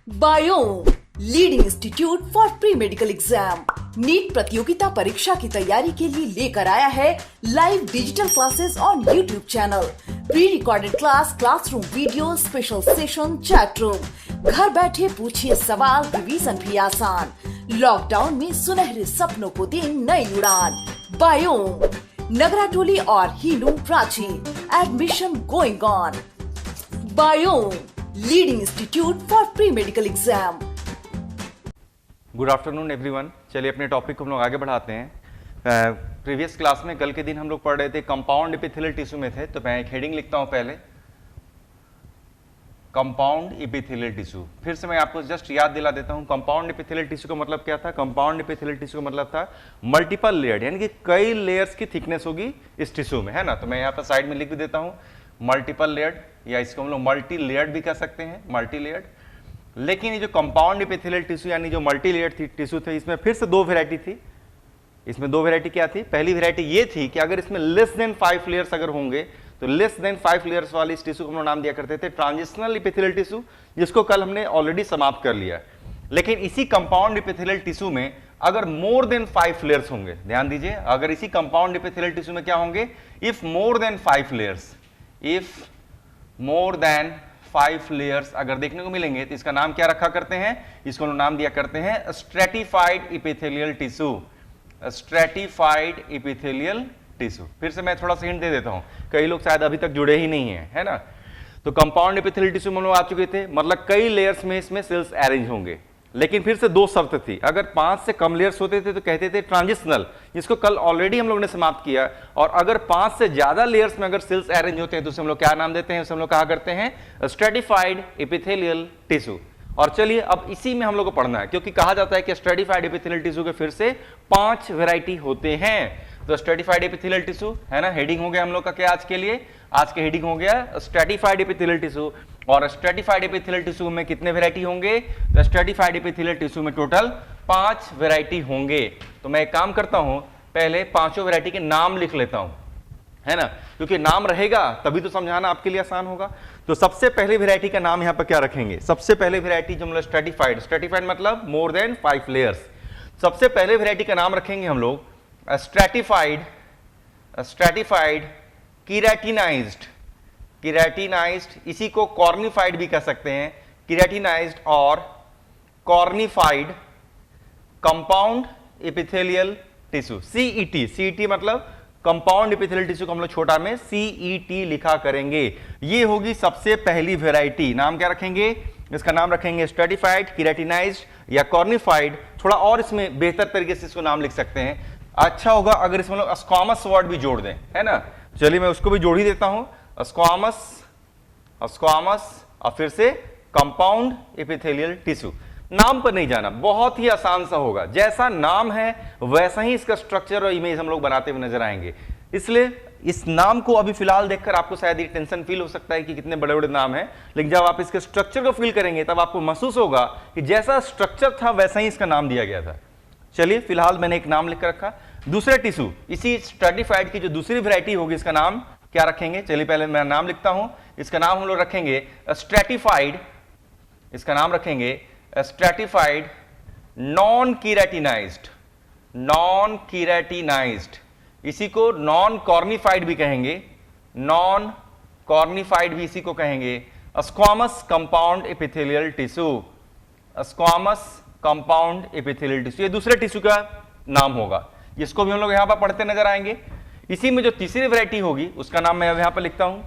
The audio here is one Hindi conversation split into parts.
Biome leading institute for pre medical exam NEET प्रतियोगिता परीक्षा की तैयारी के लिए लेकर आया है live digital classes on YouTube channel, pre recorded class, classroom video, special session, chat room. घर बैठे पूछिए सवाल, रिवीजन भी आसान। लॉकडाउन में सुनहरे सपनों को दे नई उड़ान। बायोम नगराटोली और हिंडून Ranchi, admission going on. Biome leading institute for pre medical exam. Good afternoon everyone. चलिए अपने टॉपिक को हम लोग आगे बढ़ाते हैं। प्रीवियस क्लास में कल के दिन हम लोग पढ़ रहे थे कंपाउंड एपिथेलियल टिश्यू में थे, तो मैं एक हेडिंग लिखता हूं पहले, कंपाउंड एपिथेलियल टिश्यू। फिर से मैं आपको जस्ट याद दिला देता हूं, कंपाउंड एपिथेलियल टिश्यू का मतलब क्या था। कंपाउंड एपिथेलियल टिश्यू का मतलब था मल्टीपल लेयर्ड, यानी कि कई लेयर्स की थिकनेस होगी इस टिश्यू में, है ना। तो मैं यहाँ पर साइड में लिख भी देता हूँ मल्टीपल लेयर्ड, या इसको हम लोग मल्टी लेयर्ड भी कह सकते हैं, मल्टी लेयर्ड। लेकिन ये जो कंपाउंड एपिथेलियल टिश्यू यानी जो मल्टी लेयर्ड टिश्यू थे, इसमें फिर से दो वेरायटी थी। इसमें दो वेरायटी क्या थी? पहली वेरायटी ये थी कि अगर इसमें लेस देन 5 लेयर्स अगर होंगे तो लेस देन 5 लेयर्स वाली इस टिश्यू को हम लोग नाम दिया करते थे ट्रांजिशनल एपिथेलियल टिश्यू, जिसको कल हमने ऑलरेडी समाप्त कर लिया। लेकिन इसी कंपाउंड एपिथेलियल टिश्यू में अगर मोर देन 5 लेयर्स होंगे, ध्यान दीजिए, अगर इसी कंपाउंड एपिथेलियल टिश्यू में क्या होंगे, if more than 5 layers, if more than 5 layers अगर देखने को मिलेंगे तो इसका नाम क्या रखा करते हैं, इसको नाम दिया करते हैं stratified epithelial tissue, stratified epithelial tissue. फिर से मैं थोड़ा सा हिंट दे देता हूं, कई लोग शायद अभी तक जुड़े ही नहीं हैं, है ना। तो कंपाउंड एपिथेलियल टिश्यू में लोग आ चुके थे, मतलब कई लेयर्स में इसमें सेल्स अरेंज होंगे। लेकिन फिर से दो शर्त थी, अगर 5 से कम लेयर्स होते थे तो कहते थे ट्रांजिशनल, जिसको कल ऑलरेडी हम लोग ने समाप्त किया। और अगर 5 से ज्यादा लेयर्स में अगर सेल्स अरेंज होते हैं तो उसे हम लोग क्या नाम देते हैं, उसे हम लोग कहा करते हैं स्ट्रेटिफाइड एपिथेलियल टिश्यू। और चलिए अब इसी में हम लोग को पढ़ना है, क्योंकि कहा जाता है कि स्ट्रेटिफाइड एपिथेलियल टिश्यू के फिर से 5 वैरायटी होते हैं। तो स्ट्रेटिफाइड एपिथेलियल टिश्यू है ना, हेडिंग हो गया हम लोग का क्या आज के लिए, आज के हेडिंग हो गया स्ट्रेटिफाइड एपिथेलियल टिश्यू। और स्ट्रेटिफाइड एपिथेलियल टिश्यू में कितने वैरायटी होंगे, तो स्ट्रेटिफाइड एपिथेलियल टिश्यू में टोटल 5 वैरायटी होंगे। तो मैं एक काम करता हूं, पहले पांचों वैरायटी के नाम लिख लेता हूं, है ना, क्योंकि नाम रहेगा तभी तो समझाना आपके लिए आसान होगा। तो सबसे पहले वैरायटी का नाम यहां पर क्या रखेंगे, सबसे पहले वैरायटी जो हम लोग स्ट्रेटिफाइड, स्ट्रेटिफाइड मतलब मोर देन 5 लेयर्स। सबसे पहले वैरायटी का नाम रखेंगे हम लोग स्ट्रेटिफाइड, स्ट्रेटिफाइड कीरेटिनाइज्ड, कीरेटिनाइज्ड, इसी को कॉर्निफाइड भी कह सकते हैं, कीरेटिनाइज्ड और cornified compound epithelial tissue, CET. CET मतलब कंपाउंड एपिथेलियल टिश्यू को हम लोग छोटा में सीईटी लिखा करेंगे। ये होगी सबसे पहली वैरायटी। नाम क्या रखेंगे, इसका नाम रखेंगे स्ट्रेटिफाइड, कीरेटिनाइज्ड या कॉर्निफाइड। थोड़ा और इसमें बेहतर तरीके से इसको नाम लिख सकते हैं, अच्छा होगा अगर इसमें लोग स्क्वामस वर्ड भी जोड़ दें, है ना। चलिए मैं उसको भी जोड़ ही देता हूं, स्क्वामस, स्क्वामस, और फिर से कंपाउंड एपिथेलियल टिश्यू। नाम पर नहीं जाना, बहुत ही आसान सा होगा, जैसा नाम है वैसा ही इसका स्ट्रक्चर और इमेज हम लोग बनाते हुए नजर आएंगे। इसलिए इस नाम को अभी फिलहाल देखकर आपको शायद ये टेंशन फील हो सकता है कि कितने बड़े बड़े नाम हैं, लेकिन जब आप इसके स्ट्रक्चर को फील करेंगे तब आपको महसूस होगा कि जैसा स्ट्रक्चर था वैसा ही इसका नाम दिया गया था। चलिए फिलहाल मैंने एक नाम लिख रखा। दूसरे टिश्यू, इसी स्ट्रेटिफाइड की जो दूसरी वैरायटी होगी, इसका नाम क्या रखेंगे, चलिए पहले मैं नाम लिखता हूं। इसका नाम हम लोग रखेंगे स्ट्रेटिफाइड, इसका नाम रखेंगे स्ट्रेटिफाइड नॉन कीरेटिनाइज्ड, नॉन कीरेटिनाइज्ड, इसी को नॉन कॉर्निफाइड भी कहेंगे, नॉन कॉर्निफाइड भी इसी को कहेंगे। Squamous compound epithelial tissue, squamous compound epithelial tissue, ये दूसरे टिश्यू का नाम होगा, जिसको भी हम लोग यहां पर पढ़ते नजर आएंगे। इसी में जो तीसरी वैरायटी होगी उसका नाम मैं यहां पर लिखता हूं।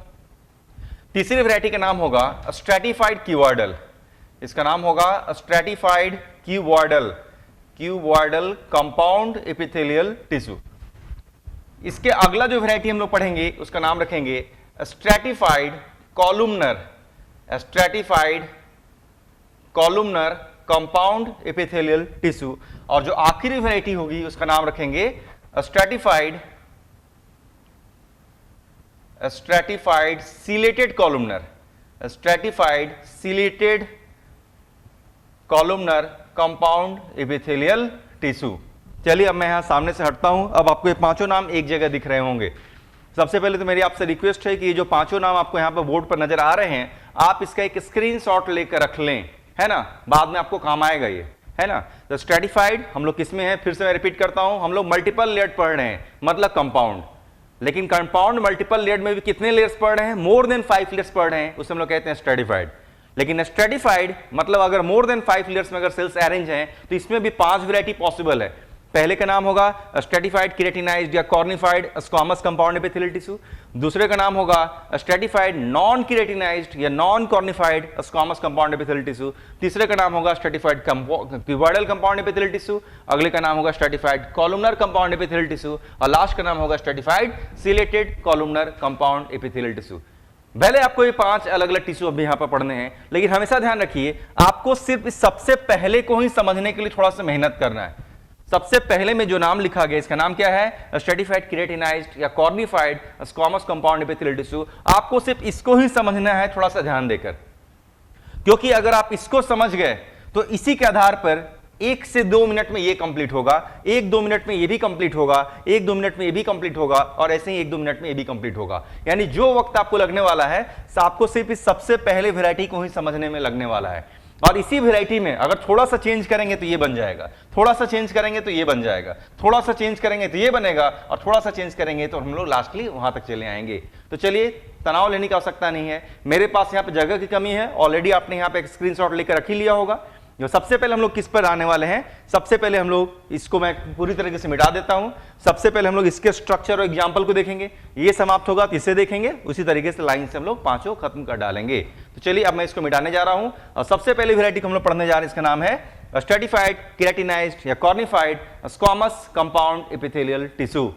तीसरी वैरायटी का नाम होगा स्ट्रेटिफाइड क्यूबॉइडल, इसका नाम होगा stratified cuboidal, cuboidal compound epithelial tissue. इसके अगला जो वैरायटी हम लोग पढ़ेंगे उसका नाम रखेंगे stratified columnar, stratified columnar compound epithelial tissue. और जो आखिरी वैरायटी होगी उसका नाम रखेंगे stratified, stratified ciliated columnar, stratified ciliated columnar compound epithelial tissue. चलिए अब मैं यहां सामने से हटता हूं, अब आपको ये पांचों नाम एक जगह दिख रहे होंगे। सबसे पहले तो मेरी आपसे रिक्वेस्ट है कि ये जो पांचों नाम आपको यहां पर बोर्ड पर नजर आ रहे हैं, आप इसका एक स्क्रीनशॉट लेकर रख लें, है ना, बाद में आपको काम आएगा ये, है ना। तो स्ट्रेटिफाइड हम लोग किसमें है, फिर से मैं रिपीट करता हूं, हम लोग मल्टीपल लेयर्ड पढ़ रहे हैं, मतलब कंपाउंड। लेकिन कंपाउंड मल्टीपल लेयर्ड में भी कितने लेयर्स पढ़ रहे हैं, मोर देन 5 लेयर्स पढ़ रहे हैं, उसे हम लोग कहते हैं स्ट्रेटिफाइड। लेकिन स्ट्रेटिफाइड मतलब अगर मोर देन 5 लेयर्स में अगर सेल्स अरेंज हैं तो इसमें भी 5 वैरायटी पॉसिबल है। पहले का नाम होगा स्ट्रेटिफाइड केराटिनाइज्ड या cornified squamous compound epithelial tissue. दूसरे का नाम होगा स्ट्रेटिफाइड नॉन केराटिनाइज्ड या non cornified squamous compound epithelial tissue. तीसरे का नाम होगा stratified cuboidal compound epithelial tissue. अगले का नाम होगा stratified columnar compound epithelial tissue और लास्ट का नाम होगा stratified chelated columnar compound epithelial tissue. भले आपको ये 5 अलग अलग टिश्यू अभी यहां पर पढ़ने हैं, लेकिन हमेशा ध्यान रखिए आपको सिर्फ इस सबसे पहले को ही समझने के लिए थोड़ा सा मेहनत करना है। सबसे पहले में जो नाम लिखा गया इसका नाम क्या है, स्ट्रेटिफाइड केराटिनाइज्ड या cornified squamous compound epithelial tissue. आपको सिर्फ इसको ही समझना है थोड़ा सा ध्यान देकर, क्योंकि अगर आप इसको समझ गए तो इसी के आधार पर 1 से 2 मिनट में ये कंप्लीट होगा, 1-2 मिनट में ये भी कंप्लीट होगा, 1-2 मिनट में ये भी कंप्लीट होगा और ऐसे ही 1-2 मिनट में ये भी कंप्लीट होगा। यानी जो वक्त आपको लगने वाला है आपको सिर्फ इस सबसे पहले वैरायटी को ही समझने में लगने वाला है। और इसी वैरायटी में अगर थोड़ा सा चेंज करेंगे तो ये बन जाएगा, थोड़ा सा चेंज करेंगे तो ये बन जाएगा, थोड़ा सा चेंज करेंगे तो ये बनेगा और थोड़ा सा चेंज करेंगे तो हम लोग लास्टली वहां तक चले आएंगे। तो चलिए, तनाव लेने की आवश्यकता नहीं है। मेरे पास यहाँ पे जगह की कमी है, ऑलरेडी आपने यहाँ पे एक स्क्रीनशॉट लेकर रख ही लिया होगा। जो सबसे पहले हम लोग किस पर आने वाले हैं, सबसे पहले हम लोग इसको मैं पूरी तरीके से मिटा देता हूं। सबसे पहले हम लोग इसके स्ट्रक्चर और एग्जांपल को देखेंगे, ये समाप्त होगा तो इसे देखेंगे, उसी तरीके से लाइन से हम लोग 5 खत्म कर डालेंगे। तो चलिए अब मैं इसको मिटाने जा रहा हूं और सबसे पहले वैरायटी को हम लोग पढ़ने जा रहे हैं, इसका नाम है स्ट्रेटिफाइड केराटिनाइज्ड या cornified squamous compound epithelial tissue.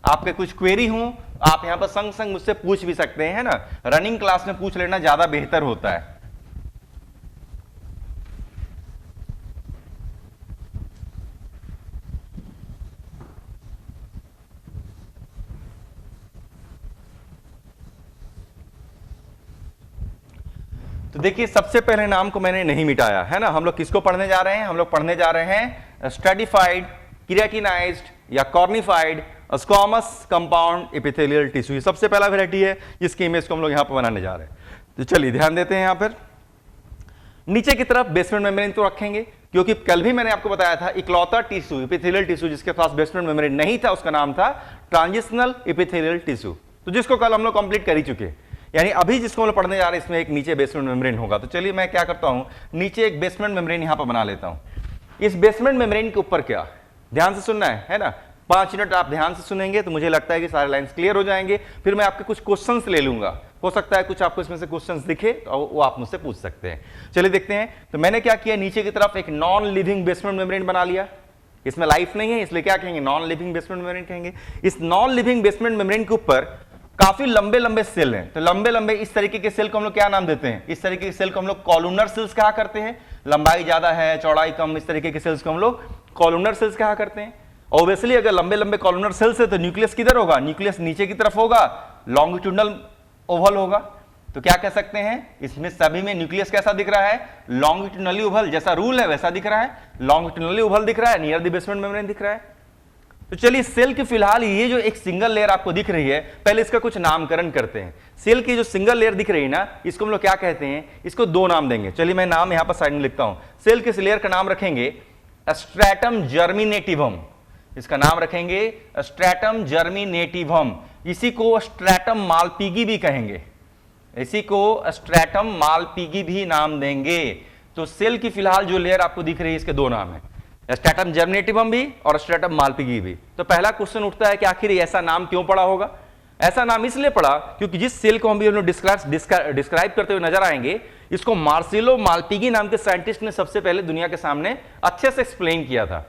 आपके कुछ क्वेरी हो आप यहां पर संग संग मुझसे पूछ भी सकते हैं, है ना। रनिंग क्लास में पूछ लेना ज्यादा बेहतर होता है। तो देखिए, सबसे पहले नाम को मैंने नहीं मिटाया, है ना। हम लोग किसको पढ़ने जा रहे हैं, हम लोग पढ़ने जा रहे हैं स्ट्रेटिफाइड केराटिनाइज्ड या cornified squamous compound epithelial tissue. सबसे पहला वैरायटी है, इसकी इमेज को हम लोग यहां पर बनाने जा रहे हैं। तो चलिए ध्यान देते हैं। यहां पर नीचे की तरफ बेसमेंट मेम्ब्रेन तो रखेंगे, क्योंकि कल भी मैंने आपको बताया था इकलौता टिश्यू एपिथेलियल टिश्यू जिसके पास बेसमेंट मेम्ब्रेन नहीं था उसका नाम था ट्रांजिशनल एपिथेलियल टिश्यू। तो जिसको कल हम लोग कंप्लीट कर ही चुके, यानी अभी जिसको हम लोग पढ़ने जा रहे हैं इसमें एक नीचे बेसमेंट मेम्ब्रेन होगा। तो चलिए मैं क्या करता हूं, नीचे एक बेसमेंट मेम्ब्रेन यहां पर बना लेता हूं। इस बेसमेंट मेम्ब्रेन के ऊपर क्या, ध्यान से सुनना है ना। 5 मिनट आप ध्यान से सुनेंगे तो मुझे लगता है कि सारे लाइंस क्लियर हो जाएंगे। फिर मैं आपके कुछ क्वेश्चंस ले लूंगा, हो सकता है कुछ आपको इसमें से क्वेश्चंस दिखे तो वो आप मुझसे पूछ सकते हैं। चलिए देखते हैं। तो मैंने क्या किया, नीचे की तरफ एक नॉन लिविंग बेसमेंट मेम्ब्रेन बना लिया। इसमें लाइफ नहीं है इसलिए क्या कहेंगे, नॉन लिविंग बेसमेंट मेम्ब्रेन कहेंगे। इस नॉन लिविंग बेसमेंट मेम्ब्रेन के ऊपर काफी लंबे लंबे सेल हैं। तो लंबे लंबे इस तरीके के सेल को हम लोग क्या नाम देते हैं, इस तरीके के सेल को हम लोग कॉलमनर सेल्स कहा करते हैं। लंबाई ज्यादा है चौड़ाई कम, इस तरीके के सेल्स को हम लोग कॉलमनर सेल्स कहा करते हैं। ऑब्वियसली अगर लंबे लंबे कॉलमनर सेल्स है तो न्यूक्लियस किधर होगा, न्यूक्लियस नीचे की तरफ होगा, लॉन्गिट्यूडनल ओवल होगा। तो क्या कह सकते हैं, इसमें सभी में न्यूक्लियस कैसा दिख रहा है, लॉन्गिट्यूडनली ओवल, जैसा रूल है वैसा दिख रहा है, लॉन्गिट्यूडनली ओवल दिख रहा है, नियर द बेसमेंट मेम्ब्रेन दिख रहा है। तो चलिए सेल की फिलहाल ये जो एक सिंगल लेयर आपको दिख रही है, पहले इसका कुछ नामकरण करते हैं। सेल की जो सिंगल लेयर दिख रही है ना, इसको हम लोग क्या कहते हैं, इसको 2 नाम देंगे। चलिए मैं नाम यहां पर साइड में लिखता हूं। सेल के इस लेयर का नाम रखेंगे स्ट्रैटम जर्मिनेटिवम, इसका नाम रखेंगे स्ट्रैटम जर्मिनेटिवम। इसी को स्ट्रैटम मालपीगी भी कहेंगे, इसी को स्ट्रैटम मालपीगी भी नाम देंगे। तो सेल की फिलहाल जो लेयर आपको दिख रही है इसके 2 नाम है, स्ट्रैटम जर्मिनेटिवम भी और स्ट्रैटम मालपीगी भी। तो पहला क्वेश्चन उठता है कि आखिर ऐसा नाम क्यों पड़ा होगा। ऐसा नाम इसलिए पड़ा क्योंकि जिस सेल को हम भी डिस्क्राइब करते हुए नजर आएंगे, इसको मार्सेलो मालपीगी नाम के साइंटिस्ट ने सबसे पहले दुनिया के सामने अच्छे से एक्सप्लेन किया था।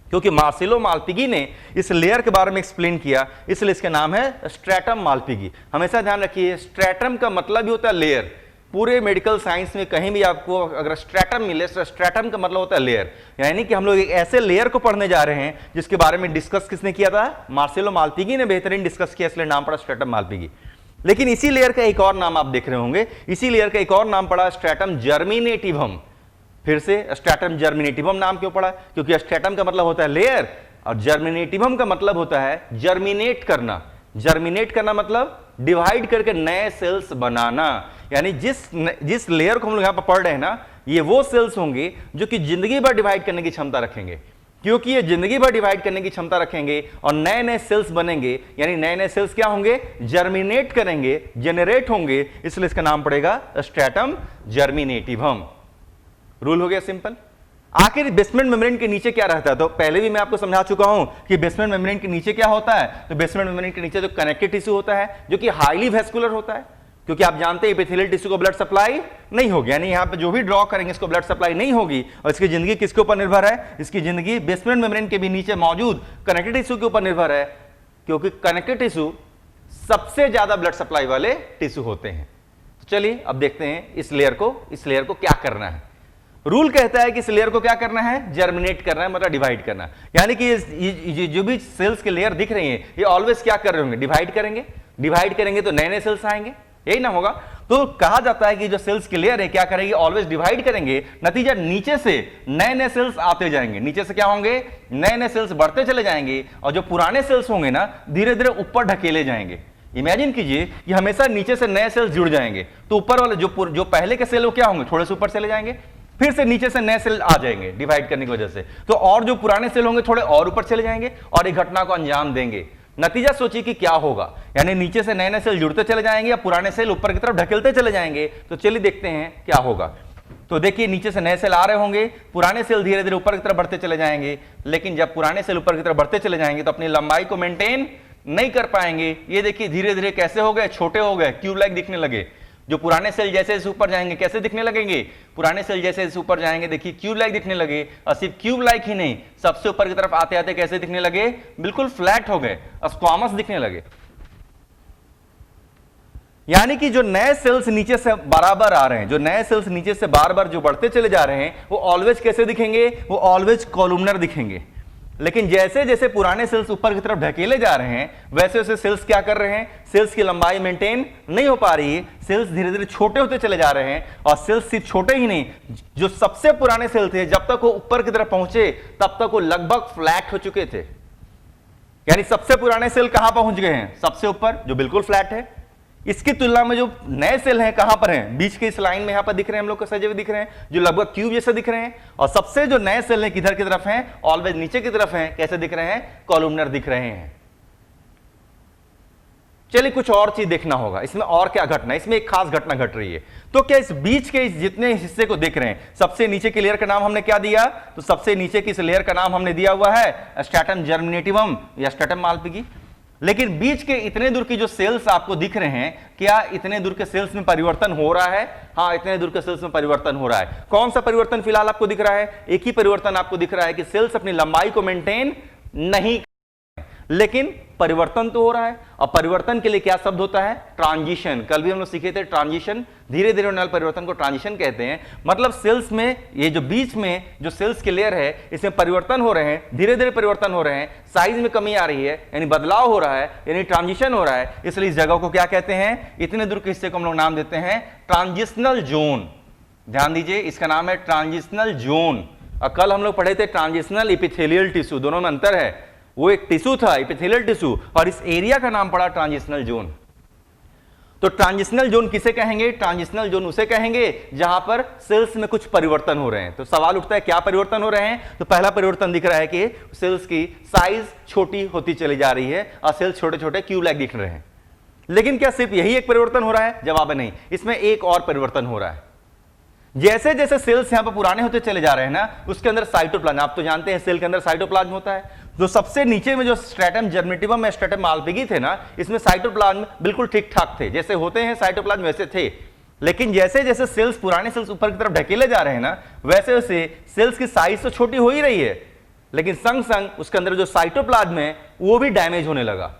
क्योंकि मार्सेलो मालपीगी ने इस लेयर के बारे में एक्सप्लेन किया, इसलिए इसका नाम है स्ट्रैटम मालपीगी। हमेशा ध्यान रखिए, स्ट्रैटम का मतलब ही होता है लेयर। पूरे मेडिकल साइंस में कहीं भी आपको अगर स्ट्रैटम मिले तो स्ट्रैटम का मतलब होता है लेयर। यानी कि हम लोग एक ऐसे लेयर को पढ़ने जा रहे हैं जिसके बारे में डिस्कस किसने किया था, मार्सेलो मालपीगी ने बेहतरीन डिस्कस किया, इसलिए नाम पड़ा स्ट्रैटम मालपीगी। लेकिन इसी लेयर का एक और नाम आप देख रहे होंगे, इसी लेयर का एक और नाम पड़ा स्ट्रैटम जर्मिनेटिवम। फिर से स्ट्रैटम जर्मिनेटिवम नाम क्यों पड़ा, क्योंकि स्ट्रैटम का मतलब होता है लेयर और जर्मिनेटिवम का मतलब होता है जर्मिनेट करना। जर्मिनेट करना मतलब डिवाइड करके नए सेल्स बनाना। यानी जिस लेयर को हम लोग यहां पर पढ़ रहे हैं ना, ये वो सेल्स होंगे जो कि जिंदगी भर डिवाइड करने की क्षमता रखेंगे। क्योंकि ये जिंदगी भर डिवाइड करने की क्षमता रखेंगे और नए नए सेल्स बनेंगे, यानी नए नए सेल्स क्या होंगे, जर्मिनेट करेंगे, जनरेट होंगे, इसलिए इसका नाम पड़ेगा स्ट्रैटम जर्मिनेटिवम। रूल हो गया सिंपल। आखिर बेसमेंट मेम्ब्रेन के नीचे क्या रहता है, तो पहले भी मैं आपको समझा चुका हूं कि बेसमेंट मेम्ब्रेन के नीचे क्या होता है। तो बेसमेंट मेम्ब्रेन के नीचे जो कनेक्टिव टिश्यू होता है जो कि हाईली वेस्कुलर होता है, क्योंकि आप जानते हैं एपिथेलियल टिश्यू को ब्लड सप्लाई नहीं होगी, यानी यहां पे जो भी ड्रॉ करेंगे इसको ब्लड सप्लाई नहीं होगी। और इसकी जिंदगी किसके ऊपर निर्भर है, इसकी जिंदगी बेसमेंट मेम्ब्रेन के भी नीचे मौजूद कनेक्टिव टिश्यू के ऊपर निर्भर है, क्योंकि कनेक्टिव टिश्यू सबसे ज्यादा ब्लड सप्लाई वाले टिश्यू होते हैं। तो चलिए अब देखते हैं इस लेयर को क्या करना है। रूल कहता है कि इस लेयर को क्या करना है, जर्मिनेट करना है, मतलब डिवाइड करना। यानी कि ये जो भी सेल्स के लेयर दिख रही हैं ये ऑलवेज क्या कर रहे होंगे, डिवाइड करेंगे। डिवाइड करेंगे तो नए नए सेल्स आएंगे, यही ना होगा। तो कहा जाता है कि जो सेल्स के लेयर है क्या करेंगे, ऑलवेज डिवाइड करेंगे, नतीजा नीचे से नए नए सेल्स आते जाएंगे। नीचे से क्या होंगे, नए नए सेल्स बढ़ते चले जाएंगे और जो पुराने सेल्स होंगे ना धीरे धीरे ऊपर ढकेले जाएंगे। इमेजिन कीजिए कि हमेशा नीचे से नए सेल्स जुड़ जाएंगे, तो ऊपर वाले जो पहले के सेल वो क्या होंगे, थोड़े से ऊपर चले जाएंगे, फिर से नीचे से नए सेल आ जाएंगे डिवाइड करने की वजह से, तो और जो पुराने सेल होंगे थोड़े और ऊपर चले जाएंगे और एक घटना को अंजाम देंगे। नतीजा सोचिए कि क्या होगा, यानी नीचे से नए नए सेल जुड़ते चले जाएंगे या पुराने सेल ऊपर की तरफ ढकेलते चले जाएंगे। तो चलिए देखते हैं क्या होगा। तो देखिए नीचे से नए सेल आ रहे होंगे, पुराने सेल धीरे धीरे ऊपर की तरफ बढ़ते चले जाएंगे, लेकिन जब पुराने सेल ऊपर की तरफ बढ़ते चले जाएंगे तो अपनी लंबाई को मेंटेन नहीं कर पाएंगे। ये देखिए धीरे धीरे कैसे हो गए, छोटे हो गए, क्यूब लाइक दिखने लगे। जो पुराने सेल जैसे जैसे ऊपर जाएंगे कैसे दिखने लगेंगे, पुराने सेल जैसे जैसे ऊपर जाएंगे देखिए क्यूब लाइक दिखने लगे। और सिर्फ क्यूब लाइक ही नहीं, सबसे ऊपर की तरफ आते आते कैसे दिखने लगे, बिल्कुल फ्लैट हो गए, स्क्वामस दिखने लगे। यानी कि जो नए सेल्स नीचे से बराबर आ रहे हैं, जो नए सेल्स नीचे से बार बार जो बढ़ते चले जा रहे हैं वो ऑलवेज कैसे दिखेंगे, वो ऑलवेज कॉलमनर दिखेंगे। लेकिन जैसे जैसे पुराने सेल्स ऊपर की तरफ ढकेले जा रहे हैं वैसे वैसे सेल्स क्या कर रहे हैं, सेल्स की लंबाई मेंटेन नहीं हो पा रही है, सेल्स धीरे धीरे छोटे होते चले जा रहे हैं। और सेल्स सिर्फ छोटे ही नहीं, जो सबसे पुराने सेल थे जब तक वो ऊपर की तरफ पहुंचे तब तक वो लगभग फ्लैट हो चुके थे। यानी सबसे पुराने सेल कहां पहुंच गए हैं, सबसे ऊपर, जो बिल्कुल फ्लैट है। इसकी तुलना में जो नए सेल हैं कहां पर हैं, बीच के इस लाइन में यहां पर दिख रहे हैं, हम लोग को सजे हुए दिख रहे हैं, जो लगभग क्यूब जैसे दिख रहे हैं। और सबसे जो नए सेल हैं किधर की तरफ हैं, ऑलवेज नीचे की तरफ हैं, कैसे दिख रहे हैं, कॉलमनर दिख रहे हैं। चलिए कुछ और चीज देखना होगा, इसमें और क्या घटना, इसमें एक खास घटना घट रही है। तो क्या इस बीच के जितने हिस्से को देख रहे हैं, सबसे नीचे के लेयर का नाम हमने क्या दिया, तो सबसे नीचे की इस लेयर का नाम हमने दिया हुआ है स्ट्रैटम जर्मिनेटिवम या स्ट्रैटम मालपिगी। लेकिन बीच के इतने दूर की जो सेल्स आपको दिख रहे हैं, क्या इतने दूर के सेल्स में परिवर्तन हो रहा है, हाँ इतने दूर के सेल्स में परिवर्तन हो रहा है। कौन सा परिवर्तन फिलहाल आपको दिख रहा है, एक ही परिवर्तन आपको दिख रहा है कि सेल्स अपनी लंबाई को मेंटेन नहीं, लेकिन परिवर्तन तो हो रहा है। और परिवर्तन के लिए क्या शब्द होता है, ट्रांजिशन। कल भी हम लोग सीखे थे ट्रांजिशन, धीरे धीरे होने वाले परिवर्तन को ट्रांजिशन कहते हैं। मतलब सेल्स में ये जो बीच में जो सेल्स के लेयर है इसमें परिवर्तन हो रहे हैं, धीरे धीरे परिवर्तन हो रहे हैं, साइज में कमी आ रही है, यानी बदलाव हो रहा है, यानी ट्रांजिशन हो रहा है। इसलिए इस जगह को क्या कहते हैं, इतने दूर के हिस्से को हम लोग नाम देते हैं ट्रांजिशनल जोन। ध्यान दीजिए, इसका नाम है ट्रांजिशनल जोन। और कल हम लोग पढ़े थे ट्रांजिशनल एपिथेलियल टिश्यू, दोनों में अंतर है। वो एक टिश्यू था एपिथेलियल टिश्यू, और इस एरिया का नाम पड़ा ट्रांजिशनल जोन। तो ट्रांजिशनल जोन किसे कहेंगे, ट्रांजिशनल जोन उसे कहेंगे जहां पर सेल्स में कुछ परिवर्तन हो रहे हैं। तो सवाल उठता है क्या परिवर्तन हो रहे हैं, तो पहला परिवर्तन दिख रहा है कि सेल्स की साइज छोटी होती चली जा रही है और सेल्स छोटे छोटे क्यूब लाइक दिख रहे हैं। लेकिन क्या सिर्फ यही एक परिवर्तन हो रहा है, जवाब है नहीं, इसमें एक और परिवर्तन हो रहा है। जैसे जैसे सेल्स यहां पर पुराने होते चले जा रहे हैं ना, उसके अंदर साइटोप्लाज्म, आप तो जानते हैं सेल के अंदर साइटोप्लाज्म होता है। जो सबसे नीचे में जो स्ट्रैटम जर्मिनेटिवम में स्ट्रैटम मालपिगी थे ना, इसमें साइटोप्लाज्म बिल्कुल ठीक ठाक थे, जैसे होते हैं साइटोप्लाज्म वैसे थे। लेकिन जैसे जैसे सेल्स पुराने सेल्स ऊपर की तरफ ढकेले जा रहे हैं ना, वैसे वैसे सेल्स की साइज तो छोटी हो ही रही है, लेकिन संग संग उसके अंदर जो साइटोप्लाज्म है वो भी डैमेज होने लगा।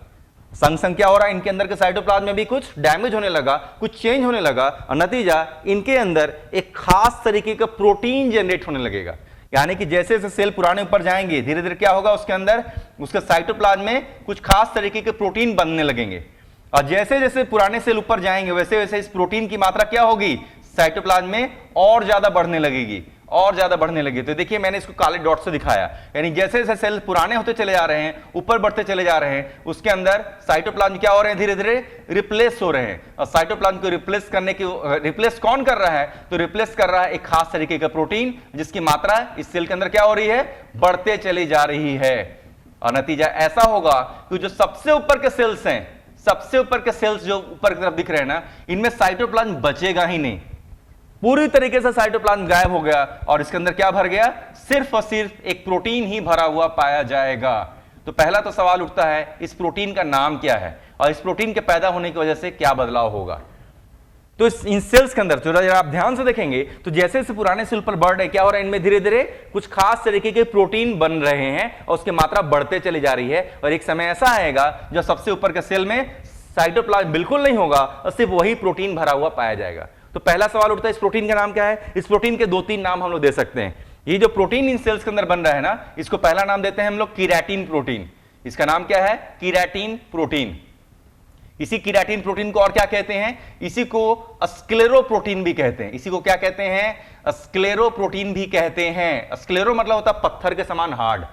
संग संग क्या हो रहा है, इनके अंदर के साइटोप्लाज्म में भी कुछ डैमेज होने लगा, कुछ चेंज होने लगा, और नतीजा इनके अंदर एक खास तरीके का प्रोटीन जनरेट होने लगेगा। यानी कि जैसे जैसे सेल पुराने ऊपर जाएंगे धीरे धीरे क्या होगा, उसके अंदर उसके साइटोप्लाज्म में कुछ खास तरीके के प्रोटीन बनने लगेंगे। और जैसे जैसे पुराने सेल ऊपर जाएंगे वैसे वैसे इस प्रोटीन की मात्रा क्या होगी, साइटोप्लाज्म में और ज्यादा बढ़ने लगेगी। और ज्यादा बढ़ने लगी। तो देखिए मैंने इसको काले डॉट से दिखाया, यानी जैसे जैसे सेल पुराने होते चले जा रहे हैं, ऊपर बढ़ते चले जा रहे हैं, उसके अंदर साइटोप्लाज्म क्या हो रहे हैं, धीरे धीरे रिप्लेस हो रहे हैं। और साइटोप्लाज्म को रिप्लेस कौन कर रहा है, तो रिप्लेस कर रहा है एक खास तरीके का प्रोटीन, जिसकी मात्रा इस सेल के अंदर क्या हो रही है, बढ़ते चली जा रही है। और नतीजा ऐसा होगा कि जो सबसे ऊपर के सेल्स हैं, सबसे ऊपर के सेल्स जो ऊपर की तरफ दिख रहे हैं ना, इनमें साइटोप्लाज्म बचेगा ही नहीं, पूरी तरीके से साइटोप्लाज्म गायब हो गया और इसके अंदर क्या भर गया, सिर्फ और सिर्फ एक प्रोटीन ही भरा हुआ पाया जाएगा। तो पहला तो सवाल उठता है इस प्रोटीन का नाम क्या है और इस प्रोटीन के पैदा होने की वजह से क्या बदलाव होगा। तो इन सेल्स के अंदर जरा आप ध्यान से देखेंगे तो जैसे जैसे पुराने सेल पर बढ़ रहे, क्या हो रहा है, इनमें धीरे धीरे कुछ खास तरीके के प्रोटीन बन रहे हैं और उसकी मात्रा बढ़ते चली जा रही है। और एक समय ऐसा आएगा जब सबसे ऊपर के सेल में साइटोप्लाज्म बिल्कुल नहीं होगा और सिर्फ वही प्रोटीन भरा हुआ पाया जाएगा। तो पहला सवाल उठता है इस प्रोटीन का नाम क्या है। इस प्रोटीन के 2-3 नाम हम लोग दे सकते हैं। ये जो प्रोटीन इन सेल्स के अंदर बन रहा है ना, इसको पहला नाम देते हैं हम लोग कीरेटिन प्रोटीन। इसका नाम क्या है, कीरेटिन प्रोटीन। इसी कीरेटिन प्रोटीन को और क्या कहते हैं, इसी को स्क्लेरोप्रोटीन भी कहते हैं। इसी को क्या कहते हैं, स्क्लेरोप्रोटीन भी कहते हैं। स्क्लेरो मतलब होता है पत्थर के समान हार्ड।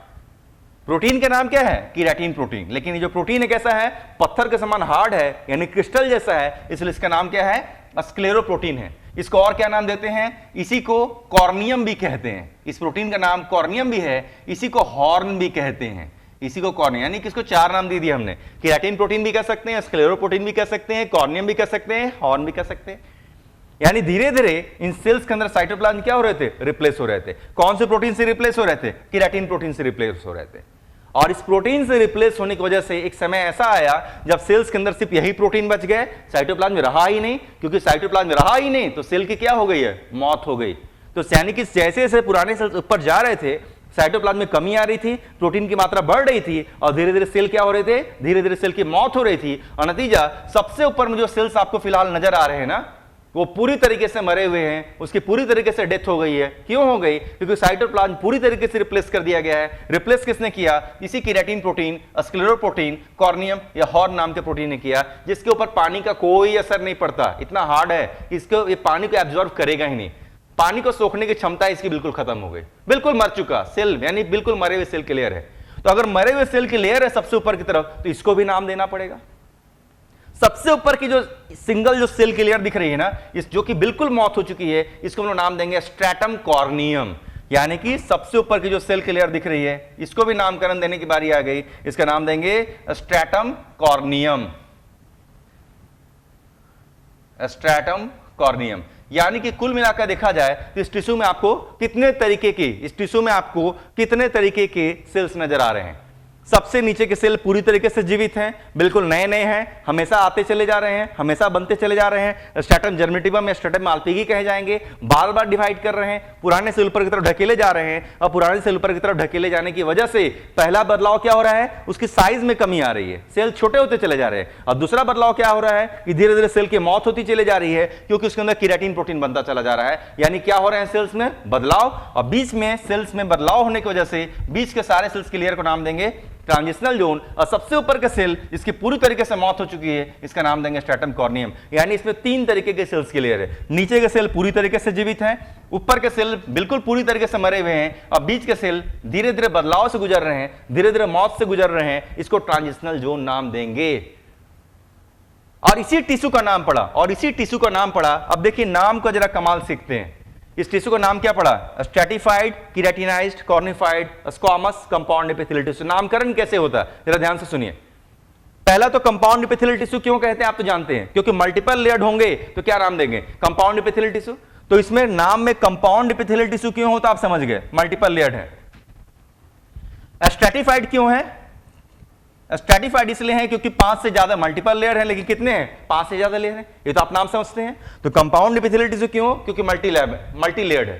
प्रोटीन का नाम क्या है, कीरेटिन प्रोटीन, लेकिन ये जो प्रोटीन है कैसा है, पत्थर के समान हार्ड है, यानी क्रिस्टल जैसा है, इसलिए इसका नाम क्या है, स्क्लेरोप्रोटीन है। इसको और क्या नाम देते हैं, इसी को कॉर्नियम भी कहते हैं। इस प्रोटीन का नाम कॉर्नियम भी है, इसी को हॉर्न भी कहते हैं। इसी को कॉर्नियम, यानी किसको 4 नाम दे दिए हमने, कीरेटिन प्रोटीन भी कह सकते हैं, स्क्लेरोप्रोटीन भी कह सकते हैं, कॉर्नियम भी कह सकते हैं, हॉर्न भी कह सकते हैं। यानी धीरे धीरे इन सेल्स के अंदर साइटोप्लाज्म क्या हो रहे थे, रिप्लेस हो रहे थे। कौन से प्रोटीन से रिप्लेस हो रहे थे, कीरेटिन प्रोटीन से रिप्लेस हो रहे थे। और इस प्रोटीन से रिप्लेस होने की वजह से एक समय ऐसा आया जब सेल्स के अंदर सिर्फ यही प्रोटीन बच गए, साइटोप्लाज्म रहा ही नहीं। क्योंकि साइटोप्लाज्म रहा ही नहीं तो सेल की क्या हो गई है, मौत हो गई। तो यानी कि जैसे जैसे पुराने सेल्स ऊपर जा रहे थे, साइटोप्लाज्म में कमी आ रही थी, प्रोटीन की मात्रा बढ़ रही थी और धीरे धीरे सेल क्या हो रहे थे, धीरे धीरे सेल की मौत हो रही थी। और नतीजा सबसे ऊपर में जो सेल्स आपको फिलहाल नजर आ रहे हैं ना, वो पूरी तरीके से मरे हुए हैं, उसकी पूरी तरीके से डेथ हो गई है। क्यों हो गई, क्योंकि साइटोप्लाज्म पूरी तरीके से रिप्लेस कर दिया गया है। रिप्लेस किसने किया, इसी कीरेटिन प्रोटीन, स्क्लेरोप्रोटीन, कॉर्नियम या हॉर्न नाम के प्रोटीन ने किया, जिसके ऊपर पानी का कोई असर नहीं पड़ता। इतना हार्ड है कि इसको ये पानी को एब्जॉर्ब करेगा ही नहीं, पानी को सोखने की क्षमता इसकी बिल्कुल खत्म हो गई, बिल्कुल मर चुका सेल, यानी बिल्कुल मरे हुए सेल की लेयर है। तो अगर मरे हुए सेल की लेयर है सबसे ऊपर की तरफ, तो इसको भी नाम देना पड़ेगा। सबसे ऊपर की जो सिंगल जो सेल की लेयर दिख रही है ना, इस जो कि बिल्कुल मौत हो चुकी है, इसको हम लोग नाम देंगे स्ट्रैटम कॉर्नियम। यानी कि सबसे ऊपर की जो सेल की लेयर दिख रही है, इसको भी नामकरण देने की बारी आ गई। इसका नाम देंगे स्ट्रैटम कॉर्नियम, स्ट्रैटम कॉर्नियम। यानी कि कुल मिलाकर देखा जाए तो इस टिश्यू में आपको कितने तरीके के सेल्स नजर आ रहे हैं। सबसे नीचे के सेल पूरी तरीके से जीवित हैं, बिल्कुल नए नए हैं, हमेशा आते चले जा रहे हैं, हमेशा बनते चले जा रहे हैं। स्ट्रैटम जर्मेटिवम या स्ट्रैटम माल्पिगी कहे जाएंगे, बार बार डिवाइड कर रहे हैं, पुराने सेल ऊपर की तरफ ढकेले जा रहे हैं। और पुराने सेल ऊपर की तरफ ढकेले जाने की वजह से पहला बदलाव क्या हो रहा है, उसकी साइज में कमी आ रही है, सेल छोटे होते चले जा रहे हैं। और दूसरा बदलाव क्या हो रहा है कि धीरे धीरे सेल की मौत होती चली जा रही है, क्योंकि उसके अंदर कीरेटिन प्रोटीन बनता चला जा रहा है। यानी क्या हो रहे हैं, सेल्स में बदलाव। और बीच में सेल्स में बदलाव होने की वजह से बीच के सारे सेल्स की लेयर को नाम देंगे ट्रांजिशनल जोन। और सबसे ऊपर का सेल जिसकी पूरी तरीके से मौत हो चुकी है, इसका नाम देंगे स्ट्रैटम कॉर्नियम। यानी इसमें 3 तरीके के सेल्स की लेयर है। नीचे के सेल पूरी तरीके से जीवित हैं, ऊपर के सेल बिल्कुल पूरी तरीके से मरे हुए हैं, और बीच के सेल धीरे धीरे बदलाव से गुजर रहे हैं, धीरे धीरे मौत से गुजर रहे हैं। इसको ट्रांजिशनल जोन नाम देंगे। और इसी टिश्यू का नाम पड़ा, अब देखिए नाम का जरा कमाल सीखते हैं। इस टिश्यू का नाम क्या पड़ा, stratified keratinised cornified squamous compound epithelial tissue. नामकरण कैसे होता है जरा ध्यान से सुनिए। पहला तो कंपाउंड एपिथेलियल टिश्यू क्यों कहते हैं आप तो जानते हैं, क्योंकि मल्टीपल लेयर्ड होंगे तो क्या नाम देंगे, कंपाउंड एपिथेलियल टिश्यू। तो इसमें नाम में कंपाउंड एपिथेलियल टिश्यू क्यों होता आप समझ गए, मल्टीपल लेयर्ड है। स्ट्रैटिफाइड क्यों है, स्ट्रैटिफाइड इसलिए है क्योंकि 5 से ज्यादा मल्टीपल लेयर है, लेकिन कितने हैं, 5 से ज्यादा लेयर है, ये तो आप नाम समझते हैं। तो कंपाउंड एपिथेलियल टिश्यू क्यों, क्योंकि मल्टी लेयर्ड है।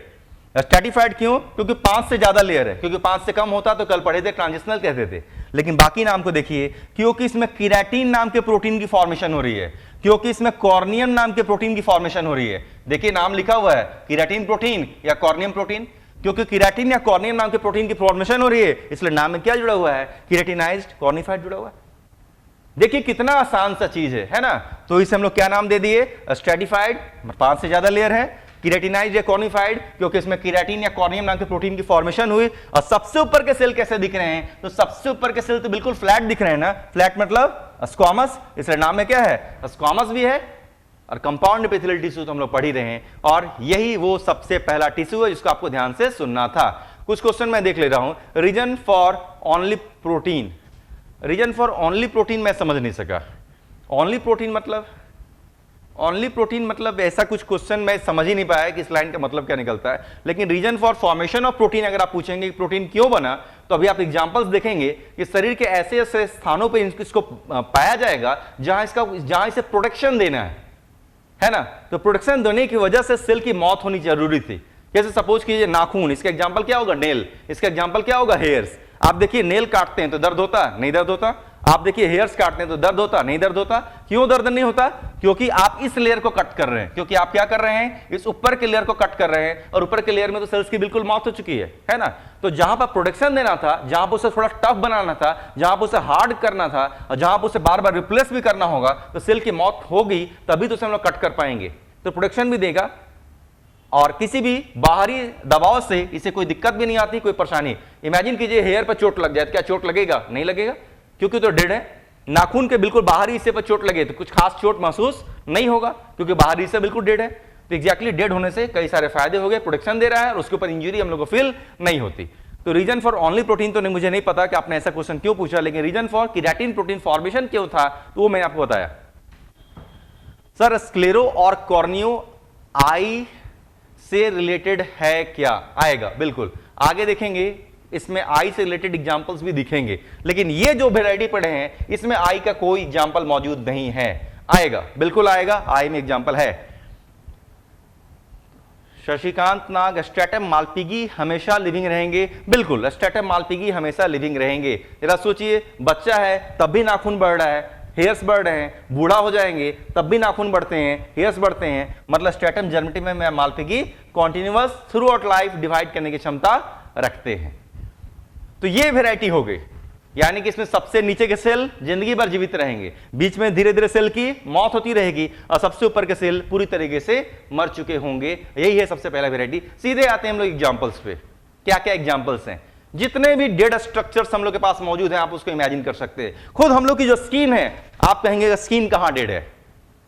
स्ट्रैटिफाइड क्यों, क्योंकि 5 से ज्यादा लेयर है, क्योंकि 5 से कम होता तो कल पढ़े थे ट्रांजिशनल कहते थे। लेकिन बाकी नाम को देखिए, क्योंकि इसमें कीरेटिन नाम के प्रोटीन की फॉर्मेशन हो रही है, क्योंकि इसमें कॉर्नियम नाम के प्रोटीन की फॉर्मेशन हो रही है। देखिए नाम लिखा हुआ है कीरेटिन प्रोटीन या कॉर्नियम प्रोटीन, क्योंकि कीरेटिन या कॉर्नियम नाम के प्रोटीन की फॉर्मेशन हो रही है, इसलिए नाम में क्या जुड़ा हुआ है, कीरेटिनाइज्ड कॉर्निफाइड जुड़ा हुआ है। देखिए कितना आसान सा चीज है ना। तो इसे हम लोग क्या नाम दे दिए, स्ट्रैटिफाइड, 5 से ज्यादा लेयर है, केराटिनाइज्ड या कॉर्निफाइड, क्योंकि इसमें केराटिन या कॉर्नियम नाम के प्रोटीन की फॉर्मेशन हुई। और सबसे ऊपर के सेल कैसे दिख रहे हैं, तो सबसे ऊपर के सेल तो बिल्कुल फ्लैट दिख रहे हैं ना, फ्लैट मतलब स्क्वामस, इसलिए नाम में क्या है, स्क्वामस भी है। और कंपाउंड एपिथेलियल टिश्यू तो हम लोग पढ़ ही रहे हैं, और यही वो सबसे पहला टिश्यू है जिसको आपको ध्यान से सुनना था। कुछ क्वेश्चन मैं देख ले रहा हूं। Reason for only protein, reason for only protein मैं समझ नहीं सका। ओनली प्रोटीन मतलब, ओनली प्रोटीन मतलब ऐसा कुछ क्वेश्चन मैं समझ ही नहीं पाया कि इस लाइन का मतलब क्या निकलता है। लेकिन reason for formation of protein अगर आप पूछेंगे कि प्रोटीन क्यों बना, तो अभी आप एग्जांपल्स देखेंगे कि शरीर के ऐसे ऐसे स्थानों पे इसको पाया जाएगा जहां इसे प्रोटेक्शन देना है ना। तो प्रोटेक्शन देने की वजह से सेल की मौत होनी जरूरी थी। जैसे सपोज कीजिए नाखून, इसका एग्जांपल क्या होगा, नेल, इसका एग्जांपल क्या होगा, हेयर्स। आप देखिए नेल काटते हैं तो दर्द होता, नहीं दर्द होता। आप देखिए हेयर्स काटते हैं तो दर्द होता, नहीं दर्द होता। क्यों दर्द नहीं होता, क्योंकि आप इस लेयर को कट कर रहे हैं, क्योंकि आप क्या कर रहे हैं, इस ऊपर के लेयर को कट कर रहे हैं, और ऊपर के लेयर में तो सेल्स की बिल्कुल मौत हो चुकी है ना। तो जहां पर प्रोटेक्शन देना था, जहां पर उसे थोड़ा टफ बनाना था, जहां पर उसे हार्ड करना था, और जहां पर उसे बार बार रिप्लेस भी करना होगा, तो सेल की मौत होगी, तभी तो उसे हम लोग कट कर पाएंगे। तो प्रोटेक्शन भी देगा, और किसी भी बाहरी दबाव से इसे कोई दिक्कत भी नहीं आती, कोई परेशानी। इमेजिन कीजिए हेयर पर चोट लग जाए, क्या चोट लगेगा, नहीं लगेगा, क्योंकि तो डेड है। नाखून के बिल्कुल बाहरी हिस्से पर चोट लगे तो कुछ खास चोट महसूस नहीं होगा, क्योंकि बाहरी हिस्सा बिल्कुल डेड है। तो एग्जैक्टली डेड होने से कई सारे फायदे हो गए, प्रोटेक्शन दे रहा है, और उसके ऊपर इंजरी हम लोग को फील नहीं होती। तो रीजन फॉर ओनली प्रोटीन तो मुझे नहीं पता कि आपने ऐसा क्वेश्चन क्यों पूछा, लेकिन reason for keratin protein formation क्यों था, तो वो मैंने आपको बताया। सर स्क्लेरो और कॉर्नियो आई से रिलेटेड है क्या, आएगा बिल्कुल, आगे देखेंगे इसमें आई से रिलेटेड एग्जांपल्स भी दिखेंगे। लेकिन ये जो वेराइटी पढ़े हैं इसमें आई का कोई एग्जांपल मौजूद नहीं है, आएगा बिल्कुल आएगा, आई में एग्जांपल है। शशिकांत नाग, स्ट्रेटम मालपिगी हमेशा लिविंग रहेंगे, बिल्कुल स्ट्रेटम मालपिगी हमेशा लिविंग रहेंगे। जरा सोचिए, बच्चा है तब भी नाखून बढ़ रहा है, हेयर्स बढ़ रहे हैं, बूढ़ा हो जाएंगे तब भी नाखून बढ़ते हैं, हेयर्स बढ़ते हैं, मतलब स्ट्रेटम जर्मेटिव में Malpighi continuous throughout life divide करने की क्षमता रखते हैं। तो ये वेराइटी हो गई, यानी कि इसमें सबसे नीचे के सेल जिंदगी भर जीवित रहेंगे, बीच में धीरे धीरे सेल की मौत होती रहेगी, और सबसे ऊपर के सेल पूरी तरीके से मर चुके होंगे। यही है सबसे पहला वेराइटी। सीधे आते हैं हम लोग एग्जांपल्स पे, क्या क्या एग्जांपल्स हैं। जितने भी डेड स्ट्रक्चर्स हम लोग के पास मौजूद हैं, आप उसको इमेजिन कर सकते हैं। खुद हम लोग की जो स्किन है, आप कहेंगे स्किन कहां डेड है,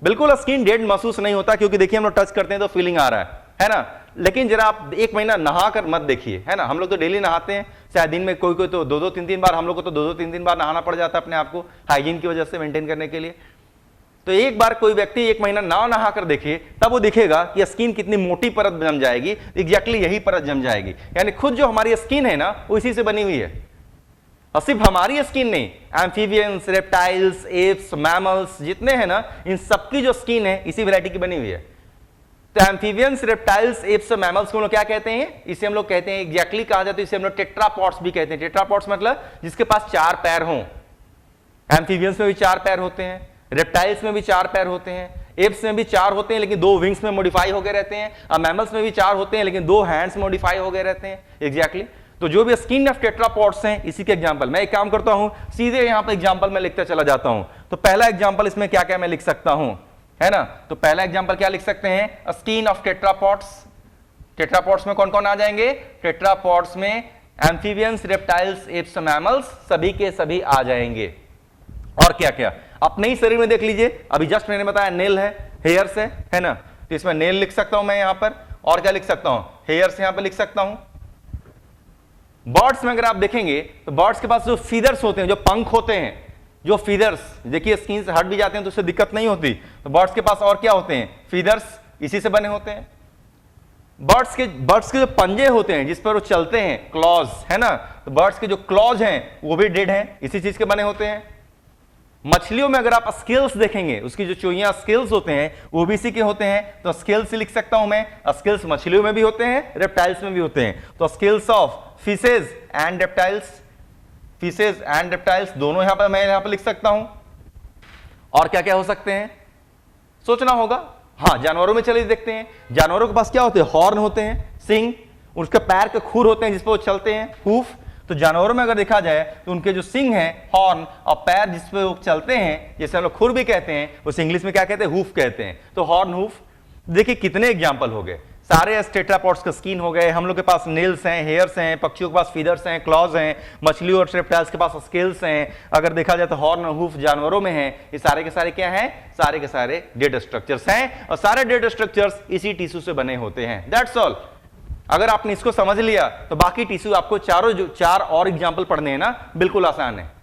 बिल्कुल स्किन डेड महसूस नहीं होता, क्योंकि देखिए हम लोग टच करते हैं तो फीलिंग आ रहा है ना। लेकिन जरा आप एक महीना नहा कर मत देखिए, है ना। हम लोग तो डेली नहाते हैं, शायद दिन में कोई कोई तो 2-2-3-3 बार, हम लोग को तो 2-2-3-3 बार नहाना पड़ जाता है अपने आप को, हाइजीन की वजह से मेंटेन करने के लिए। तो एक बार कोई व्यक्ति एक महीना ना नहा कर देखे, तब वो दिखेगा कि स्किन कितनी मोटी परत जम जाएगी। एग्जैक्टली यही परत जम जाएगी, यानी खुद जो हमारी स्किन है ना, वो इसी से बनी हुई है। और सिर्फ हमारी स्किन नहीं, एम्फीबियंस, रेप्टाइल्स, एप्स, मैमल्स जितने हैं ना, इन सबकी जो स्किन है इसी वैरायटी की बनी हुई है। तो एम्फीबियंस, रेप्टाइल्स, एप्स और मैमल्स को हम लोग क्या कहते हैं, इसे हम लोग कहते हैं, एग्जैक्टली कहा जाता है इसे हम लोग टेट्रापॉड्स भी कहते हैं। टेट्रापॉड्स मतलब जिसके पास 4 पैर हों। एम्फीबियंस में भी 4 पैर होते हैं, रेप्टाइल्स में भी 4 पैर होते हैं, एप्स में भी 4 होते हैं लेकिन 2 विंग्स में मॉडिफाई हो गए रहते हैं, और मैमल्स में भी 4 होते हैं लेकिन 2 हैंड्स मॉडिफाई हो गए रहते हैं। एग्जैक्टली तो जो भी स्किन ऑफ टेट्रापॉड्स हैं, इसी के एग्जांपल। मैं एक काम करता हूं, सीधे यहां पर एग्जांपल मैं लिखता चला जाता हूं। तो पहला एग्जांपल इसमें क्या क्या मैं लिख सकता हूं, है ना। तो पहला एग्जांपल क्या लिख सकते हैं, स्किन ऑफ टेट्रापॉड्स। टेट्रापॉड्स में कौन कौन आ जाएंगे, टेट्रापॉड्स में एम्फीबियंस, रेप्टाइल्स, एप्स, मैमल्स सभी के सभी आ जाएंगे। और क्या क्या अपने ही शरीर में देख लीजिए, अभी जस्ट मैंने बताया नेल है, हेयर्स है ना। तो इसमें नेल लिख सकता हूं मैं यहां पर, और क्या लिख सकता हूं, हेयर्स यहां पर लिख सकता हूं। बर्ड्स में अगर आप देखेंगे तो बर्ड्स के पास जो फीदर्स होते हैं, जो पंख होते हैं, जो फीदर्स देखिए स्किन से हट भी जाते हैं तो उससे दिक्कत नहीं होती। तो बर्ड्स के पास और क्या होते हैं, फीदर्स, इसी से बने होते हैं। बर्ड्स के जो पंजे होते हैं जिस पर वो चलते हैं, क्लॉज, है ना। तो बर्ड्स के जो क्लॉज हैं वो भी डेड हैं, इसी चीज के बने होते हैं। मछलियों में अगर आप स्केल्स देखेंगे, उसकी जो चोइयां स्केल्स होते हैं वो भी इसी के होते हैं। तो स्केल्स लिख सकता हूं मैं, स्केल्स मछलियों में भी होते हैं, रेप्टाइल्स में भी होते हैं। तो scales of fishes and reptiles, fishes and reptiles दोनों यहां पर मैं यहां पर लिख सकता हूं। और क्या क्या हो सकते हैं, सोचना होगा। हाँ, जानवरों में चलिए देखते हैं। जानवरों के पास क्या होते हैं, हॉर्न होते हैं, सिंग, उसके पैर के खुर होते हैं जिस पर वो चलते हैं, हूफ। तो जानवरों में अगर देखा जाए तो उनके जो सिंग है, हॉर्न, और पैर जिस पे वो चलते हैं, जैसे हम लोग खुर भी कहते हैं, उसे इंग्लिश में क्या कहते हैं, हूफ कहते हैं। तो हॉर्न, हूफ। देखिए कितने एग्जाम्पल हो गए। सारे टेट्रापॉड्स का स्किन हो गए, हम लोग के पास नेल्स हैं, हेयर्स हैं, पक्षियों के पास फीदर्स हैं, क्लॉज हैं, मछलियों और रेप्टाइल्स के पास स्केल्स हैं, अगर देखा जाए तो हॉर्न और हूफ जानवरों में हैं। ये सारे के सारे क्या हैं? सारे के सारे डेड स्ट्रक्चर्स हैं, और सारे डेड स्ट्रक्चर्स इसी टिश्यू से बने होते हैं। That's all. अगर आपने इसको समझ लिया तो बाकी टिश्यू आपको चार और एग्जाम्पल पढ़ने हैं ना, बिल्कुल आसान है।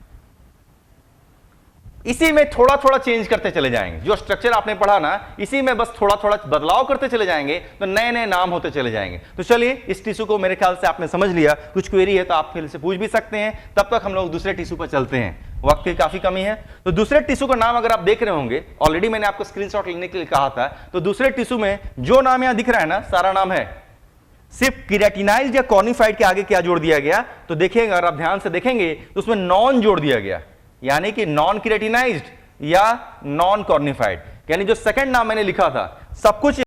इसी में थोड़ा थोड़ा चेंज करते चले जाएंगे, जो स्ट्रक्चर आपने पढ़ा ना, इसी में बस थोड़ा थोड़ा बदलाव करते चले जाएंगे तो नए नए नाम होते चले जाएंगे। तो चलिए, इस टिश्यू को मेरे ख्याल से आपने समझ लिया। कुछ क्वेरी है तो आप फिर से पूछ भी सकते हैं, तब तक हम लोग दूसरे टिश्यू पर चलते हैं, वक्त की काफी कमी है। तो दूसरे टिश्यू का नाम अगर आप देख रहे होंगे, ऑलरेडी मैंने आपको स्क्रीनशॉट लेने के लिए कहा था, तो दूसरे टिश्यू में जो नाम यहां दिख रहा है ना, सारा नाम है, सिर्फ केराटिनाइज्ड या कॉर्निफाइड के आगे क्या जोड़ दिया गया, तो देखिएगा, अगर आप ध्यान से देखेंगे तो उसमें नॉन जोड़ दिया गया, यानी कि नॉन केराटिनाइज्ड या नॉन कॉर्निफाइड। यानी जो सेकंड नाम मैंने लिखा था सब कुछ,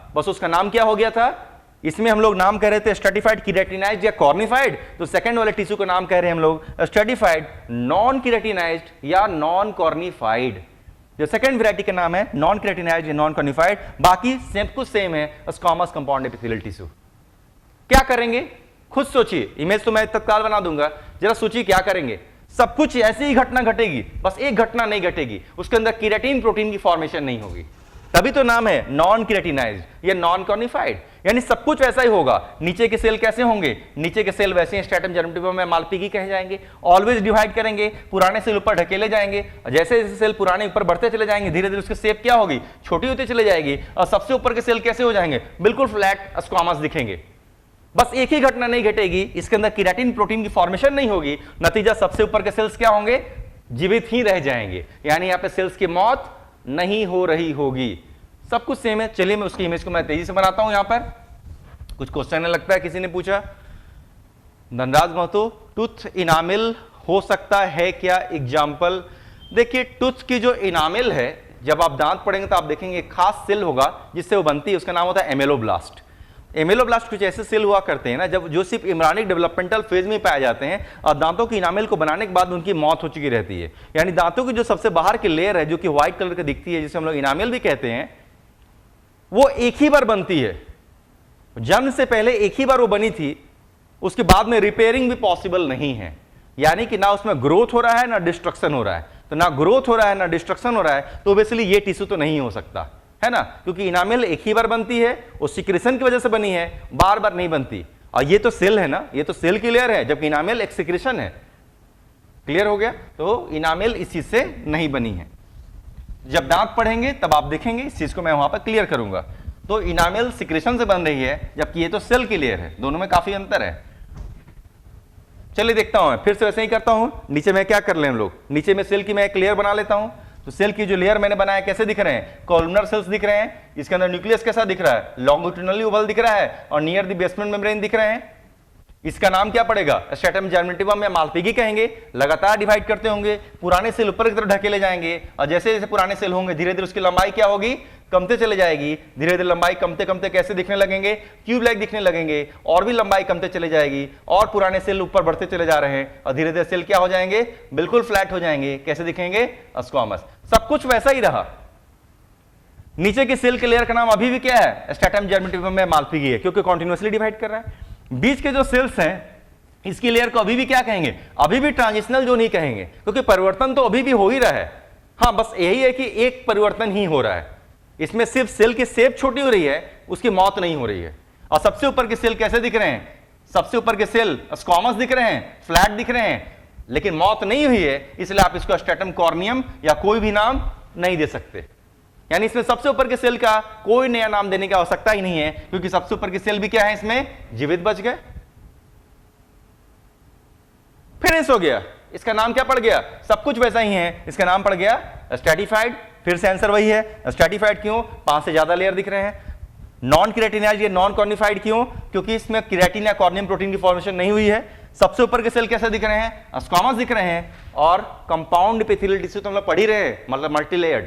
बस उसका नाम क्या हो गया था, इसमें हम लोग नाम कह रहे थे स्ट्रेटिफाइड केराटिनाइज्ड या कॉर्निफाइड, तो सेकंड वाले टिश्यू का नाम कह रहे हैं हम लोग स्ट्रेटिफाइड नॉन केराटिनाइज्ड या नॉन कॉर्निफाइड। जो सेकंड वैरायटी का नाम है नॉन केराटिनाइज्ड या नॉन कॉर्निफाइड। बाकी सब कुछ सेम है, स्क्वामस कंपाउंड एपिथेलियल टिश्यू। क्या करेंगे खुद सोचिए, इमेज तो मैं तत्काल बना दूंगा, जरा सोचिए क्या करेंगे। सब कुछ ऐसी ही घटना घटेगी, बस एक घटना नहीं घटेगी, उसके अंदर केराटिन प्रोटीन की फॉर्मेशन नहीं होगी, तभी तो नाम है नॉन केराटिनाइज्ड या नॉन कॉर्निफाइड। यानी सब कुछ वैसा ही होगा। नीचे के सेल कैसे होंगे? नीचे के सेल वैसे ही स्ट्रैटम जर्मेटिवम में मालपीगी कहे जाएंगे, ऑलवेज डिवाइड करेंगे, पुराने सेल ऊपर ढकेले जाएंगे, जैसे जैसे सेल पुराने ऊपर बढ़ते चले जाएंगे, धीरे धीरे उसकी शेप क्या होगी, छोटी होती चले जाएगी, और सबसे ऊपर के सेल कैसे हो जाएंगे, बिल्कुल फ्लैट स्क्वामस दिखेंगे। बस एक ही घटना नहीं घटेगी, इसके अंदर केराटिन प्रोटीन की फॉर्मेशन नहीं होगी, नतीजा सबसे ऊपर के सेल्स क्या होंगे, जीवित ही रह जाएंगे, यानी यहां पे सेल्स की मौत नहीं हो रही होगी। सब कुछ सेम है। चलिए मैं उसकी इमेज को मैं तेजी से बनाता हूं। यहां पर कुछ क्वेश्चन लगता है किसी ने पूछा, धनराज महतो, टूथ इनामिल हो सकता है क्या? एग्जाम्पल देखिए, टूथ की जो इनामिल है, जब आप दांत पढ़ेंगे तो आप देखेंगे एक खास सेल होगा जिससे वो बनती है, उसका नाम होता है एमेलोब्लास्ट। एमेलोब्लास्ट कुछ ऐसे सेल हुआ करते हैं ना, जब जो सिर्फ इम्ब्रानिक डेवलपमेंटल फेज में पाए जाते हैं, और दांतों की इनामिल को बनाने के बाद उनकी मौत हो चुकी रहती है। यानी दांतों की जो सबसे बाहर की लेयर है, जो कि व्हाइट कलर की दिखती है, जिसे हम लोग इनामिल भी कहते हैं, वो एक ही बार बनती है। जन्म से पहले एक ही बार वो बनी थी, उसके बाद में रिपेयरिंग भी पॉसिबल नहीं है। यानी कि ना उसमें ग्रोथ हो रहा है ना डिस्ट्रक्शन हो रहा है, तो ना ग्रोथ हो रहा है ना डिस्ट्रक्शन हो रहा है, तो ओब्वियसली ये टिश्यू तो नहीं हो सकता है ना, क्योंकि इनामिल एक ही बार बनती है, वो सिक्रेशन की वजह से बनी है, बार बार नहीं बनती। और ये तो सेल है ना, ये तो सेल की लेयर है, जबकि इनामिल एक सिक्रेशन है। क्लियर हो गया? तो इनामिल इस चीज से नहीं बनी है। जब दांत पढ़ेंगे तब आप देखेंगे, इस चीज को मैं वहां पर क्लियर करूंगा। तो इनामिल सिक्रेशन से बन रही है, जबकि ये तो सेल की लेयर है, दोनों में काफी अंतर है। चलिए देखता हूं, फिर से वैसे ही करता हूं। नीचे में क्या कर ले हम लोग, नीचे में सेल की मैं एक लेयर बना लेता हूं। तो सेल की जो लेयर मैंने बनाया कैसे दिख रहे हैं, कॉलमनर सेल्स दिख रहे हैं, इसके अंदर न्यूक्लियस कैसा दिख रहा है, लॉन्गिट्यूडिनली ओवल दिख रहा है, और नियर द बेसमेंट मेम्ब्रेन दिख रहे हैं। इसका नाम क्या पड़ेगा, स्ट्रैटम जर्मेटिवम या मालपीगी कहेंगे। लगातार डिवाइड करते होंगे, पुराने सेल ऊपर की तरफ ढकेले जाएंगे, और जैसे जैसे पुराने सेल होंगे धीरे धीरे उसकी लंबाई क्या होगी, कमते चले जाएगी। धीरे धीरे लंबाई कमते कमते कैसे दिखने लगेंगे, क्यूब लाइक दिखने लगेंगे, और भी लंबाई कमते चले जाएगी, और पुराने सेल ऊपर बढ़ते चले जा रहे हैं, और धीरे धीरे सेल क्या हो जाएंगे, बिल्कुल फ्लैट हो जाएंगे। कैसे दिखेंगे, स्क्वामस। सब कुछ वैसा ही रहा। नीचे की सेल के लेयर का नाम अभी भी क्या है, स्ट्रैटम जर्मेटिवम में मालपीगी है, क्योंकि कॉन्टिन्यूअसली डिवाइड कर रहा है। बीच के जो सेल्स हैं, इसकी लेयर को अभी भी क्या कहेंगे, अभी भी ट्रांजिशनल जोन ही कहेंगे, क्योंकि परिवर्तन तो अभी भी हो ही रहा है। हाँ, बस यही है कि एक परिवर्तन ही हो रहा है, इसमें सिर्फ सेल की शेप छोटी हो रही है, उसकी मौत नहीं हो रही है। और सबसे ऊपर के सेल कैसे दिख रहे हैं, सबसे ऊपर के सेल स्क्वामस दिख रहे हैं, फ्लैट दिख रहे हैं, लेकिन मौत नहीं हुई है, इसलिए आप इसको स्ट्रैटम कॉर्नियम या कोई भी नाम नहीं दे सकते। यानी इसमें सबसे ऊपर के सेल का कोई नया नाम देने की आवश्यकता ही नहीं है, क्योंकि सबसे ऊपर के सेल भी क्या है, इसमें जीवित बच गए। फिनिश हो गया। इसका नाम क्या पड़ गया, सब कुछ वैसा ही है, इसका नाम पड़ गया स्ट्रैटिफाइड। फिर से आंसर वही है, स्ट्रैटिफाइड क्यों, 5 से ज्यादा लेयर दिख रहे हैं। नॉन केराटिनाइज्ड या नॉन कॉर्निफाइड क्यों, क्योंकि इसमें केराटिन या कॉर्नियम प्रोटीन की फॉर्मेशन नहीं हुई है। सबसे ऊपर के सेल कैसे दिख रहे हैं, स्क्वामस दिख रहे हैं, और कंपाउंड एपिथेलियल टिश्यू तो हम लोग पढ़ ही रहे हैं, मतलब मल्टीलेयर्ड।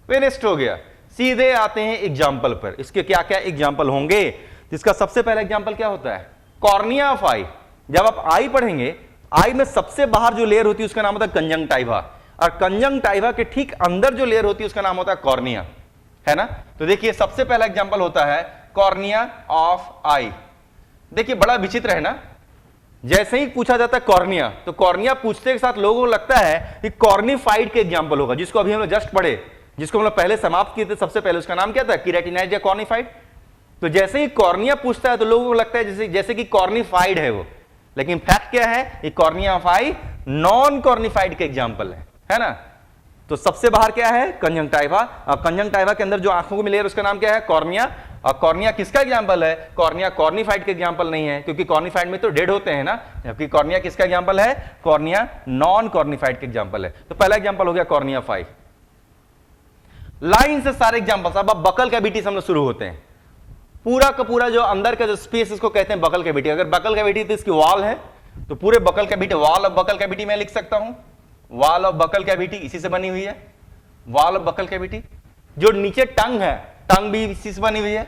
फिनिश्ड हो गया। सीधे आते हैं एग्जाम्पल पर। इसके क्या क्या एग्जाम्पल होंगे, जिसका सबसे पहला एग्जाम्पल क्या होता है, कॉर्निया ऑफ आई। जब आप आई पढ़ेंगे, आई में सबसे बाहर जो लेयर होती है उसका नाम होता है कंजंक्टाइवा, और कंजंक्टाइवा के ठीक अंदर जो लेयर होती है उसका नाम होता है कॉर्निया, है ना। तो देखिए सबसे पहला एग्जांपल होता है कॉर्निया ऑफ आई। देखिए बड़ा विचित्र है ना, जैसे ही पूछा जाता है कॉर्निया, तो कॉर्निया पूछते के साथ लोगों को लगता है कि कॉर्निफाइड के एग्जांपल होगा, जिसको अभी हम लोग जस्ट पढ़े, जिसको हम लोग पहले समाप्त किए थे सबसे पहले, उसका नाम क्या था, कीराटिनाइज्ड या कॉर्निफाइड। तो जैसे ही कॉर्निया पूछता है तो लोगों को लगता है जैसे कि कॉर्निफाइड है वो, लेकिन फैक्ट क्या है, ये cornea of I non cornified के एग्जांपल है ना। तो सबसे बाहर क्या है, कंजंक्टाइवा, और कंजंक्टाइवा के अंदर जो आंखों को मिले उसका नाम क्या है, कॉर्निया। और कॉर्निया किसका एग्जांपल है, कॉर्निया कॉर्निफाइड के एग्जांपल नहीं है, क्योंकि कॉर्निफाइड में तो डेड होते हैं ना, जबकि कॉर्निया किसका एग्जांपल है, कॉर्निया नॉन कॉर्निफाइड के एग्जांपल है। तो पहला एग्जांपल हो गया कॉर्निया ऑफ आई। लाइन से सारे एग्जांपल, अब बकल कैविटी से हम लोग शुरू होते हैं। पूरा का पूरा जो अंदर का जो स्पेस, इसको कहते हैं बकल कैविटी। अगर बकल कैविटी तो इसकी वॉल है, तो पूरे buccal cavity, wall of buccal cavity में लिख सकता हूं, वॉल ऑफ बकल कैविटी इसी से बनी हुई है, वॉल ऑफ बकल कैविटी। जो नीचे टंग है, टंग भी इसी से बनी हुई है,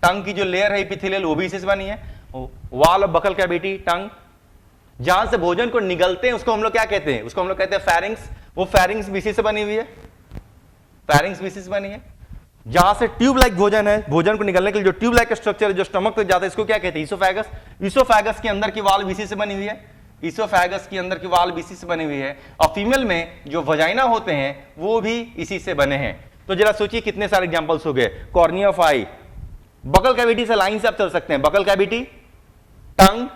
टंग की जो लेयर है एपिथेलियल वो भी इसी से बनी है। वॉल ऑफ बकल कैविटी, टंग, जहां से भोजन को निगलते हैं उसको हम लोग क्या कहते हैं, उसको हम लोग कहते हैं फेरिंग्स, वो फेरिंग्स भी इसी से बनी हुई है, फेरिंग्स भी इसी से बनी है। जहां से ट्यूब लाइक भोजन है, भोजन को निकलने के लिए जो ट्यूब लाइक स्ट्रक्चर है जो स्टमक तक जाता है, इसको क्या कहते हैं, ईसोफेगस। ईसोफेगस के अंदर की वाल बीसी से बनी हुई है, ईसोफेगस की अंदर की वाल बीसी से बनी हुई है। और फीमेल में जो वजाइना होते हैं वो भी इसी से बने हैं। तो जरा सोचिए कितने सारे एग्जांपल्स हो गए, cornea of I, buccal cavity से लाइन से आप चल सकते हैं, बकल कैविटी, टंग,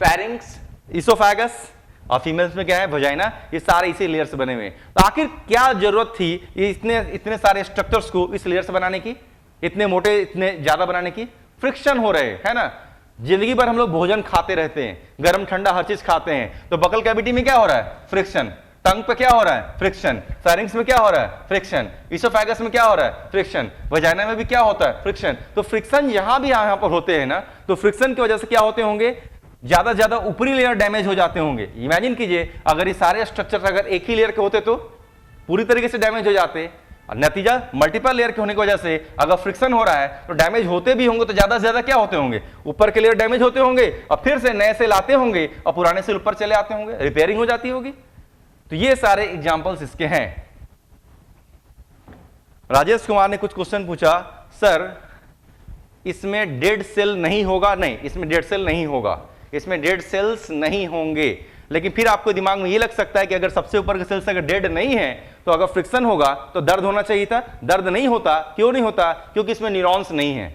फेरिंग्स, ईसोफेगस, और फीमेल्स में क्या है, वजाइना, ये सारे इसी लेयर से बने हुए हैं। तो आखिर क्या जरूरत थी ये इतने सारे स्ट्रक्चर्स को इस लेयर से बनाने की, इतने मोटे, इतने ज्यादा बनाने की? फ्रिक्शन हो रहे है ना, जिंदगी भर हम लोग भोजन खाते रहते हैं, गर्म ठंडा हर चीज खाते हैं, तो बकल कैविटी में क्या हो रहा है, फ्रिक्शन। टंग पे क्या हो रहा है, फ्रिक्शन। फेरिंग्स में क्या हो रहा है, फ्रिक्शन। ईसोफेगस में क्या हो रहा है, फ्रिक्शन। वजाइना में भी क्या होता है, फ्रिक्शन। तो फ्रिक्शन यहां भी यहां पर होते हैं ना, तो फ्रिक्शन की वजह से क्या होते होंगे, ज्यादा ज्यादा ऊपरी लेयर डैमेज हो जाते होंगे। इमेजिन कीजिए अगर ये सारे स्ट्रक्चर अगर एक ही लेयर के होते तो पूरी तरीके से डैमेज हो जाते, और नतीजा मल्टीपल लेयर के होने की वजह से अगर फ्रिक्शन हो रहा है तो डैमेज होते भी होंगे, तो ज्यादा से ज्यादा क्या होते होंगे, ऊपर के लेयर डैमेज होते होंगे, और फिर से नए सेल आते होंगे और पुराने सेल ऊपर चले आते होंगे, रिपेयरिंग हो जाती होगी। तो ये सारे एग्जांपल्स इसके हैं। राजेश कुमार ने कुछ क्वेश्चन पूछा, सर इसमें डेड सेल नहीं होगा? नहीं, इसमें डेड सेल नहीं होगा, इसमें डेड सेल्स नहीं होंगे। लेकिन फिर आपको दिमाग में ये लग सकता है कि अगर सबसे ऊपर के सेल्स अगर डेड नहीं है तो अगर फ्रिक्शन होगा तो दर्द होना चाहिए था। दर्द नहीं होता, क्यों नहीं होता, क्योंकि इसमें न्यूरॉन्स नहीं है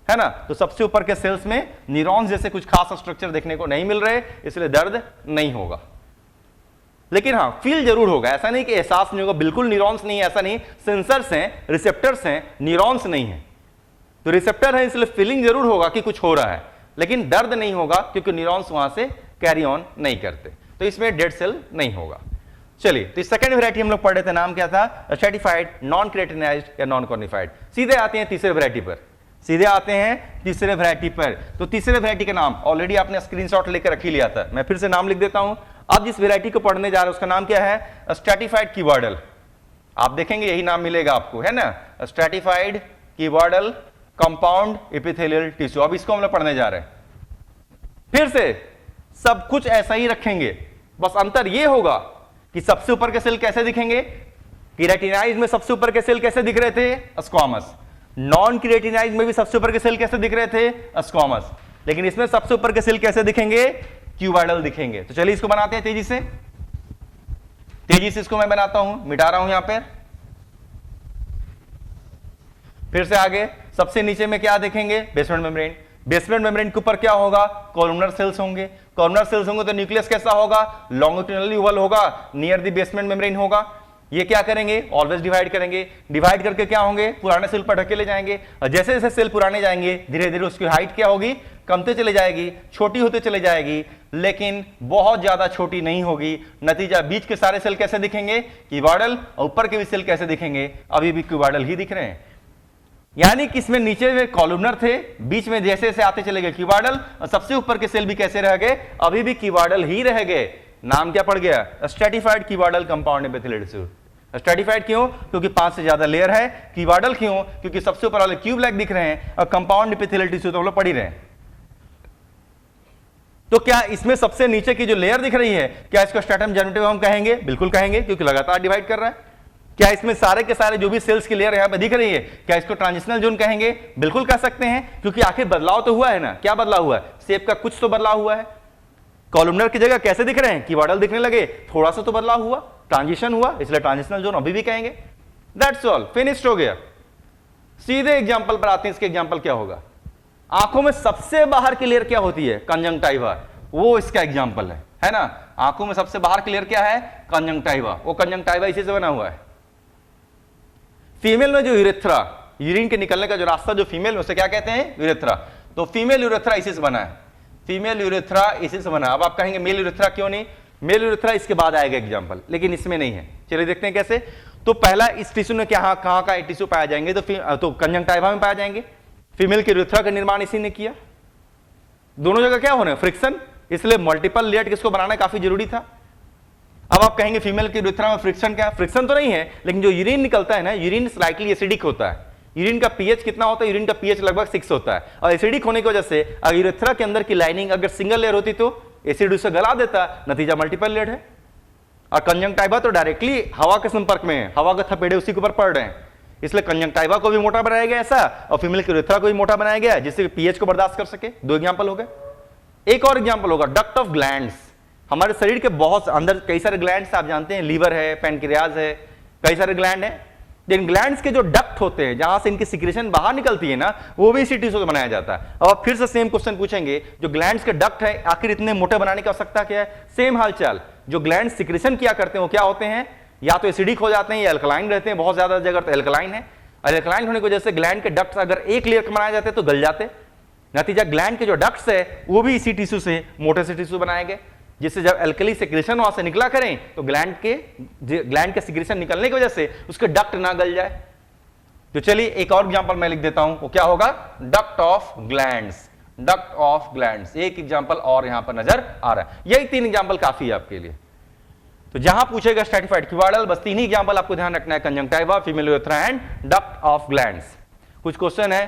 ना। तो सबसे ऊपर के सेल्स में न्यूरॉन्स जैसे कुछ खास स्ट्रक्चर देखने को नहीं मिल रहे, इसलिए दर्द नहीं होगा। लेकिन हाँ, फील जरूर होगा, ऐसा नहीं कि एहसास नहीं होगा, बिल्कुल न्यूरॉन्स नहीं है ऐसा नहीं, सेंसर्स हैं, रिसेप्टर्स हैं, न्यूरॉन्स नहीं है। तो रिसेप्टर है इसलिए फीलिंग जरूर होगा कि कुछ हो रहा है, लेकिन दर्द नहीं होगा क्योंकि न्यूरॉन्स वहां से कैरी ऑन नहीं करते। तो इसमें डेड सेल नहीं होगा। चलिए, तो सेकंड वैरायटी हम लोग पढ़ रहे थे, नाम क्या था, स्ट्रैटिफाइड, नॉन क्रेटिनाइज्ड या नॉन कॉर्निफाइड। सीधे आते हैं तीसरे वैरायटी पर, सीधे आते हैं तीसरे वैरायटी पर। तो तीसरे वैरायटी का नाम ऑलरेडी आपने स्क्रीनशॉट लेकर रख ही लिया था, मैं फिर से नाम लिख देता हूं। अब जिस वैरायटी को पढ़ने जा रहे हैं उसका नाम क्या है, स्ट्रैटिफाइड क्यूबॉइडल। आप देखेंगे यही नाम मिलेगा आपको, है ना, stratified cuboidal compound epithelial tissue. अब इसको हम लोग पढ़ने जा रहे हैं। फिर से सब कुछ ऐसा ही रखेंगे, बस अंतर यह होगा कि सबसे ऊपर के सेल कैसे दिखेंगे, कीरेटिनाइज में सबसे ऊपर के सेल कैसे दिख रहे थे, स्क्वामस। नॉन कीरेटिनाइज में भी सबसे ऊपर के सेल कैसे दिख रहे थे, स्क्वामस। लेकिन इसमें सबसे ऊपर के सेल कैसे दिखेंगे, क्यूबॉइडल दिखेंगे। तो चलिए इसको बनाते हैं तेजी से, तेजी से इसको मैं बनाता हूं, मिटा रहा हूं यहां पर। फिर से आगे, सबसे नीचे में क्या देखेंगे, बेसमेंट मेम्ब्रेन। बेसमेंट मेम्ब्रेन के ऊपर क्या होगा, कॉलमनर सेल्स होंगे। कॉलमनर सेल्स होंगे तो न्यूक्लियस कैसा होगा, लॉन्गिट्यूडिनली ओवल होगा, नियर द बेसमेंट मेम्ब्रेन होगा। ये क्या करेंगे, ऑलवेज डिवाइड करेंगे। डिवाइड करके क्या होंगे, पुराने सेल पर ढके ले जाएंगे, और जैसे जैसे सेल पुराने जाएंगे धीरे धीरे उसकी हाइट क्या होगी, कमते चले जाएगी, छोटी होते चले जाएगी, लेकिन बहुत ज्यादा छोटी नहीं होगी। नतीजा बीच के सारे सेल कैसे दिखेंगे, क्यूबॉइडल, और ऊपर के भी सेल कैसे दिखेंगे, अभी भी क्यूबॉइडल ही दिख रहे हैं। यानी कि इसमें नीचे में कॉलमनर थे, बीच में जैसे जैसे आते चले गए क्यूबॉइडल, और सबसे ऊपर के सेल भी कैसे रह गए, अभी भी क्यूबॉइडल ही रह गए। नाम क्या पड़ गया, stratified cuboidal compound epithelial tissue. Stratified क्यों, क्योंकि 5 से ज्यादा लेयर है। क्यूबॉइडल क्यों, क्योंकि सबसे ऊपर वाले क्यूब लाइक दिख रहे हैं, और कंपाउंड एपिथेलियल टिश्यू तो हम लोग पढ़ ही रहे हैं। तो क्या इसमें सबसे नीचे की जो लेयर दिख रही है, क्या इसको स्ट्रैटम जेनिटिव हम कहेंगे, बिल्कुल कहेंगे, क्योंकि लगातार डिवाइड कर रहा है। क्या इसमें सारे के सारे जो भी सेल्स की लेयर यहां पे दिख रही है, क्या इसको ट्रांजिशनल जोन कहेंगे? बिल्कुल कह सकते हैं, क्योंकि आखिर बदलाव तो हुआ है ना। क्या बदलाव हुआ है? शेप का कुछ तो बदलाव हुआ है। कॉलमनर की जगह कैसे दिख रहे हैं? क्यूबॉइडल दिखने लगे, थोड़ा सा तो बदलाव हुआ, ट्रांजिशन हुआ, इसलिए ट्रांजिशनल जोन अभी भी कहेंगे। दैट्स ऑल, फिनिश्ड हो गया। सीधे एग्जांपल पर आते हैं। इसके एग्जांपल क्या होगा? आंखों में सबसे बाहर की लेयर क्या होती है? कंजंक्टिवा। वो इसका एग्जांपल है ना। आंखों में सबसे बाहर की लेयर क्या है? कंजंक्टिवा। वो कंजंक्टिवा इसी से बना हुआ है। फीमेल में जो यूरेथ्रा, यूरिन के निकलने का जो रास्ता जो फीमेल में, उसे क्या कहते हैं? यूरेथ्रा। तो फीमेल यूरेथ्रा इसी से बना है। फीमेल यूरेथ्रा इसी से बना। अब आप कहेंगे मेल यूरेथ्रा क्यों नहीं? मेल यूरेथ्रा इसके बाद आएगा एग्जांपल, लेकिन इसमें नहीं है। चलिए देखते हैं कैसे। तो पहला इस टिश्यू में क्या, कहां का टिश्यू पाया जाएंगे? तो कंजंक्टिवा में पाया जाएंगे। फीमेल के यूरेथ्रा का निर्माण इसी ने किया। दोनों जगह क्या होना है? फ्रिक्शन, इसलिए मल्टीपल लेयर किसको बनाना काफी जरूरी था। अब आप कहेंगे फीमेल के यूरेथ्रा में फ्रिक्शन क्या? फ्रिक्शन तो नहीं है, लेकिन जो यूरिन निकलता है ना, यूरिन स्लाइटली एसिडिक होता है। यूरिन का पीएच कितना होता है? यूरिन का पीएच लगभग 6 होता है, और एसिडिक होने की वजह से अगर यूरेथ्रा के अंदर की लाइनिंग अगर सिंगल लेयर होती तो एसिड उसे गला देता, नतीजा मल्टीपल लेयर है। और कंजंक्टिवा तो डायरेक्टली हवा के संपर्क में है, हवा के थपेड़े उसी के ऊपर पड़ रहे हैं, इसलिए कंजंक्टिवा को भी मोटा बनाया गया ऐसा, और फीमेल के यूरेथ्रा को भी मोटा बनाया गया जिससे पीएच को बर्दाश्त कर सके। 2 एग्जांपल हो गए। एक और एग्जांपल होगा डक्ट ऑफ ग्लैंड्स। हमारे शरीर के बहुत अंदर कई सारे ग्लैंड्स आप जानते हैं, लीवर है, पैनक्रियाज है, कई सारे ग्लैंड हैं। लेकिन ग्लैंड्स के जो डक्ट होते हैं, जहां से इनकी सिक्रेशन बाहर निकलती है ना, वो भी इसी टिश्यू से बनाया जाता है। अब फिर से सेम क्वेश्चन पूछेंगे, जो ग्लैंड्स के डक्ट है आखिर इतने मोटे बनाने की आवश्यकता क्या है? सेम हालचाल, जो ग्लैंड सिक्रेशन किया करते हैं वो क्या होते हैं? या तो एसिडिक हो जाते हैं या अल्कलाइन रहते हैं। बहुत ज्यादा जगह तो अल्कलाइन है, और अल्कलाइन होने की वजह से ग्लैंड के डक्ट्स अगर एक लेयर के बनाए जाते तो गल जाते। नतीजा ग्लैंड के जो डक्ट्स है वो भी इसी टिश्यू से, मोटे से टिश्यू बनाए गए, जिससे जब एल्कली सिक्रेशन वहां से निकला करें तो ग्लैंड के सिक्रेशन निकलने की वजह से उसके डक्ट ना गल जाए। तो चलिए एक और एग्जांपल मैं लिख देता हूं, वो क्या होगा? Duct of glands. Duct of glands, एक एग्जांपल और यहां पर नजर आ रहा है। यही 3 एग्जांपल काफी है आपके लिए। तो जहां पूछेगा स्ट्रैटिफाइड क्यूबॉइडल, बस 3 ही एग्जांपल आपको ध्यान रखना है, conjunctiva, female urethra and duct of glands. कुछ क्वेश्चन है,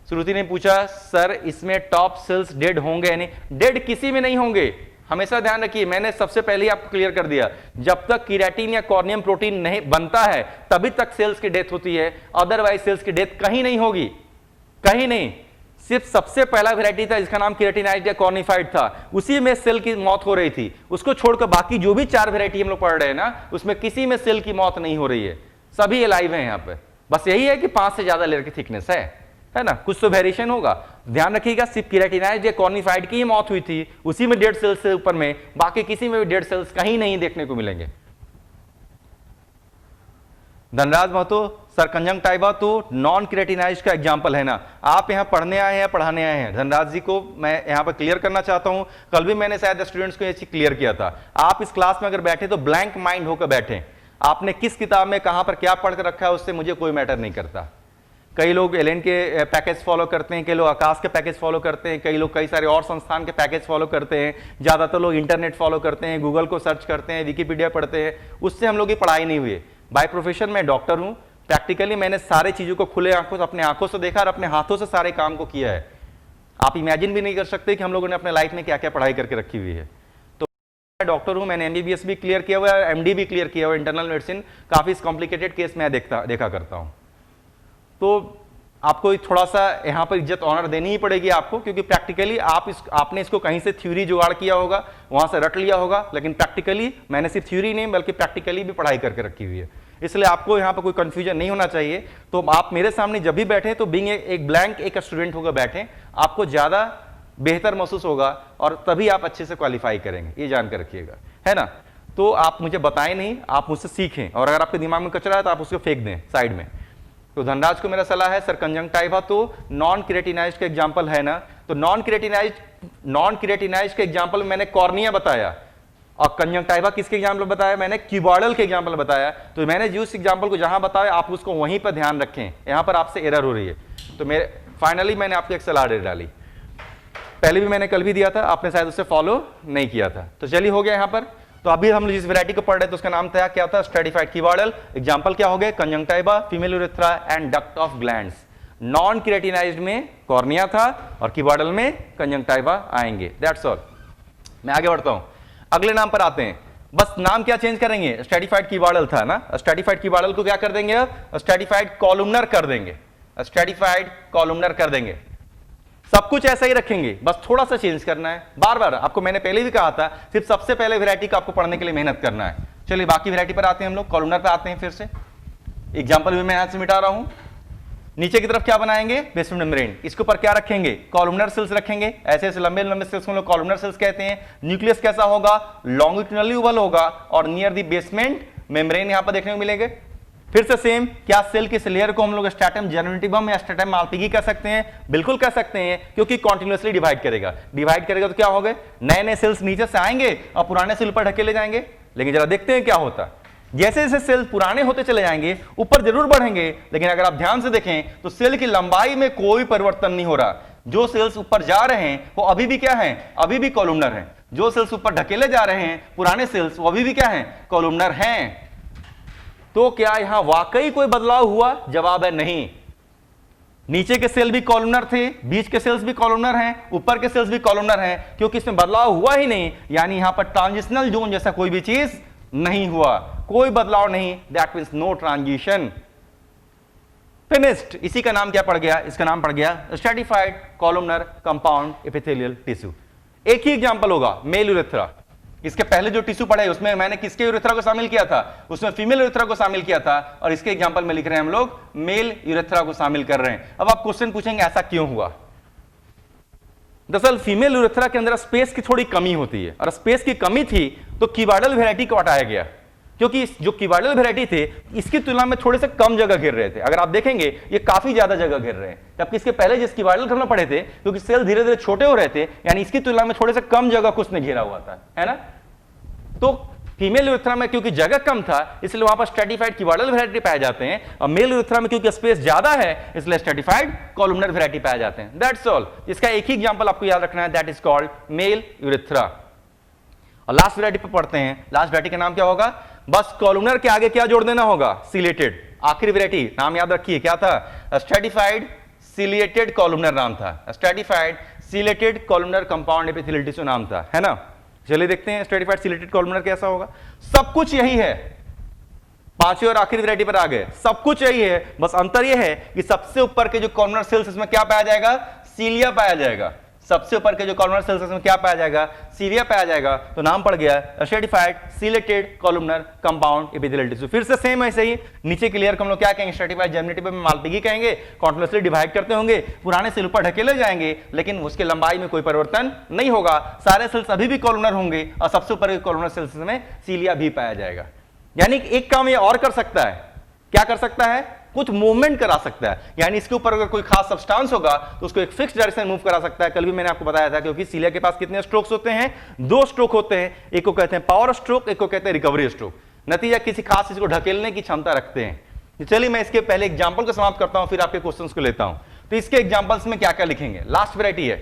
श्रुति ने पूछा सर इसमें टॉप सेल्स डेड होंगे या नहीं? डेड किसी में नहीं होंगे, हमेशा ध्यान रखिए। मैंने सबसे पहले ही आपको क्लियर कर दिया, जब तक कीरेटिन या कॉर्नियम प्रोटीन नहीं बनता है तभी तक सेल्स की डेथ होती है, अदरवाइज सेल्स की डेथ कहीं नहीं होगी, कहीं नहीं। सिर्फ सबसे पहला वैरायटी था जिसका नाम कीरेटिनाइज्ड या कॉर्निफाइड था, उसी में सेल की मौत हो रही थी। उसको छोड़कर बाकी जो भी 4 वैरायटी हम लोग पढ़ रहे हैं ना, उसमें किसी में सेल की मौत नहीं हो रही है, सभी अलाइव हैं यहाँ पे। बस यही है कि 5 से ज्यादा लेयर की थिकनेस है ना, कुछ तो वेरिएशन होगा। ध्यान रखिएगा, सिर्फ कीरेटिनाइज्ड या कॉर्निफाइड की ही मौत हुई थी, उसी में डेड सेल्स से ऊपर में, बाकी किसी में भी डेड सेल्स कहीं नहीं देखने को मिलेंगे। धनराज महतो सर कंजंक्टिवा तो नॉन कीरेटिनाइज्ड का एग्जांपल है ना। आप यहां पढ़ने आए हैं, पढ़ाने आए हैं। धनराज जी को मैं यहां पर क्लियर करना चाहता हूं, कल भी मैंने शायद स्टूडेंट्स को ये चीज क्लियर किया था। आप इस क्लास में अगर बैठे तो ब्लैंक माइंड होकर बैठे, आपने किस किताब में कहां पर क्या पढ़ कर रखा है उससे मुझे कोई मैटर नहीं करता। कई लोग एलेन के पैकेज फॉलो करते हैं, कई लोग आकाश के पैकेज फॉलो करते हैं, कई लोग कई सारे और संस्थान के पैकेज फॉलो करते हैं, ज्यादातर लोग इंटरनेट फॉलो करते हैं, गूगल को सर्च करते हैं, विकिपीडिया पढ़ते हैं, उससे हम लोग की पढ़ाई नहीं हुई। बाय प्रोफेशन मैं डॉक्टर हूं, प्रैक्टिकली मैंने सारे चीजों को खुले आंखों से, अपने आंखों से देखा और अपने हाथों से सारे काम को किया है। आप इमेजिन भी नहीं कर सकते कि हम लोगों ने अपने लाइफ में क्या क्या पढ़ाई करके रखी हुई है। तो मैं डॉक्टर हूं, मैंने एमबीबीएस भी क्लियर किया हुआ है, एमडी भी क्लियर किया हुआ है, इंटरनल मेडिसिन, काफी कॉम्प्लिकेटेड केस मैं देखा करता हूं। तो आपको थोड़ा सा यहाँ पर इज्जत ऑनर देनी ही पड़ेगी आपको, क्योंकि प्रैक्टिकली आपने इसको कहीं से थ्योरी जुगाड़ किया होगा, वहां से रट लिया होगा, लेकिन प्रैक्टिकली मैंने सिर्फ थ्योरी नहीं बल्कि प्रैक्टिकली भी पढ़ाई करके रखी हुई है, इसलिए आपको यहाँ पर कोई कंफ्यूजन नहीं होना चाहिए। तो आप मेरे सामने जब भी बैठे तो बीइंग एक ब्लैंक एक स्टूडेंट होकर बैठे, आपको ज्यादा बेहतर महसूस होगा और तभी आप अच्छे से क्वालिफाई करेंगे, ये जानकर रखिएगा, है ना। तो आप मुझे बताएं नहीं, आप मुझसे सीखें, और अगर आपके दिमाग में कचरा है तो आप उसको फेंक दें साइड में। तो धनराज को मेरा सलाह है, सर कंजंक्टिवा तो नॉन कीरेटिनाइज्ड का एग्जांपल है ना, तो नॉन कीरेटिनाइज्ड के एग्जांपल में मैंने कॉर्निया बताया, और कंजंक्टिवा किसके एग्जांपल बताया? मैंने क्यूबॉइडल के एग्जांपल बताया। तो मैंने जिस एग्जांपल को जहां बताया आप उसको वहीं पर ध्यान रखें, यहां पर आपसे एरर हो रही है। तो मेरे फाइनली मैंने आपको एक सलाह दे डाली, पहले भी मैंने कल भी दिया था, आपने शायद उससे फॉलो नहीं किया था। तो चलिए हो गया यहां पर। तो अभी हम जिस वैरायटी को पढ़ रहे थे उसका नाम था क्या था? Stratified cuboidal. एग्जांपल क्या हो गए? Conjunctiva, female urethra and duct of glands. Non keratinised में कॉर्निया था और क्यूबॉइडल में कंजंक्टिवा आएंगे। That's all. मैं आगे बढ़ता हूं, अगले नाम पर आते हैं। बस नाम क्या चेंज करेंगे, स्ट्रेटिफाइड कीवार्डल था ना, स्ट्रेटिफाइड कीवार्डल को क्या कर देंगे, अब स्ट्रेटिफाइड कॉलमनर कर देंगे, स्ट्रेटिफाइड कॉलमनर कर देंगे। सब कुछ ऐसा ही रखेंगे, बस थोड़ा सा चेंज करना है। बार बार आपको मैंने पहले भी कहा था, सिर्फ सबसे पहले वैरायटी को आपको पढ़ने के लिए मेहनत करना है। चलिए बाकी वैरायटी पर आते हैं हम लोग, कॉलमनर पे आते हैं। फिर से एग्जांपल भी मैं यहां से मिटा रहा हूं। नीचे की तरफ क्या बनाएंगे, बेसमेंट मेम्ब्रेन, इसके ऊपर क्या रखेंगे, कॉलमनर सेल्स रखेंगे। ऐसे ऐसे लंबे लंबे सेल्स को हम लोग कॉलमनर सेल्स कहते हैं। न्यूक्लियस कैसा होगा, लॉन्गिट्यूडनली ओवल होगा और नियर द बेसमेंट मेम्ब्रेन यहां पर देखने को मिलेंगे। फिर से सेम, क्या सेल के लेयर को हम लोग स्ट्रैटम जेनेटिवम या स्ट्रैटम मालपिगी कह सकते हैं, बिल्कुल कह सकते हैं, क्योंकि कॉन्टिन्यूअसली डिवाइड करेगा। डिवाइड करेगा तो क्या होगा, नए नए सेल्स नीचे से आएंगे और पुराने सेल ऊपर ढकेले जाएंगे। लेकिन जरा देखते हैं क्या होता है, जैसे जैसे सेल पुराने होते चले जाएंगे ऊपर जरूर बढ़ेंगे, लेकिन अगर आप ध्यान से देखें तो सेल की लंबाई में कोई परिवर्तन नहीं हो रहा। जो सेल्स ऊपर जा रहे हैं वो अभी भी क्या है, अभी भी कॉलमनर हैं। जो सेल्स ऊपर ढकेले जा रहे हैं पुराने सेल्स, वो अभी भी क्या है, कॉलमनर हैं। तो क्या यहां वाकई कोई बदलाव हुआ, जवाब है नहीं। नीचे के सेल भी कॉलमनर थे, बीच के सेल्स भी कॉलमनर हैं, ऊपर के सेल्स भी कॉलमनर हैं, क्योंकि इसमें बदलाव हुआ ही नहीं। यानी यहां पर ट्रांजिशनल जोन जैसा कोई भी चीज नहीं हुआ, कोई बदलाव नहीं, that means no transition, finished. इसी का नाम क्या पड़ गया, इसका नाम पड़ गया stratified columnar compound epithelial tissue. एक ही एग्जांपल होगा, मेल यूरेथ्रा। इसके पहले जो टिश्यू पढ़े उसमें मैंने किसके यूरेथ्रा को शामिल किया था, उसमें फीमेल यूरेथ्रा को शामिल किया था, और इसके एग्जांपल में लिख रहे हैं हम लोग मेल यूरेथ्रा को शामिल कर रहे हैं। अब आप क्वेश्चन पूछेंगे ऐसा क्यों हुआ। दरअसल फीमेल यूरेथ्रा के अंदर स्पेस की थोड़ी कमी होती है, और स्पेस की कमी थी तो कीवार्डल वैरायटी को हटाया गया, क्योंकि जो कीवार्डल वैरायटी थे इसकी तुलना में थोड़े से कम जगह घेर रहे थे। अगर आप देखेंगे ये काफी ज्यादा जगह घेर रहे हैं, जबकि इसके पहले जिस कीवार्डल हम लोग पढ़े थे, क्योंकि सेल धीरे धीरे छोटे हो रहे थे, यानी इसकी तुलना में थोड़े से कम जगह कुछ ने घेरा हुआ था, है ना। तो फीमेल यूरेथ्रा में क्योंकि जगह कम था इसलिए वहां पर स्ट्रैटिफाइड कीवार्डल वैरायटी पाए जाते हैं, और मेल यूरेथ्रा में क्योंकि स्पेस ज्यादा है इसलिए स्ट्रैटिफाइड कॉलमनर वैरायटी पाए जाते हैं। That's all. इसका एक ही एग्जांपल आपको याद रखना है, that is called male urethra. और लास्ट वैरायटी पे पढ़ते हैं। लास्ट वैरायटी का नाम क्या होगा, बस कॉलमनर के आगे क्या जोड़ देना होगा, सिलेटेड। आखिरी वैरायटी नाम याद रखिए, क्या था, स्ट्रैटिफाइड सिलेटेड कॉलमनर नाम था, stratified chelated columnar compound epithelial tissue नाम था, है ना। चलिए देखते हैं स्ट्रैटिफाइड सिलेटेड कॉलमनर कैसा होगा। सब कुछ यही है, पांचवी और आखिरी वैरायटी पर आ गए, सब कुछ यही है, बस अंतर यह है कि सबसे ऊपर के जो कॉलमनर सेल्स इसमें क्या पाया जाएगा, सीलिया पाया जाएगा। सबसे ऊपर के जो कॉलमनर सेल्स इसमें क्या पाया जाएगा, सीलिया पाया जाएगा। तो नाम पड़ गया stratified chelated columnar compound epithelial tissue. फिर से सेम ऐसे ही, नीचे के लेयर को हम लोग क्या कहेंगे, स्ट्रैटिफाइड जेमिनेटिव में मालपिगी कहेंगे, कॉन्टिन्यूअसली डिवाइड करते होंगे, पुराने सेल ऊपर ढकेले जाएंगे, लेकिन उसके लंबाई में कोई परिवर्तन नहीं होगा। सारे सेल्स अभी भी कॉलमनर होंगे और सबसे ऊपर के कॉलमनर सेल्स में सीलिया भी पाया जाएगा। यानी एक काम ये और कर सकता है, क्या कर सकता है, कुछ मूवमेंट करा सकता है। यानी इसके ऊपर अगर कोई खास सब्सटेंस होगा तो उसको एक फिक्स डायरेक्शन मूव करा सकता है। कल भी मैंने आपको बताया था, क्योंकि सीलिया के पास कितने स्ट्रोक्स होते हैं, 2 स्ट्रोक होते हैं, एक को कहते हैं पावर स्ट्रोक, एक को कहते हैं रिकवरी स्ट्रोक। नतीजा किसी खास चीज को ढकेलने की क्षमता रखते हैं। चलिए मैं इसके पहले एग्जाम्पल को समाप्त करता हूं, फिर आपके क्वेश्चंस को लेता हूं। तो इसके एग्जाम्पल्स में क्या क्या लिखेंगे, लास्ट वैरायटी है।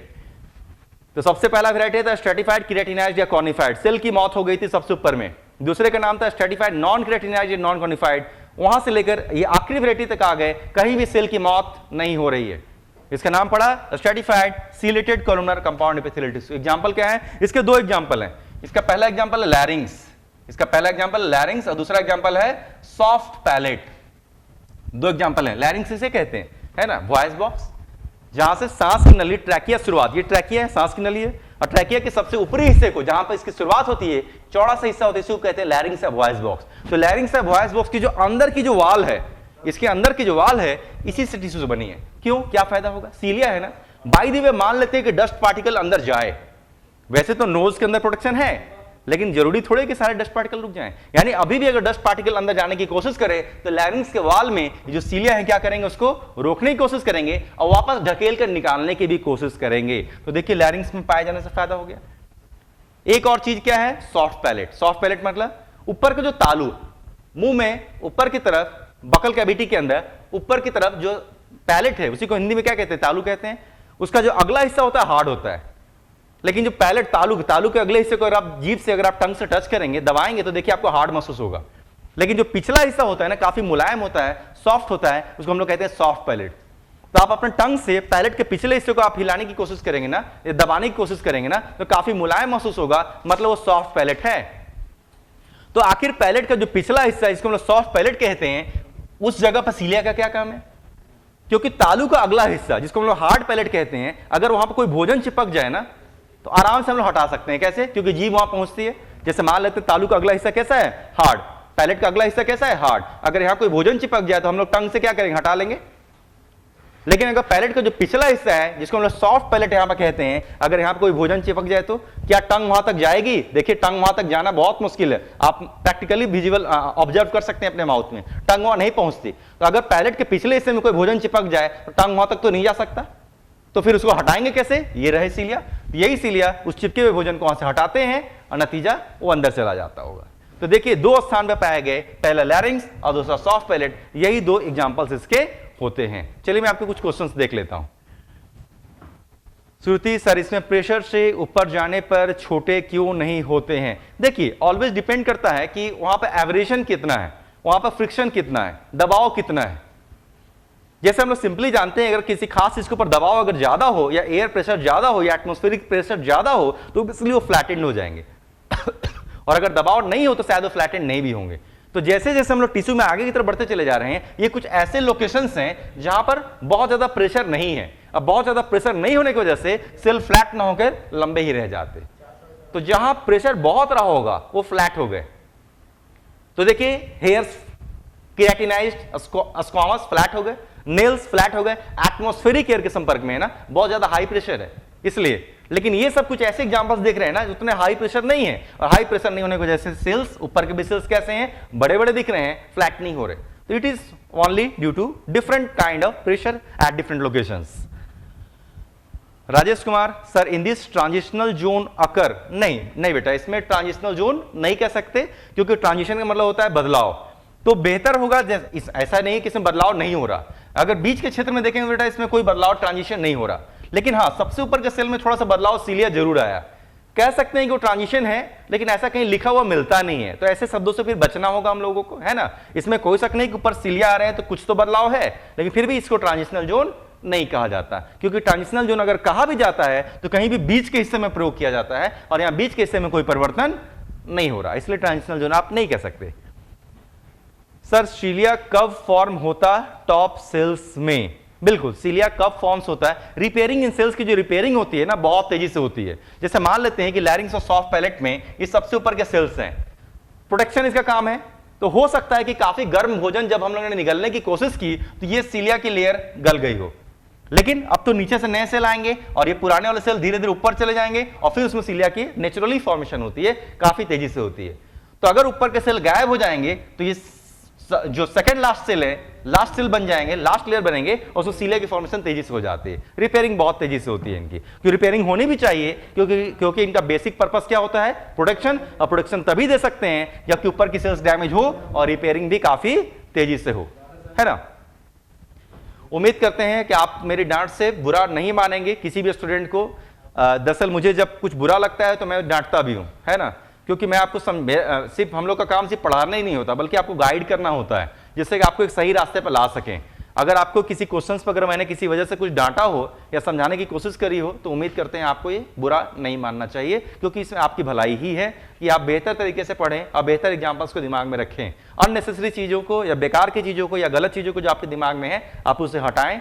तो सबसे पहला वैरायटी था स्ट्रैटिफाइड केराटिनाइज्ड या कॉर्निफाइड, सेल की मौत हो गई थी सबसे ऊपर में। दूसरे का नाम था स्ट्रैटिफाइड नॉन केराटिनाइज्ड या नॉन कॉर्निफाइड, वहां से लेकर ये आखिरी वैरायटी तक आ गए, कहीं भी सेल की मौत नहीं हो रही है। इसका नाम पड़ा stratified chelated columnar compound epithelial tissue. Example क्या है, इसके 2 एग्जांपल हैं। इसका पहला एग्जांपल है लैरिंग्स, इसका पहला एग्जांपल लैरिंग्स और दूसरा एग्जांपल है सॉफ्ट पैलेट। 2 एग्जांपल हैं। लैरिंग्स इसे कहते हैं, है ना, वॉइस बॉक्स, जहां से सांस की नली, ट्रैकिया शुरुआत, ये ट्रैकिया है, सांस की नली है, और ट्रैकिया के सबसे ऊपरी हिस्से को, जहां पर इसकी शुरुआत होती है, चौड़ा सा हिस्सा होता है, इसको कहते हैं लैरिंग्स या वॉइस बॉक्स। तो लैरिंग्स या वॉइस बॉक्स की जो अंदर की जो वाल है, इसके अंदर की जो वाल है, इसी से टिश्यू से बनी है। क्यों, क्या फायदा होगा, सीलिया है ना। बाय द वे मान लेते हैं कि डस्ट पार्टिकल अंदर जाए, वैसे तो नोज के अंदर प्रोटेक्शन है, लेकिन जरूरी थोड़े कि सारे डस्ट पार्टिकल रुक जाएं। यानी अभी भी अगर डस्ट पार्टिकल अंदर जाने की कोशिश करे तो लैरिंग्स के वाल में जो सीलिया है क्या करेंगे, उसको रोकने की कोशिश करेंगे और वापस ढकेल कर निकालने की भी कोशिश करेंगे। तो देखिए लैरिंग्स में पाए जाने से फायदा हो गया। एक और चीज क्या है, सॉफ्ट पैलेट। सॉफ्ट पैलेट मतलब ऊपर का जो तालु, मुंह में ऊपर की तरफ, बकल कैविटी के अंदर ऊपर की तरफ जो पैलेट है, उसी को हिंदी में क्या कहते हैं, तालु कहते हैं। उसका जो अगला हिस्सा होता है हार्ड होता है, लेकिन जो पैलेट तालु के अगले हिस्से को अगर आप जीभ से, अगर आप टंग से टच करेंगे, दबाएंगे, तो देखिए आपको हार्ड महसूस होगा। लेकिन जो पिछला हिस्सा होता है ना, काफी मुलायम होता है, सॉफ्ट होता है, उसको हम लोग कहते हैं सॉफ्ट पैलेट। तो आप अपने टंग से पैलेट के पिछले हिस्से को आप हिलाने की कोशिश करेंगे ना, दबाने की कोशिश करेंगे ना, तो काफी मुलायम महसूस होगा, मतलब वो सॉफ्ट पैलेट है। तो आखिर पैलेट का जो पिछला हिस्सा है, इसको हम लोग सॉफ्ट पैलेट कहते हैं, उस जगह पर सीलिया का क्या काम है? क्योंकि तालू का अगला हिस्सा जिसको हम लोग हार्ड पैलेट कहते हैं, अगर वहां पर कोई भोजन चिपक जाए ना तो आराम से हम लोग हटा सकते हैं। कैसे? क्योंकि जीभ वहां पहुंचती है। जैसे मान लेते हैं तालू का अगला हिस्सा कैसा है? हार्ड। पैलेट का अगला हिस्सा कैसा है? हार्ड। अगर यहां कोई भोजन चिपक जाए तो हम लोग टंग से क्या करेंगे? हटा लेंगे। लेकिन अगर पैलेट का जो पिछला हिस्सा है जिसको हम लोग सॉफ्ट पैलेट यहां पर कहते हैं, अगर यहां पर कोई भोजन चिपक जाए तो क्या टंग वहां तक जाएगी? देखिए टंग वहां तक जाना बहुत मुश्किल है, आप प्रैक्टिकली विजुअल ऑब्जर्व कर सकते हैं अपने माउथ में, टंग वहां नहीं पहुंचती। तो अगर पैलेट के पिछले हिस्से में कोई भोजन चिपक जाए तो टंग वहां तक तो नहीं जा सकता, तो फिर उसको हटाएंगे कैसे? ये रहे सीलिया। यही सीलिया उस चिपके हुए भोजन को वहां से हटाते हैं और नतीजा वो अंदर चला जाता होगा। तो देखिए दो स्थान पर पाए गए, पहला लैरिंग्स और दूसरा सॉफ्ट पैलेट, यही दो एग्जांपल्स इसके होते हैं। चलिए मैं आपको कुछ क्वेश्चंस देख लेता हूं। श्रुति सर, इसमें प्रेशर से ऊपर जाने पर छोटे क्यों नहीं होते हैं? देखिए ऑलवेज डिपेंड करता है कि वहां पर एवरेशन कितना है, वहां पर फ्रिक्शन कितना है, दबाव कितना है। जैसे हम लोग सिंपली जानते हैं अगर किसी खास चीज के ऊपर दबाव अगर ज्यादा हो या एयर प्रेशर ज्यादा हो या एटमॉस्फेरिक प्रेशर ज्यादा हो तो इसलिए वो फ्लैटेंड हो जाएंगे और अगर दबाव नहीं हो तो शायद वो फ्लैटेंड नहीं भी होंगे। तो जैसे जैसे हम लोग टिश्यू में आगे की तरफ बढ़ते चले जा रहे हैं, ये कुछ ऐसे लोकेशंस हैं जहां पर बहुत ज्यादा प्रेशर नहीं है। अब बहुत ज्यादा प्रेशर नहीं होने की वजह से सेल फ्लैट ना होकर लंबे ही रह जाते। तो जहां प्रेशर बहुत रहा होगा वो फ्लैट हो गए। तो देखिए हेयर्स केराटिनाइज्ड, स्क्वामस फ्लैट हो गए, नेल्स फ्लैट हो गए, एटमॉस्फेरिक एयर के संपर्क में है ना, बहुत ज्यादा हाई प्रेशर है इसलिए। लेकिन ये सब कुछ ऐसे एग्जांपल्स देख रहे हैं ना उतने हाई प्रेशर नहीं है, और हाई प्रेशर नहीं होने की वजह से सेल्स, ऊपर के भी सेल्स कैसे हैं? बड़े बड़े दिख रहे हैं, फ्लैट नहीं हो रहे। तो it is only due to different kind of pressure at different locations. Rajesh Kumar sir, in this transitional zone occur, नहीं बेटा, इसमें ट्रांजिशनल जोन नहीं कह सकते, क्योंकि ट्रांजिशन का मतलब होता है बदलाव। तो बेहतर होगा, ऐसा नहीं कि इसमें बदलाव नहीं हो रहा। अगर बीच के क्षेत्र में देखेंगे बेटा इसमें कोई बदलाव, ट्रांजिशन नहीं हो रहा, लेकिन हाँ सबसे ऊपर के सेल में थोड़ा सा बदलाव सीलिया जरूर आया। कह सकते हैं कि वो ट्रांजिशन है, लेकिन ऐसा कहीं लिखा हुआ मिलता नहीं है। तो ऐसे शब्दों से फिर बचना होगा हम लोगों को, है ना। इसमें कोई शक नहीं कि ऊपर सीलिया आ रहे हैं तो कुछ तो बदलाव है, लेकिन फिर भी इसको ट्रांजिशनल जोन नहीं कहा जाता, क्योंकि ट्रांजिशनल जोन अगर कहा भी जाता है तो कहीं भी बीच के हिस्से में प्रयोग किया जाता है, और यहां बीच के हिस्से में कोई परिवर्तन नहीं हो रहा, इसलिए ट्रांजिशनल जोन आप नहीं कह सकते। सर, सीलिया कब फॉर्म होता टॉप सेल्स में? बिल्कुल, सीलिया कब फॉर्म्स होता है? रिपेयरिंग इन सेल्स की जो रिपेयरिंग होती है ना बहुत तेजी से होती है। जैसे मान लेते हैं कि लैरिंग्स और सॉफ्ट पैलेट में ये सबसे ऊपर के सेल्स हैं, प्रोटेक्शन इसका काम है। तो हो सकता है कि काफी गर्म भोजन जब हम लोगों ने निगलने की कोशिश की तो ये सीलिया की लेयर गल गई हो, लेकिन अब तो नीचे से नए सेल आएंगे और ये पुराने वाले सेल धीरे धीरे ऊपर चले जाएंगे और फिर उसमें सीलिया की नेचुरली फॉर्मेशन होती है, काफी तेजी से होती है। तो अगर ऊपर के सेल गायब हो जाएंगे तो ये जो सेकंड लास्ट सेल है, लास्ट सेल बन जाएंगे, लास्ट लेयर बनेंगे और उसमें सीलिया की फॉर्मेशन तेजी से हो जाती है। रिपेयरिंग बहुत तेजी से होती है इनकी, क्योंकि रिपेयरिंग होनी भी चाहिए, क्योंकि इनका बेसिक पर्पस क्या होता है? प्रोटेक्शन। और प्रोटेक्शन तभी दे सकते हैं जबकि ऊपर की सेल्स डैमेज हो और रिपेयरिंग भी काफी तेजी से हो, है ना। उम्मीद करते हैं कि आप मेरी डांट से बुरा नहीं मानेंगे किसी भी स्टूडेंट को। दरअसल मुझे जब कुछ बुरा लगता है तो मैं डांटता भी हूं, है ना, क्योंकि मैं आपको सिर्फ हम लोग का काम सिर्फ पढ़ाना ही नहीं होता, बल्कि आपको गाइड करना होता है, जिससे कि आपको एक सही रास्ते पर ला सकें। अगर आपको किसी क्वेश्चंस पर अगर मैंने किसी वजह से कुछ डांटा हो या समझाने की कोशिश करी हो तो उम्मीद करते हैं आपको ये बुरा नहीं मानना चाहिए, क्योंकि इसमें आपकी भलाई ही है कि आप बेहतर तरीके से पढ़ें और बेहतर एग्जाम्पल्स को दिमाग में रखें। अननेसेसरी चीज़ों को या बेकार की चीज़ों को या गलत चीज़ों को जो आपके दिमाग में है आप उसे हटाएं।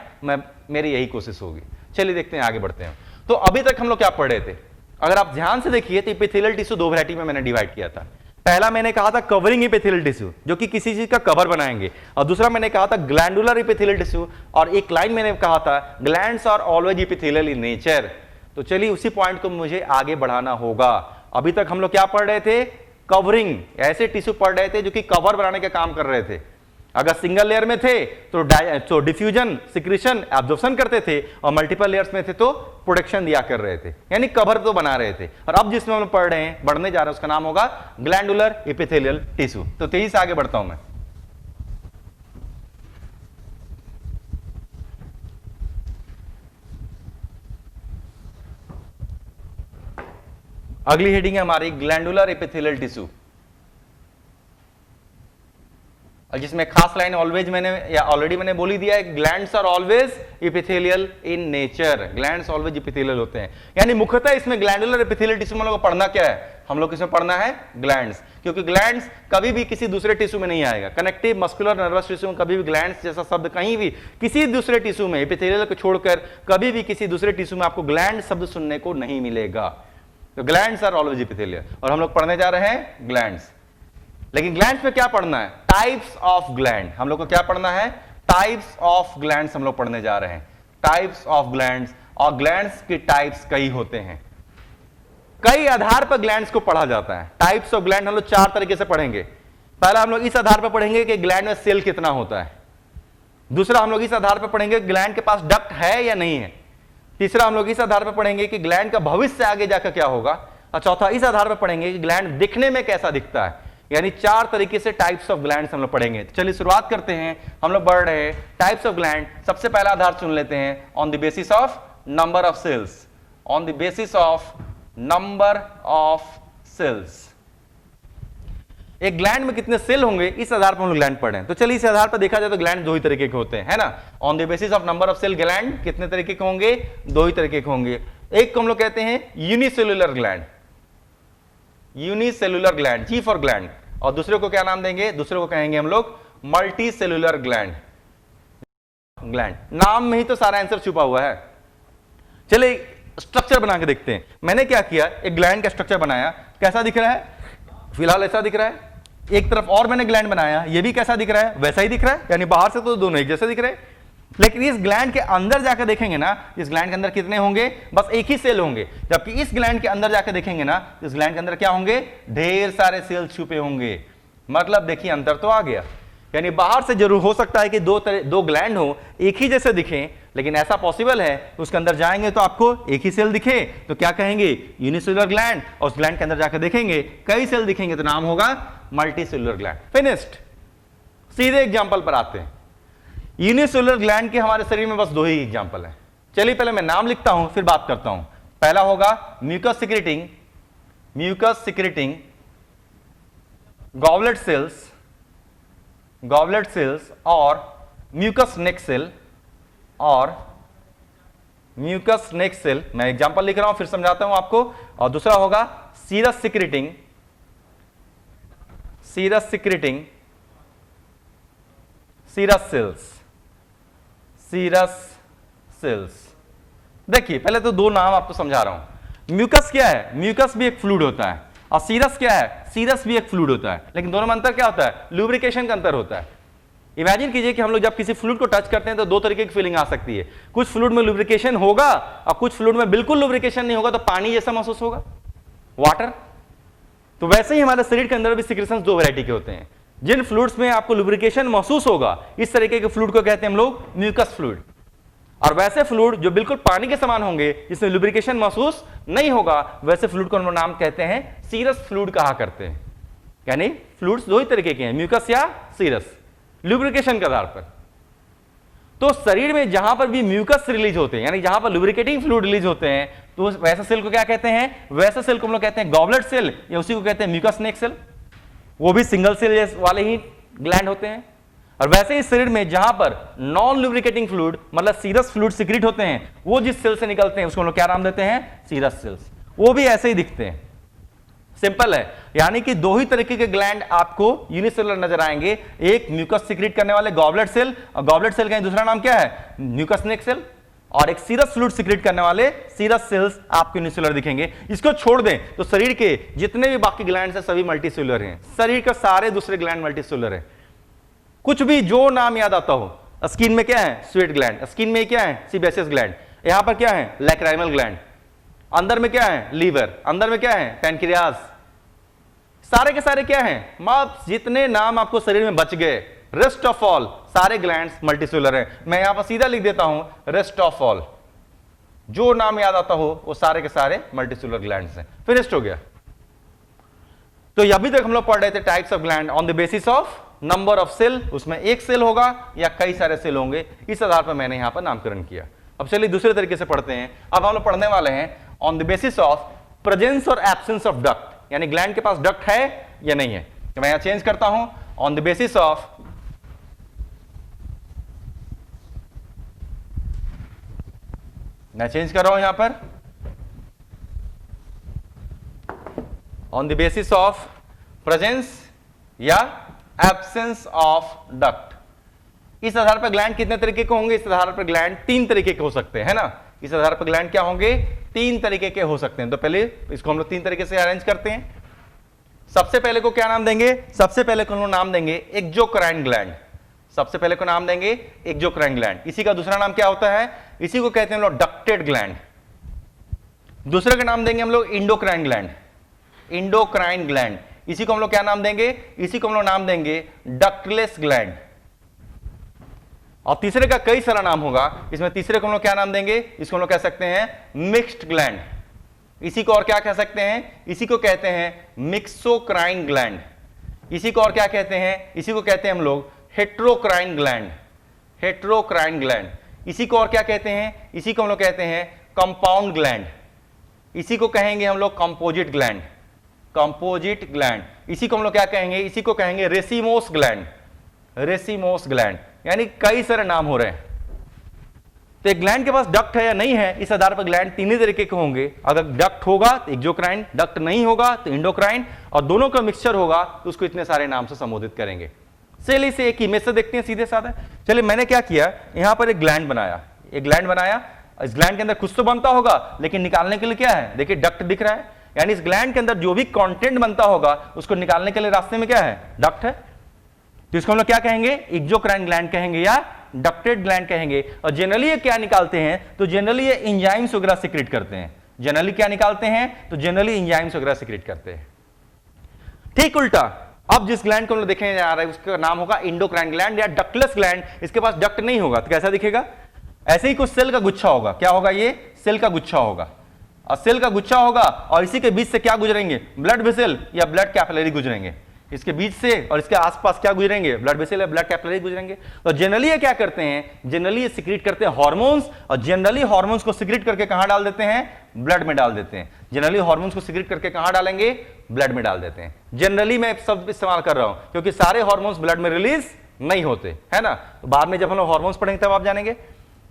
मेरी यही कोशिश होगी। चलिए देखते हैं, आगे बढ़ते हैं। तो अभी तक हम लोग क्या पढ़ रहे थे? अगर आप ध्यान से देखिए तो एपिथेलियल टिश्यू दो वैरायटी में मैंने डिवाइड किया था। पहला मैंने कहा था कवरिंग एपिथेलियल टिश्यू, जो कि किसी चीज का कवर बनाएंगे, और दूसरा मैंने कहा था ग्लैंडुलर एपिथेलियल टिश्यू, और एक लाइन मैंने कहा था glands are always epithelial in nature. तो चलिए उसी पॉइंट को मुझे आगे बढ़ाना होगा। अभी तक हम लोग क्या पढ़ रहे थे? कवरिंग, ऐसे टिश्यू पढ़ रहे थे जो कि कवर बनाने का काम कर रहे थे। अगर सिंगल लेयर में थे तो डिफ्यूजन, सिक्रीशन, एब्जॉर्प्शन करते थे, और मल्टीपल लेयर्स में थे तो प्रोटेक्शन दिया कर रहे थे, यानी कवर तो बना रहे थे। और अब जिसमें हम पढ़ रहे हैं, बढ़ने जा रहे हैं, उसका नाम होगा ग्लैंडुलर एपिथेलियल टिश्यू। तो तेजी से आगे बढ़ता हूं मैं। अगली हेडिंग है हमारी ग्लैंडुलर एपिथेलियल टिश्यू। और जिसमें खास लाइन ऑलवेज मैंने या ऑलरेडी मैंने बोली दिया है, glands are always epithelial in nature, glands always epithelial होते हैं। यानी मुख्यतः इसमें ग्लैंडुलर एपिथेलियल टिश्यू में हम लोग को पढ़ना क्या है, हम लोग इसमें पढ़ना है ग्लैंड्स, क्योंकि ग्लैंड्स कभी भी किसी दूसरे टिश्यू में नहीं आएगा। कनेक्टिव मस्कुलर नर्वस टिश्यू में कभी भी ग्लैंड्स जैसा शब्द कहीं भी किसी दूसरे टिश्यू में एपिथेलियल को छोड़कर कभी भी किसी दूसरे टिश्यू में आपको ग्लैंड शब्द सुनने को नहीं मिलेगा। तो ग्लैंड्स आर ऑलवेज एपिथेलियल, और हम लोग पढ़ने जा रहे हैं ग्लैंड्स। लेकिन ग्लैंड्स में क्या पढ़ना है, टाइप्स ऑफ ग्लैंड। हम लोग को क्या पढ़ना है, टाइप्स ऑफ ग्लैंड्स हम लोग पढ़ने जा रहे हैं, टाइप्स ऑफ ग्लैंड्स। और ग्लैंड्स की टाइप्स कई होते हैं, कई आधार पर ग्लैंड्स को पढ़ा जाता है। टाइप्स ऑफ ग्लैंड हम लोग 4 तरीके से पढ़ेंगे। पहला हम लोग इस आधार पर पढ़ेंगे कि ग्लैंड में सेल कितना होता है। दूसरा हम लोग इस आधार पर पढ़ेंगे ग्लैंड के पास डक्ट है या नहीं है। तीसरा हम लोग इस आधार पर पढ़ेंगे कि ग्लैंड का भविष्य आगे जाकर क्या होगा। और चौथा इस आधार पर पढ़ेंगे कि ग्लैंड दिखने में कैसा दिखता है। यानी 4 तरीके से टाइप्स ऑफ ग्लैंड्स हम लोग पढ़ेंगे। तो चलिए शुरुआत करते हैं, हम लोग बढ़ रहे हैं टाइप्स ऑफ ग्लैंड। सबसे पहला आधार चुन लेते हैं, on the basis of number of cells, on the basis of number of cells. एक ग्लैंड में कितने सेल होंगे, इस आधार पर हम लोग ग्लैंड पढ़ें। तो चलिए इस आधार पर देखा जाए तो ग्लैंड 2 ही तरीके के होते हैं, है ना। On the basis of number of cell gland कितने तरीके के होंगे, 2 ही तरीके के होंगे। एक को हम लोग कहते हैं unicellular gland, unicellular gland, G for gland. और दूसरे को क्या नाम देंगे, दूसरे को कहेंगे हम लोग मल्टी सेलुलर ग्लैंड। ग्लैंड नाम में ही तो सारा आंसर छुपा हुआ है। चलिए स्ट्रक्चर बना के देखते हैं। मैंने क्या किया, एक ग्लैंड का स्ट्रक्चर बनाया। कैसा दिख रहा है, फिलहाल ऐसा दिख रहा है। एक तरफ और मैंने ग्लैंड बनाया, ये भी कैसा दिख रहा है, वैसा ही दिख रहा है। यानी बाहर से तो दोनों एक जैसे दिख रहे हैं। लेकिन इस ग्लैंड के अंदर जाकर देखेंगे ना, इस ग्लैंड के अंदर कितने होंगे, बस एक ही सेल होंगे। जबकि इस ग्लैंड के अंदर जाकर देखेंगे ना, इस ग्लैंड के अंदर क्या होंगे, ढेर सारे सेल छुपे होंगे। मतलब देखिए अंतर तो आ गया। यानी बाहर से जरूर हो सकता है कि दो ग्लैंड हो, एक ही जैसे दिखें, लेकिन ऐसा पॉसिबल है तो उसके अंदर जाएंगे तो आपको एक ही सेल दिखे तो क्या कहेंगे, यूनिसेलुलर ग्लैंड। और उस ग्लैंड के अंदर जाकर देखेंगे कई सेल दिखेंगे तो नाम होगा मल्टी सेलुलर ग्लैंड। फिनिश्ड। सीधे एग्जांपल पर आते हैं। यूनिसेलुलर ग्लैंड के हमारे शरीर में बस 2 ही एग्जांपल है। चलिए पहले मैं नाम लिखता हूं फिर बात करता हूं। पहला होगा mucus secreting, mucus secreting goblet cells, goblet cells और म्यूकस नेक सेल, और म्यूकस नेक सेल। मैं एग्जांपल लिख रहा हूं फिर समझाता हूं आपको। और दूसरा होगा serous secreting, serous secreting serous cells, serous cells. देखिए पहले तो 2 नाम आपको समझा रहा हूं। म्यूकस क्या है, म्यूकस भी एक फ्लूइड होता है, और सीरस क्या है, सीरस भी एक फ्लूइड होता है। लेकिन दोनों में अंतर क्या होता है, लुब्रिकेशन का अंतर होता है। इमेजिन कीजिए कि हम लोग जब किसी फ्लूइड को टच करते हैं तो 2 तरीके की फीलिंग आ सकती है। कुछ फ्लूइड में लुब्रिकेशन होगा और कुछ फ्लूइड में बिल्कुल लुब्रिकेशन नहीं होगा, तो पानी जैसा महसूस होगा, वाटर। तो वैसे ही हमारे शरीर के अंदर भी सिक्रेशंस 2 वैरायटी के होते हैं। जिन फ्लूइड्स में आपको लुब्रिकेशन महसूस होगा, इस तरीके के फ्लूइड को कहते हैं हम लोग म्यूकस फ्लूइड। और वैसे फ्लूइड जो बिल्कुल पानी के समान होंगे, जिसमें लुब्रिकेशन महसूस नहीं होगा, वैसे फ्लूइड को हम लोग नाम कहते हैं सीरस फ्लूइड कहा करते हैं। यानी फ्लूइड्स 2 ही तरीके के हैं, म्यूकस या सीरस, लुब्रिकेशन के आधार पर। तो शरीर में जहां पर भी म्यूकस रिलीज होते हैं, यानी जहां पर लुब्रिकेटिंग फ्लूइड रिलीज होते हैं, तो वैसे सेल को क्या कहते हैं, वैसे सेल को हम लोग कहते हैं गॉबलेट सेल, या उसी को कहते हैं म्यूकस नेक सेल। वो भी सिंगल सेल वाले ही ग्लैंड होते हैं। और वैसे ही शरीर में जहां पर नॉन लुब्रिकेटिंग फ्लूइड मतलब सीरस फ्लूइड सीक्रेट होते हैं, वो जिस सेल से निकलते हैं उसको हम लोग क्या नाम देते हैं, सीरस सेल्स। वो भी ऐसे ही दिखते हैं। सिंपल है। यानी कि 2 ही तरीके के ग्लैंड आपको यूनिसेलुलर नजर आएंगे, एक म्यूकस सीक्रेट करने वाले गॉबलेट सेल, और गॉबलेट सेल का दूसरा नाम क्या है, म्यूकस नेक सेल, और एक सीरस फ्लूइड सीक्रेट करने वाले सीरस सेल्स आपको यूनिसेलुलर दिखेंगे। इसको छोड़ दें तो शरीर के जितने भी बाकी ग्लैंड्स हैं सभी मल्टीसेलुलर हैं। शरीर के सारे दूसरे ग्लैंड मल्टीसेलुलर हैं। कुछ भी जो नाम याद आता हो, स्किन में क्या है, स्वेट ग्लैंड, स्किन में क्या है, सीबेसियस ग्लैंड, यहां पर क्या है, लैक्राइमल ग्लैंड, अंदर में क्या है, लीवर, अंदर में क्या है, पैनक्रियाज, सारे के सारे क्या हैं, जितने नाम आपको शरीर में बच गए, रेस्ट ऑफ ऑल सारे ग्लैंड्स मल्टीसेलुलर हैं। मैं यहां पर सीधा लिख देता हूं रेस्ट ऑफ ऑल, जो नाम याद आता हो वो सारे के सारे मल्टीसेलुलर ग्लैंड्स हैं। फिनिश्ड हो गया। तो अभी तक हम लोग पढ़ रहे थे types of gland on the basis of number of cell, उसमें एक सेल होगा या कई सारे सेल होंगे, इस आधार पर मैंने यहां पर नामकरण किया। अब चलिए दूसरे तरीके से पढ़ते हैं। अब हम लोग पढ़ने वाले हैं on the basis of presence और एब्सेंस ऑफ डक्ट, यानी ग्लैंड के पास डक्ट है या नहीं है। तो मैं यहां चेंज करता हूं, ऑन द बेसिस ऑफ मैं चेंज कर रहा हूं यहां पर, on the basis of presence या एब्सेंस ऑफ डक्ट। इस आधार पर ग्लैंड कितने तरीके के होंगे? इस आधार पर ग्लैंड 3 तरीके के हो सकते हैं, है ना। इस आधार पर ग्लैंड क्या होंगे? 3 तरीके के हो सकते हैं। तो पहले इसको हम लोग 3 तरीके से अरेंज करते हैं। सबसे पहले को क्या नाम देंगे? सबसे पहले को हम लोग नाम देंगे एक्सोक्राइन ग्लैंड। सबसे पहले को नाम देंगे एक्सोक्राइन ग्लैंड। इसी का दूसरा नाम क्या होता है? इसी को कहते हैं हम लोग डक्टेड ग्लैंड। दूसरे का नाम देंगे हम लोग इंडोक्राइन ग्लैंड। Endocrine gland. इसी को हम लोग क्या नाम देंगे? इसी को हम लोग नाम देंगे डक्टलेस ग्लैंड। और तीसरे का कई सारा नाम होगा, इसमें तीसरे को हम लोग क्या नाम देंगे? इसको हम लोग कह सकते हैं मिक्स्ड ग्लैंड। इसी को और क्या कह सकते हैं? इसी को कहते हैं मिक्सोक्राइन ग्लैंड। इसी को और क्या कहते हैं? इसी को कहते हैं हम लोग हेट्रोक्राइन ग्लैंड। Heterocrine gland. इसी को और क्या कहते हैं? इसी को हम लोग कहते हैं कंपाउंड ग्लैंड। इसी को कहेंगे हम लोग कंपोजिट ग्लैंड। Composite gland. इसी को हम लोग क्या कहेंगे? इसी को कहेंगे रेसिमोस ग्लैंड। Racemose gland. यानी कई सारे नाम हो रहे हैं। तो एक ग्लैंड के पास डक्ट है या नहीं है, इस आधार पर ग्लैंड 3 ही तरीके के होंगे। अगर डक्ट होगा तो एक्सोक्राइन, डक्ट नहीं होगा तो इंडोक्राइन, और दोनों का मिक्सचर होगा तो उसको इतने सारे नाम से संबोधित करेंगे। चलिए इसे एक इमेज से देखते हैं सीधे साधा। चलिए मैंने क्या किया, यहां पर एक ग्लैंड बनाया। एक ग्लैंड बनाया, इस ग्लैंड के अंदर कुछ तो बनता होगा, लेकिन निकालने के लिए क्या है? देखिए डक्ट दिख रहा है। यानी इस ग्लैंड के अंदर जो भी कंटेंट बनता होगा उसको निकालने के लिए रास्ते में क्या है? डक्ट है। तो इसको हम लोग क्या कहेंगे? एक्सोक्राइन ग्लैंड कहेंगे या डक्टेड ग्लैंड कहेंगे। और जनरली ये क्या निकालते हैं? तो जनरली ये एंजाइम्स वगैरह सीक्रेट करते हैं। जनरली क्या निकालते हैं? तो जनरली एंजाइम्स वगैरह सीक्रेट करते हैं। ठीक उल्टा, अब जिस ग्लैंड को हम लोग देखने जा रहे हैं उसका नाम होगा इंडोक्राइन ग्लैंड या डक्टलेस ग्लैंड। इसके पास डक्ट नहीं होगा तो कैसा दिखेगा? ऐसे ही कुछ सेल का गुच्छा होगा। क्या होगा? ये सेल का गुच्छा होगा। और सेल का गुच्छा होगा और इसी के बीच से क्या गुजरेंगे? ब्लड वेसल या ब्लड कैपिलरी गुजरेंगे। इसके बीच से और इसके आसपास क्या गुजरेंगे? ब्लड वेसल या ब्लड कैपिलरी गुजरेंगे। तो जनरली ये क्या करते हैं? जनरली ये सीक्रेट करते हैं हार्मोन्स, और जनरली हार्मोन्स को सीक्रेट करके कहां डाल देते हैं? ब्लड में डाल देते हैं। जनरली हार्मोन्स को सीक्रेट करके कहां डालेंगे? ब्लड में डाल देते हैं। जनरली मैं सब इस्तेमाल कर रहा हूं क्योंकि सारे हार्मोन्स ब्लड में रिलीज नहीं होते, है ना। तो बाद में जब हम लोग हार्मोन्स पढ़ेंगे तब आप जानेंगे।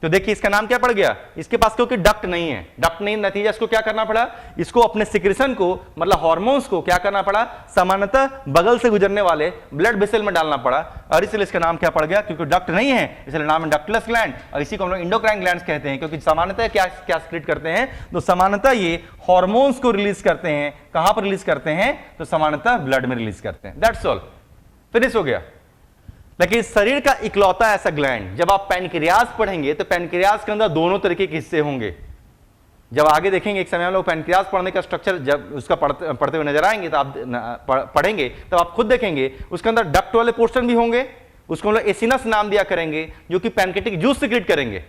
तो देखिए इसका नाम क्या पड़ गया? इसके पास क्योंकि डक्ट नहीं है, डक्ट नहीं, नतीजा इसको क्या करना पड़ा? इसको अपने सिक्रेशन को, मतलब हार्मोन्स को क्या करना पड़ा? सामान्यतः बगल से गुजरने वाले ब्लड वेसल में डालना पड़ा, और इसलिए इसका नाम क्या पड़ गया? क्योंकि डक्ट नहीं है इसलिए नाम है डक्टलेस ग्लैंड। और इसी को हम लोग इंडोक्राइन ग्लैंड्स कहते हैं, क्योंकि सामान्यतः क्या सीक्रेट करते हैं? तो सामान्यतः ये हार्मोन्स को रिलीज करते हैं। कहां पर रिलीज करते हैं? तो सामान्यतः ब्लड में रिलीज करते हैं। दैट्स ऑल, फिनिश हो गया। लेकिन शरीर का इकलौता ऐसा ग्लैंड, जब आप पैनक्रियाज पढ़ेंगे तो पैनक्रियाज के अंदर दोनों तरीके के हिस्से होंगे। जब आगे देखेंगे एक समय हम लोग पैनक्रियाज पढ़ने का स्ट्रक्चर जब उसका पढ़ते हुए नजर आएंगे तो आप पढ़ेंगे तब आप खुद देखेंगे उसके अंदर डक्ट वाले पोर्शन भी होंगे। उसको हम लोग एसिनस नाम दिया करेंगे, जो कि पैनक्रियाटिक जूस सीक्रेट करेंगे।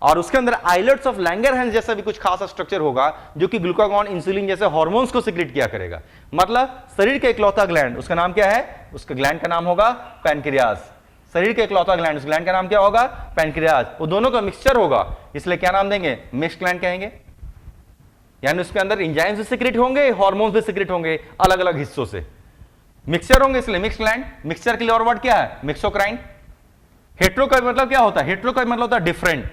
और उसके अंदर आइलेट्स ऑफ लैंगरहैंस जैसा भी कुछ खासा स्ट्रक्चर होगा, जो कि ग्लूकागॉन, इंसुलिन जैसे हार्मोन्स को सीक्रेट किया करेगा। मतलब शरीर का इकलौता ग्लैंड, उसका नाम क्या है? उसके ग्लैंड का नाम होगा पैनक्रियाज। शरीर का इकलौता ग्लैंड, उस ग्लैंड का नाम क्या होगा? पैनक्रियाज। वो दोनों का मिक्सचर होगा, इसलिए क्या नाम देंगे? मिक्स्ड ग्लैंड कहेंगे। यानी उसके अंदर एंजाइम्स भी सीक्रेट होंगे, हार्मोन्स भी सीक्रेट होंगे, अलग अलग हिस्सों से मिक्सचर होंगे, इसलिए मिक्स्ड ग्लैंड। मिक्सचर के लिए और वर्ड क्या है? मिक्सोक्राइन। हेट्रो का मतलब क्या होता है? हेट्रो का मतलब होता है डिफरेंट।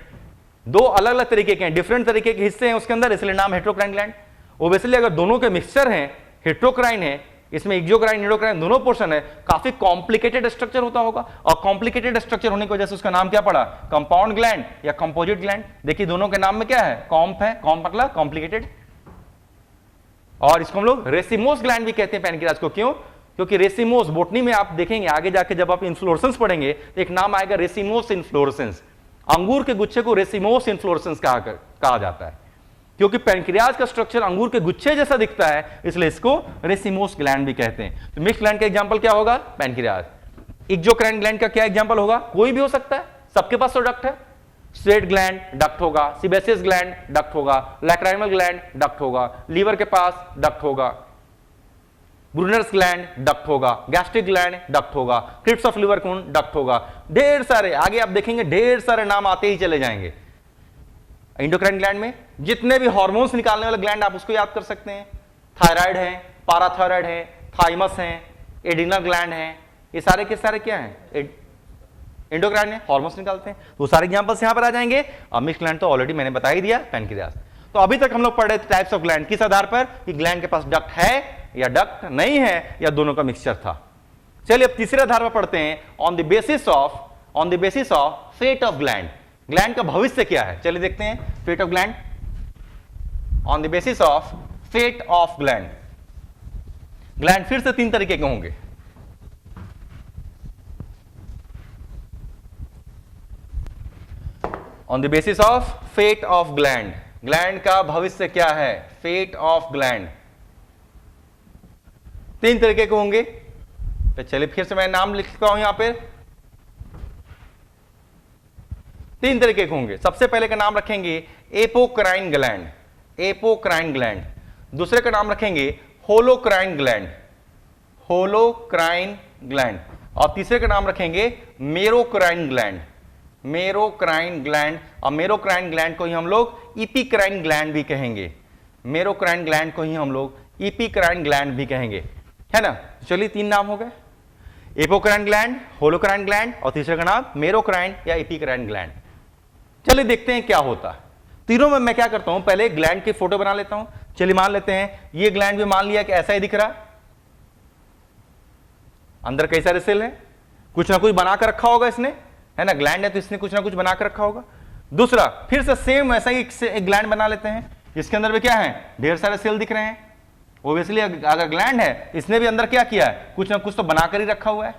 दो अलग अलग तरीके के हैं, डिफरेंट तरीके के हिस्से हैं उसके अंदर, इसलिए नाम हेट्रोक्राइन ग्लैंड। ओबेसियसली अगर दोनों के मिक्सचर हैं, हेट्रोक्राइन है, इसमें एक्सोक्राइन इंडोक्राइन दोनों पोर्शन है, काफी कॉम्प्लिकेटेड स्ट्रक्चर होता होगा। और कॉम्प्लिकेटेड स्ट्रक्चर होने की वजह से उसका नाम क्या पड़ा? कंपाउंड ग्लैंड या कंपोजिट ग्लैंड। देखिए दोनों के नाम में क्या है? कॉम्प है, कॉम्प मतलब कॉम्प्लिकेटेड। और इसको हम लोग रेसिमोस ग्लैंड भी कहते हैं पैनक्रियाज को। क्यों? क्योंकि रेसिमोस, बोटनी में आप देखेंगे आगे जाके जब आप इन्फ्लोरेसेंस पढ़ेंगे तो एक नाम आएगा रेसिमोस इन्फ्लोरेसेंस। अंगूर के गुच्छे को रेसिमोस इन्फ्लोरेसेंस कहा जाता है, क्योंकि पैनक्रियाज का स्ट्रक्चर अंगूर के गुच्छे जैसा दिखता है, इसलिए इसको रेसिमोस ग्लैंड भी कहते हैं। तो मिक्स्ड ग्लैंड का एग्जांपल क्या होगा? पैनक्रियाज। एक्सोक्राइन ग्लैंड का क्या एग्जांपल होगा? कोई भी हो सकता है, सबके पास तो डक्ट है। स्वेट ग्लैंड डक्ट होगा, सीबेसियस ग्लैंड डक्ट होगा, लैक्राइमल ग्लैंड डक्ट होगा, लीवर के पास डक्ट होगा, ब्रूनर्स ग्लैंड डक्ट होगा, गैस्ट्रिक ग्लैंड डक्ट होगा, crypts of liver cone duct होगा। ढेर सारे आगे आप देखेंगे, ढेर सारे नाम आते ही चले जाएंगे। इंडोक्राइन ग्लैंड में जितने भी हार्मोन्स निकालने वाले ग्लैंड आप उसको याद कर सकते हैं। थायराइड है, पाराथायराइड है, थाइमस है, एडिनल ग्लैंड है, ये सारे के सारे क्या हैं? एंडोक्राइन में हार्मोन्स निकालते हैं। तो सारे एग्जांपल्स यहां पर आ जाएंगे। अब मिक्स ग्लैंड तो ऑलरेडी मैंने बता ही दिया, पैनक्रियास। तो अभी तक हम लोग पढ़ रहे थे टाइप्स ऑफ ग्लैंड, किस आधार पर कि ग्लैंड के पास डक्ट है या डक्ट नहीं है या दोनों का मिक्सचर था। चलिए अब तीसरे आधार पर पढ़ते हैं, on the basis of fate of gland. Gland का भविष्य क्या है, चलिए देखते हैं fate of gland. On the basis of fate of gland, gland फिर से तीन तरीके के होंगे। On the basis of fate of gland, gland का भविष्य क्या है, फेट ऑफ ग्लैंड तीन तरीके के होंगे। तो चलिए फिर से मैं नाम लिखता हूं यहां पर, तीन तरीके के होंगे। सबसे पहले का नाम रखेंगे एपोक्राइन ग्लैंड, एपोक्राइन ग्लैंड। दूसरे का नाम रखेंगे होलोक्राइन ग्लैंड, होलोक्राइन ग्लैंड। और तीसरे का नाम रखेंगे मेरोक्राइन ग्लैंड, मेरोक्राइन ग्लैंड। और मेरोक्राइन ग्लैंड को ही हम लोग इपिक्राइन ग्लैंड भी कहेंगे, मेरोक्राइन ग्लैंड को ही हम लोग इपिक्राइन ग्लैंड भी कहेंगे, है ना। चलिए तीन नाम हो गए, एपोक्राइन ग्लैंड, होलोक्राइन ग्लैंड और तीसरे का नाम मेरोक्राइन या इपिक्राइन ग्लैंड। चलिए देखते हैं क्या होता है। तीनों में मैं क्या करता हूं, पहले ग्लैंड की फोटो बना लेता हूं। चलिए मान लेते हैं ये ग्लैंड भी मान लिया कि ऐसा ही दिख रहा है, अंदर कई सारे सेल हैं, कुछ ना कुछ बनाकर रखा होगा इसने, है ना। ग्लैंड है तो इसने कुछ ना कुछ बनाकर रखा होगा। दूसरा फिर से सेम वैसा ही एक ग्लैंड बना लेते हैं, इसके अंदर भी क्या है, ढेर सारे सेल दिख रहे हैं। ओब्वियसली अगर ग्लैंड है इसने भी अंदर क्या किया है, कुछ ना कुछ तो बनाकर ही रखा हुआ है।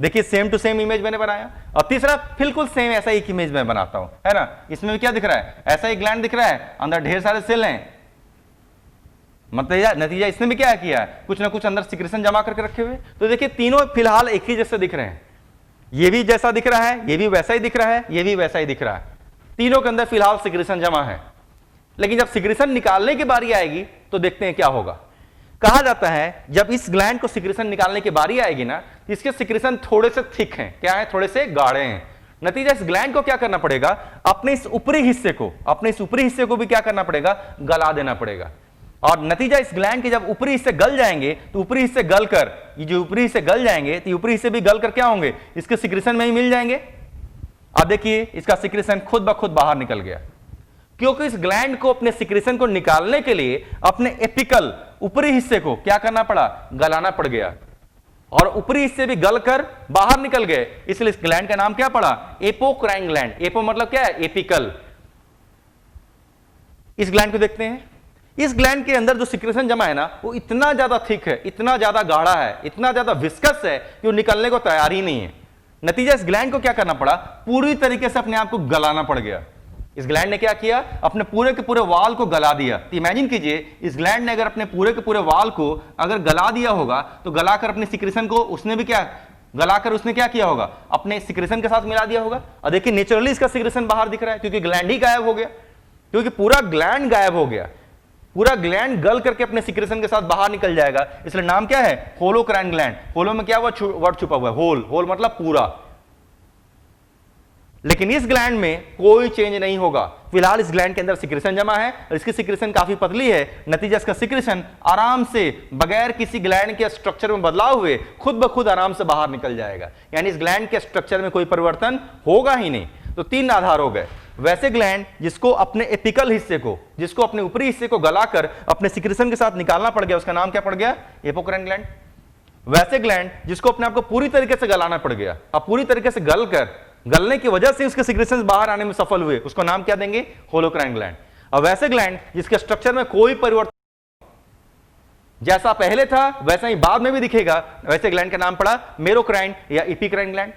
देखिए सेम टू सेम इमेज मैंने बनाया। और तीसरा बिल्कुल सेम ऐसा ही इमेज मैं बनाता हूं, है ना। इसमें भी क्या दिख रहा है, ऐसा ही ग्लैंड दिख रहा है, अंदर ढेर सारे सेल हैं। मतलब नतीजा इसने भी क्या किया है, कुछ ना कुछ अंदर सिक्रेशन जमा करके रखे हुए। तो देखिए तीनों फिलहाल एक ही जैसे दिख रहे हैं, ये भी जैसा दिख रहा है, ये भी वैसा ही दिख रहा है, ये भी वैसा ही दिख रहा है। तीनों के अंदर फिलहाल सिक्रेशन जमा है। लेकिन जब सिक्रेशन निकालने की बारी आएगी तो देखते हैं क्या होगा। कहा जाता है जब इस ग्लैंड को सिक्रेशन निकालने की बारी आएगी ना, इसके सिक्रेशन थोड़े से थिक हैं, क्या है, थोड़े से गाढ़े हैं। नतीजा इस ग्लैंड को क्या करना पड़ेगा, अपने इस ऊपरी हिस्से को भी क्या करना पड़ेगा, गला देना पड़ेगा। और नतीजा इस ग्लैंड के जब ऊपरी हिस्से गल जाएंगे तो ऊपरी हिस्से गलकर, ये जो ऊपरी हिस्से गल जाएंगे तो ऊपरी हिस्से भी गलकर क्या होंगे, इसके सिक्रेशन में ही मिल जाएंगे। अब देखिए इसका सिक्रेशन खुद ब खुद बाहर निकल गया, क्योंकि इस ग्लैंड को अपने सिक्रेशन को निकालने के लिए अपने एपिकल ऊपरी हिस्से को क्या करना पड़ा, गलाना पड़ गया। और ऊपरी हिस्से भी गलकर बाहर निकल गए, इसलिए इस ग्लैंड का नाम क्या पड़ा, एपोक्राइन ग्लैंड। एपो मतलब क्या है, एपिकल। इस ग्लैंड को देखते हैं, इस ग्लैंड के अंदर जो सिक्रेशन जमा है ना, वो इतना ज्यादा थिक है, इतना ज्यादा गाढ़ा है, इतना ज्यादा विस्कस है कि वो निकलने को तैयार ही नहीं है। नतीजा इस ग्लैंड को क्या करना पड़ा, पूरी तरीके से अपने आप को गलाना पड़ गया। इस ग्लैंड ने क्या किया, अपने पूरे के पूरे वाल को गला दिया। तो इमेजिन कीजिए इस ग्लैंड ने अगर अपने पूरे के पूरे वाल को अगर गला दिया होगा, तो गलाकर अपने सिक्रेशन को उसने भी क्या, गलाकर उसने क्या किया होगा, अपने सिक्रेशन के साथ मिला दिया होगा। और देखिए नेचुरली इसका सिक्रेशन बाहर दिख रहा है, क्योंकि ग्लैंड ही गायब हो गया, क्योंकि पूरा ग्लैंड गायब हो गया। पूरा ग्लैंड गल करके अपने सिक्रेशन के साथ बाहर निकल जाएगा, इसलिए नाम क्या है, होलोक्राइन ग्लैंड। होलो में क्या वर्ड छुपा हुआ है, होल। होल मतलब पूरा। लेकिन इस ग्लैंड में कोई चेंज नहीं होगा। फिलहाल इस ग्लैंड के अंदर सिक्रेशन जमा है और इसकी सिक्रेशन काफी पतली है। नतीजा इसका सिक्रेशन आराम से बगैर किसी ग्लैंड के स्ट्रक्चर में बदलाव हुए खुद ब खुद आराम से बाहर निकल जाएगा। यानी इस ग्लैंड के स्ट्रक्चर में कोई परिवर्तन होगा ही नहीं। तो तीन आधार हो गए। वैसे ग्लैंड जिसको अपने एपिकल हिस्से को, जिसको अपने ऊपरी हिस्से को गलाकर अपने सिक्रेशन के साथ निकालना पड़ गया, उसका नाम क्या पड़ गया, एपोक्राइन ग्लैंड। वैसे ग्लैंड जिसको अपने आप को पूरी तरीके से गलाना पड़ गया, अब पूरी तरीके से गलने की वजह से उसके सिक्रेशंस बाहर आने में सफल हुए, उसको नाम क्या देंगे, होलोक्राइन ग्लैंड। और वैसे ग्लैंड जिसके स्ट्रक्चर में कोई परिवर्तन, जैसा पहले था वैसा ही बाद में भी दिखेगा, वैसे ग्लैंड का नाम पड़ा मेरोक्राइन या इपिक्राइन ग्लैंड।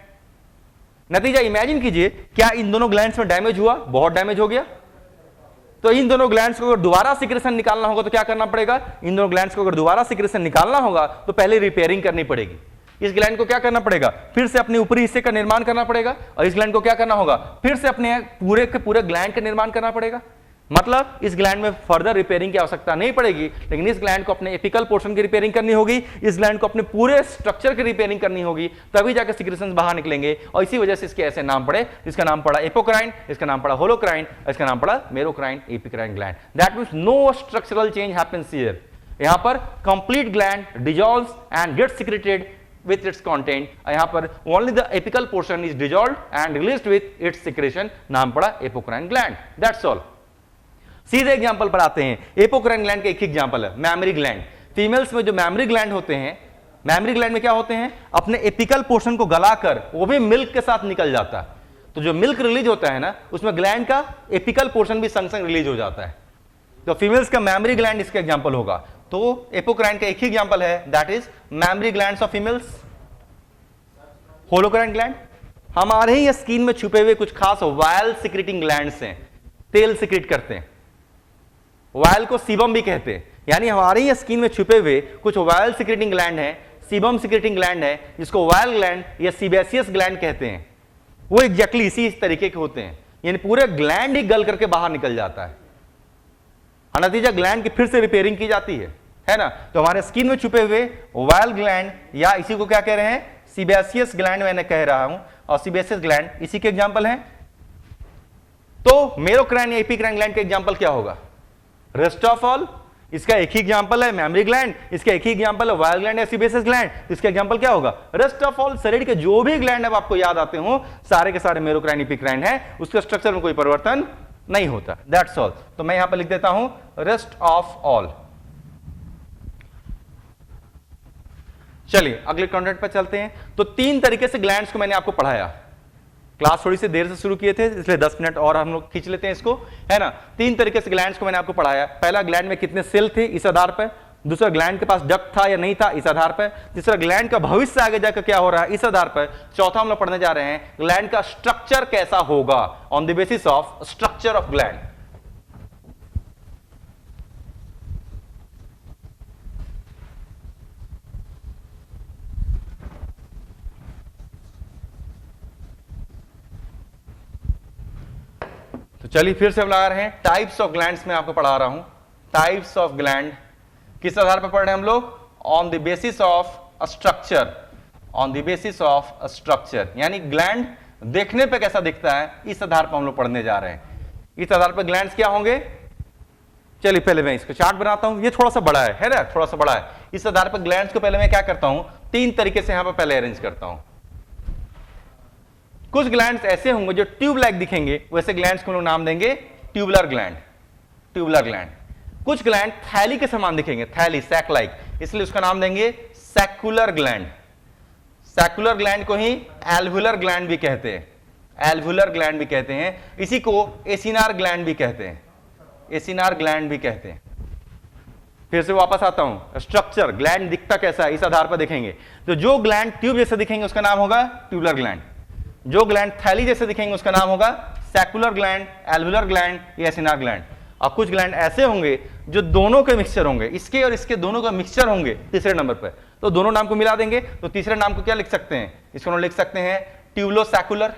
नतीजा इमेजिन कीजिए, क्या इन दोनों ग्लैंड्स में डैमेज हुआ, बहुत डैमेज हो गया। तो इन दोनों ग्लैंड्स को अगर दोबारा सिक्रेशन निकालना होगा तो क्या करना पड़ेगा, इन दोनों ग्लैंड्स को अगर दोबारा सिक्रेशन निकालना होगा तो पहले रिपेयरिंग करनी पड़ेगी। इस ग्लैंड को क्या करना पड़ेगा, फिर से अपने ऊपरी हिस्से का निर्माण करना पड़ेगा। और इस ग्लैंड को क्या करना होगा, फिर से अपने पूरे के पूरे ग्लैंड का निर्माण करना पड़ेगा। मतलब इस ग्लैंड में फर्दर रिपेयरिंग की आवश्यकता नहीं पड़ेगी, लेकिन इस ग्लैंड को अपने एपिकल पोर्शन की रिपेयरिंग करनी होगी, इस ग्लैंड को अपने पूरे स्ट्रक्चर की रिपेयरिंग करनी होगी, तभी जाकर सिक्रेशंस बाहर निकलेंगे। और इसी वजह से इसके ऐसे नाम पड़े, इसका नाम पड़ा एपोक्राइन, इसका नाम पड़ा होलोक्राइन, इसका नाम पड़ा merocrine apocrine gland. That means no structural change happens here. यहां पर complete gland dissolves and gets secreted with its content, यहाँ पर only the apical portion is dissolved and released with its secretion, नाम पड़ा एपोक्राइन ग्लैंड. That's all. सीधे एग्जांपल पर आते हैं. एपोक्राइन ग्लैंड का एक एग्जांपल है मैमरी ग्लैंड. फीमेल्स में जो मैमरी ग्लैंड होते हैं, मैमरी ग्लैंड में क्या होते हैं, अपने एपिकल पोर्शन को गलाकर वो भी मिल्क के साथ निकल जाता है. तो जो मिल्क रिलीज होता है ना, उसमें ग्लैंड का एपिकल पोर्शन भी संग संग रिलीज हो जाता है. तो फीमेल्स का मैमरी ग्लैंड इसका एग्जांपल होगा. तो एपोक्राइन का एक ही एग्जांपल है, that is memory glands of females. Holocrine gland हमारे ही स्किन में छुपे हुए कुछ खास वायल सिक्रेटिंग ग्लैंड्स हैं, तेल सिक्रेट करते हैं. वायल को सीबम भी कहते हैं, यानी हमारे ही स्किन में छुपे हुए कुछ वायल सिक्रेटिंग ग्लैंड है, सीबम सिक्रेटिंग ग्लैंड है, जिसको वायल ग्लैंड या सीबेसियस ग्लैंड कहते हैं. वो एग्जैक्टली इसी तरीके के होते हैं, यानी पूरे ग्लैंड ही गल करके बाहर निकल जाता है. नतीजा ग्लैंड की फिर से रिपेयरिंग की जाती है ना. तो हमारे स्किन में छुपे हुए वायल ग्लैंड या इसी को क्या कह रहे हैं, सीबेसियस ग्लैंड मैंने कह रहा हूं, और सीबेसियस ग्लैंड इसी के एग्जांपल हैं. तो मेरोक्राइन या एपिक्राइन ग्लैंड का एग्जांपल क्या होगा, रेस्ट ऑफ ऑल. इसका एक ही एग्जांपल है मैमरी ग्लैंड, इसका एक ही एग्जांपल है वायल ग्लैंड या सीबेसियस ग्लैंड. इसका एग्जांपल क्या होगा, रेस्ट ऑफ ऑल. शरीर के जो भी ग्लैंड अब आपको याद आते हो, सारे के सारे मेरोक्राइन एपिक्राइन है, उसके स्ट्रक्चर में कोई परिवर्तन नहीं होता. That's all. तो मैं यहां पर लिख देता हूं रेस्ट ऑफ ऑल. चलिए अगले कंटेंट पर चलते हैं. तो 3 तरीके से ग्लैंड्स को मैंने आपको पढ़ाया. क्लास थोड़ी सी देर से शुरू किए थे, इसलिए 10 मिनट और हम लोग खींच लेते हैं इसको, है ना. 3 तरीके से ग्लैंड्स को मैंने आपको पढ़ाया. पहला, ग्लैंड में कितने सेल थे, इस आधार पर. दूसरा, ग्लैंड के पास डक्ट था या नहीं था, इस आधार पर. तीसरा, ग्लैंड का भविष्य आगे जाकर क्या हो रहा है, इस आधार पर. चौथा हम लोग पढ़ने जा रहे हैं ग्लैंड का स्ट्रक्चर कैसा होगा, on the basis of structure of gland. तो चलिए फिर से हम लगा रहे हैं टाइप्स ऑफ ग्लैंड्स में आपको पढ़ा रहा हूं. टाइप्स ऑफ ग्लैंड किस आधार पर पढ़ रहे हैं हम लोग, on the basis of structure. On the basis of structure यानी ग्लैंड देखने पे कैसा दिखता है, इस आधार पर हम लोग पढ़ने जा रहे हैं. इस आधार पर ग्लैंड्स क्या होंगे. चलिए पहले मैं इसको चार्ट बनाता हूं. ये थोड़ा सा बड़ा है ना, थोड़ा सा बड़ा है. इस आधार पर ग्लैंड्स को पहले मैं क्या करता हूं, 3 तरीके से यहां पर पहले अरेंज करता हूं. कुछ ग्लैंड्स ऐसे होंगे जो ट्यूब लाइक दिखेंगे, वैसे ग्लैंड्स को हम लोग नाम देंगे ट्यूबुलर ग्लैंड. Tubular gland. कुछ ग्लैंड थैली के समान दिखेंगे, थैली, सैक लाइक, इसलिए उसका नाम देंगे सैकुलर ग्लैंड. सैकुलर ग्लैंड को ही एल्वुलर ग्लैंड भी कहते हैं. एल्वुलर ग्लैंड भी कहते हैं. इसी को एसिनार ग्लैंड भी कहते हैं. एसिनार ग्लैंड भी कहते हैं. फिर से वापस आता हूं, स्ट्रक्चर, ग्लैंड दिखता कैसा है, इस आधार पर देखेंगे. तो जो ग्लैंड ट्यूब जैसे दिखेंगे उसका नाम होगा ट्यूबुलर ग्लैंड. जो ग्लैंड थैली जैसे दिखेंगे उसका नाम होगा सैकुलर ग्लैंड, एल्वुलर ग्लैंड या एसिनार ग्लैंड. अब कुछ ग्लैंड ऐसे होंगे जो दोनों के मिक्सचर होंगे, इसके और इसके दोनों का मिक्सचर होंगे तीसरे नंबर पर. तो दोनों नाम को मिला देंगे, तो तीसरे नाम को क्या लिख सकते हैं, इसको हम लिख सकते हैं ट्यूबुलोसैकुलर.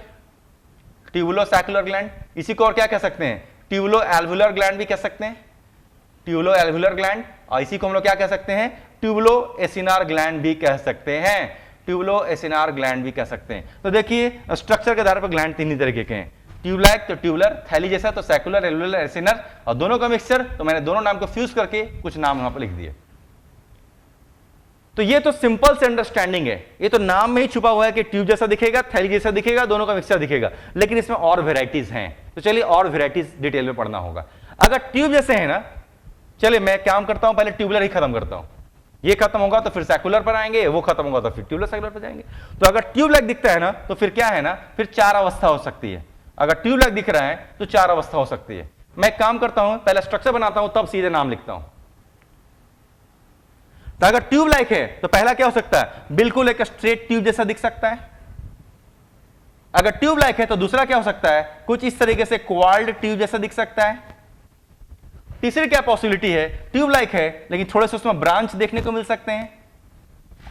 ट्यूबुलोसैकुलर ग्लैंड. इसी को और क्या कह सकते हैं, ट्यूबुलो एल्वुलर ग्लैंड भी कह सकते हैं. Tubulo alveolar gland. और इसी को हम लोग क्या कह सकते हैं, ट्यूबुलो एसिनार ग्लैंड भी कह सकते हैं. ट्यूबुलो एसिनार ग्लैंड भी कह सकते हैं. तो देखिए स्ट्रक्चर के आधार पर ग्लैंड 3 ही तरीके के हैं. ट्यूबलाइक तो ट्यूबुलर, थैली जैसा तो सैकुलर, एल्वुलर, एसिनर, और दोनों का मिक्सचर. तो मैंने दोनों नाम को फ्यूज करके कुछ नाम यहां पर लिख दिए. तो ये तो सिंपल से अंडरस्टैंडिंग है. ये तो नाम में ही छुपा हुआ है कि ट्यूब जैसा दिखेगा, थैली जैसा दिखेगा, दोनों का मिक्सचर दिखेगा. लेकिन इसमें और वेराइटीज हैं. तो चलिए और वेराइटीज डिटेल में पढ़ना होगा. अगर ट्यूब जैसे है ना, चलिए मैं काम करता हूं, पहले ट्यूबुलर ही खत्म करता हूं. ये खत्म होगा तो फिर सैकुलर पर आएंगे, वो खत्म होगा तो फिर ट्यूबुलर सैकुलर पर जाएंगे. तो अगर ट्यूब लाइक दिखता है ना, तो फिर क्या है ना, फिर 4 अवस्था हो सकती है. अगर ट्यूब लाइक दिख रहा है तो 4 अवस्था हो सकती है. मैं एक काम करता हूं, पहले स्ट्रक्चर बनाता हूं, तब सीधे नाम लिखता हूं. तो अगर ट्यूब लाइक है तो पहला क्या हो सकता है, बिल्कुल एक स्ट्रेट ट्यूब जैसा दिख सकता है. अगर ट्यूब लाइक है तो दूसरा क्या हो सकता है, कुछ इस तरीके से क्वार्ड ट्यूब जैसा दिख सकता है. तीसरी क्या पॉसिबिलिटी है, ट्यूब लाइक है लेकिन थोड़े से उसमें ब्रांच देखने को मिल सकते हैं.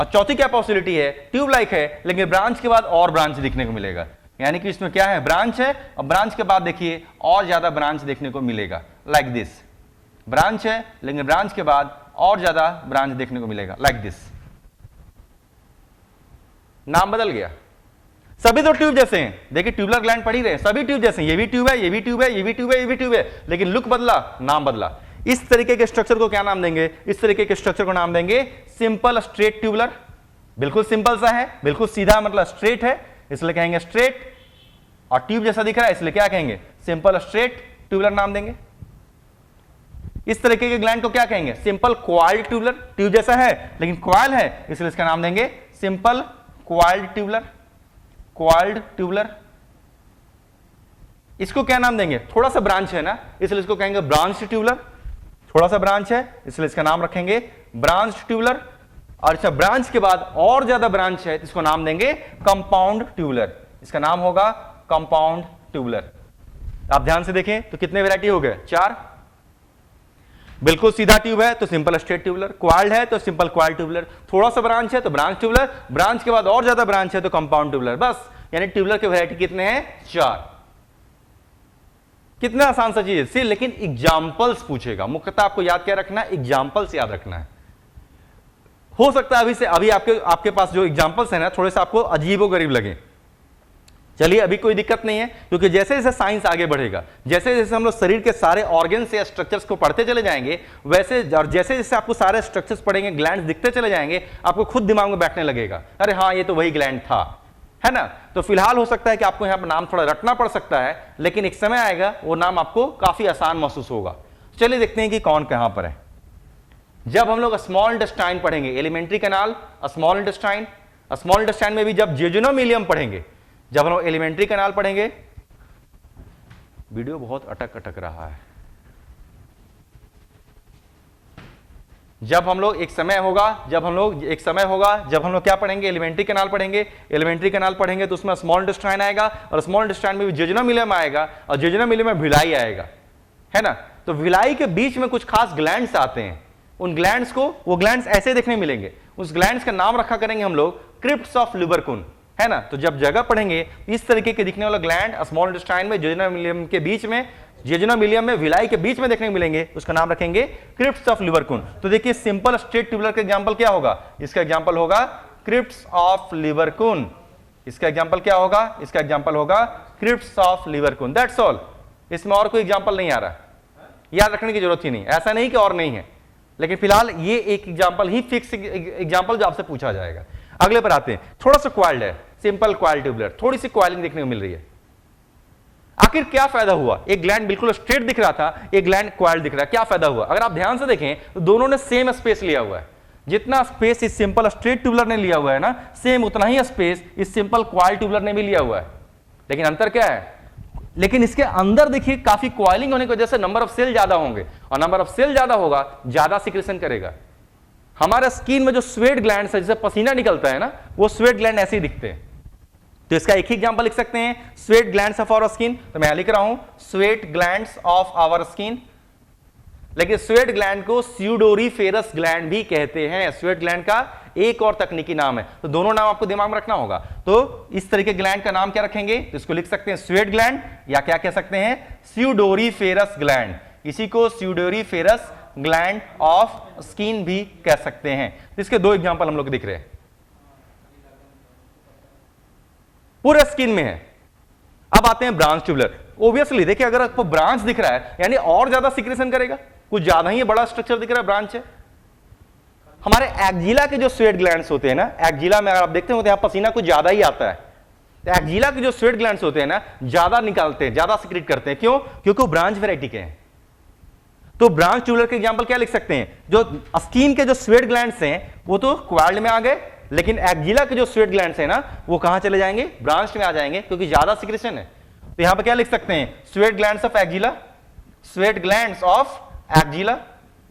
और चौथी क्या पॉसिबिलिटी है, ट्यूब लाइक है लेकिन ब्रांच के बाद और ब्रांच देखने को मिलेगा. यानी कि इसमें क्या है, ब्रांच है और ब्रांच के बाद देखिए और ज्यादा ब्रांच देखने को मिलेगा. Like this. ब्रांच है लेकिन ब्रांच के बाद और ज्यादा ब्रांच देखने को मिलेगा. Like this. नाम बदल गया. सभी तो ट्यूब जैसे हैं. देखिए ट्यूबुलर ग्लैंड पढ़ ही रहे, सभी ट्यूब जैसे हैं. ये भी ट्यूब है, ये भी ट्यूब है, ये भी ट्यूब है, ये भी ट्यूब है, लेकिन लुक बदला, नाम बदला. इस तरीके के स्ट्रक्चर को क्या नाम देंगे, इस तरीके के स्ट्रक्चर को नाम देंगे सिंपल स्ट्रेट ट्यूबुलर. बिल्कुल सिंपल सा है, बिल्कुल सीधा मतलब स्ट्रेट है, इसलिए कहेंगे स्ट्रेट। और ट्यूब जैसा दिख रहा है इसलिए क्या कहेंगे, सिंपल स्ट्रेट ट्यूबुलर नाम देंगे। इस तरीके के ग्लैंड को क्या कहेंगे, सिंपल क्वाइल्ड ट्यूबुलर। ट्यूब जैसा है लेकिन क्वाइल है, इसलिए इसका नाम देंगे simple coiled tubular. Coiled tubular. इसको क्या नाम देंगे, थोड़ा सा ब्रांच है ना, इसलिए इसको कहेंगे ब्रांच ट्यूबुलर। थोड़ा सा ब्रांच है इसलिए इसका नाम रखेंगे ब्रांच ट्यूबुलर। और अच्छा, ब्रांच के बाद और ज्यादा ब्रांच है, इसको नाम देंगे कंपाउंड ट्यूबुलर। इसका नाम होगा कंपाउंड ट्यूबुलर। आप ध्यान से देखें तो कितने वैरायटी हो गए, 4। बिल्कुल सीधा ट्यूब है तो सिंपल स्ट्रेट ट्यूबुलर, क्वाइल्ड है तो सिंपल क्वाइल्ड ट्यूबुलर, थोड़ा सा ब्रांच है तो ब्रांच ट्यूबुलर, ब्रांच के बाद और ज्यादा ब्रांच है तो कंपाउंड ट्यूबुलर। बस, यानी ट्यूबुलर के वैरायटी कितने हैं, 4। कितना आसान सा चीज है, लेकिन एग्जांपल्स पूछेगा। मुख्यतः आपको याद क्या रखना है, एग्जांपल्स याद रखना है। हो सकता है अभी आपके पास जो एग्जांपल्स है ना, थोड़े से आपको अजीबोगरीब लगे। चलिए, अभी कोई दिक्कत नहीं है, क्योंकि जैसे जैसे साइंस आगे बढ़ेगा, जैसे जैसे हम लोग शरीर के सारे ऑर्गन्स या स्ट्रक्चर्स को पढ़ते चले जाएंगे, वैसे और जैसे जैसे आपको सारे स्ट्रक्चर्स पढ़ेंगे, ग्लैंड्स दिखते चले जाएंगे, आपको खुद दिमाग में बैठने लगेगा, अरे हाँ ये तो वही ग्लैंड था, है ना। तो फिलहाल हो सकता है कि आपको यहाँ पर नाम थोड़ा रटना पड़ सकता है, लेकिन एक समय आएगा वो नाम आपको काफी आसान महसूस होगा। चलिए देखते हैं कि कौन कहां पर है। जब हम लोग स्मॉल इंटेस्टाइन पढ़ेंगे, एलिमेंट्री कैनाल, स्मॉल इंटेस्टाइन में भी जब जेजुनोमिलियम पढ़ेंगे, जब हम लोग एलिमेंट्री कैनाल पढ़ेंगे, वीडियो बहुत अटक रहा है। जब हम लोग एक समय होगा जब हम लोग क्या पढ़ेंगे, एलिमेंट्री कैनाल पढ़ेंगे। एलिमेंट्री कैनाल पढ़ेंगे तो उसमें स्मॉल इंटेस्टाइन आएगा, और स्मॉल इंटेस्टाइन में भी जेजुनोमिलियम आएगा, और जेजुनोमिलियम में विलाई आएगा, है ना। तो विलाई के बीच में कुछ खास ग्लैंड्स आते हैं। उन ग्लैंड्स को, वो ग्लैंड्स ऐसे देखने मिलेंगे, उस ग्लैंड्स का नाम रखा करेंगे हम लोग क्रिप्ट्स ऑफ लिबरकुन, है ना। तो जब जगह पढ़ेंगे इस तरीके के दिखने वाला ग्लैंड स्मॉल इंटेस्टाइन में, जेजुनोमिलियम के बीच में, जेजुनोमिलियम में विलाई के बीच में देखने को मिलेंगे, उसका नाम रखेंगे क्रिप्ट्स ऑफ लिबरकुन। तो देखिए, सिंपल स्ट्रेट ट्यूबुलर का एग्जांपल क्या होगा, इसका एग्जांपल होगा क्रिप्ट्स ऑफ लिबरकुन। इसका एग्जांपल क्या होगा, इसका एग्जांपल होगा क्रिप्ट्स ऑफ लिबरकुन। दैट्स ऑल, इसमें और कोई एग्जांपल नहीं आ रहा, याद रखने की जरूरत ही नहीं। ऐसा नहीं कि और नहीं है, लेकिन फिलहाल ये एक एग्जांपल ही, फिक्स एग्जांपल जो आपसे पूछा जाएगा। अगले पर आते हैं, थोड़ा सा क्वाइल्ड है, सिंपल क्वाइल्ड ट्यूबुलर, थोड़ी सी क्वाइलिंग देखने को मिल रही है। आखिर क्या फायदा हुआ, एक ग्लैंड बिल्कुल स्ट्रेट दिख रहा था, एक ग्लैंड क्वाइल्ड दिख रहा है, क्या फायदा हुआ। अगर आप ध्यान से देखें तो दोनों ने सेम स्पेस लिया हुआ है। जितना स्पेस इस सिंपल स्ट्रेट ट्यूबुलर ने लिया हुआ है ना, सेम उतना ही स्पेस इस सिंपल क्वाइल्ड ट्यूबुलर ने भी लिया हुआ है। लेकिन अंतर क्या है, लेकिन इसके अंदर देखिए काफी क्वाइलिंग होने की वजह से नंबर ऑफ सेल ज्यादा होंगे, और नंबर ऑफ सेल ज्यादा होगा, ज्यादा सिक्रेशन करेगा। हमारे स्किन में जो स्वेट ग्लैंड्स है, जिससे पसीना निकलता है ना, वो स्वेट ग्लैंड ऐसे ही दिखते हैं। तो इसका एक ही एग्जांपल लिख सकते हैं, sweat glands of our skin. तो मैं लिख रहा हूं sweat glands of our skin, लेकिन स्वेट ग्लैंड को स्यूडोरीफेरस ग्लैंड भी कहते हैं। स्वेट ग्लैंड का एक और तकनीकी नाम है, तो दोनों नाम आपको दिमाग में रखना होगा। तो इस तरीके ग्लैंड का नाम क्या रखेंगे, तो इसको लिख सकते हैं स्वेट ग्लैंड, या क्या कह सकते हैं, स्यूडोरीफेरस ग्लैंड। इसी को स्यूडोरीफेरस ग्लैंड ऑफ स्किन भी कह सकते हैं। तो इसके दो एग्जांपल हम लोग दिख रहे हैं, पूरे स्किन में है। अब आते हैं ब्रांच ट्यूबुलर। ऑब्वियसली देखिए, अगर आपको ब्रांच दिख रहा है यानी और ज्यादा सिक्रेशन करेगा, कुछ ज्यादा ही बड़ा स्ट्रक्चर दिख रहा है, ब्रांच है। हमारे एक्जिला के जो स्वेट ग्लैंड्स होते हैं ना, एक्जिला में अगर आप देखते हो तो यहां पसीना कुछ ज्यादा ही आता है। तो एक्जिला के जो स्वेट ग्लैंड्स होते हैं ना, ज्यादा निकालते हैं, ज्यादा सिक्रेट करते हैं। क्यों, क्योंकि वो ब्रांच वैरायटी के हैं। तो ब्रांच ट्यूबुलर के एग्जांपल क्या लिख सकते हैं, जो स्किन के जो स्वेट ग्लैंड्स हैं वो तो क्वाइल्ड में आ गए, लेकिन एक्जिला के जो स्वेट ग्लैंड्स हैं ना, वो कहां चले जाएंगे, ब्रांच में आ जाएंगे, क्योंकि ज्यादा सिक्रेशन है। तो यहां पे क्या लिख सकते हैं, sweat glands of axilla, sweat glands of axilla,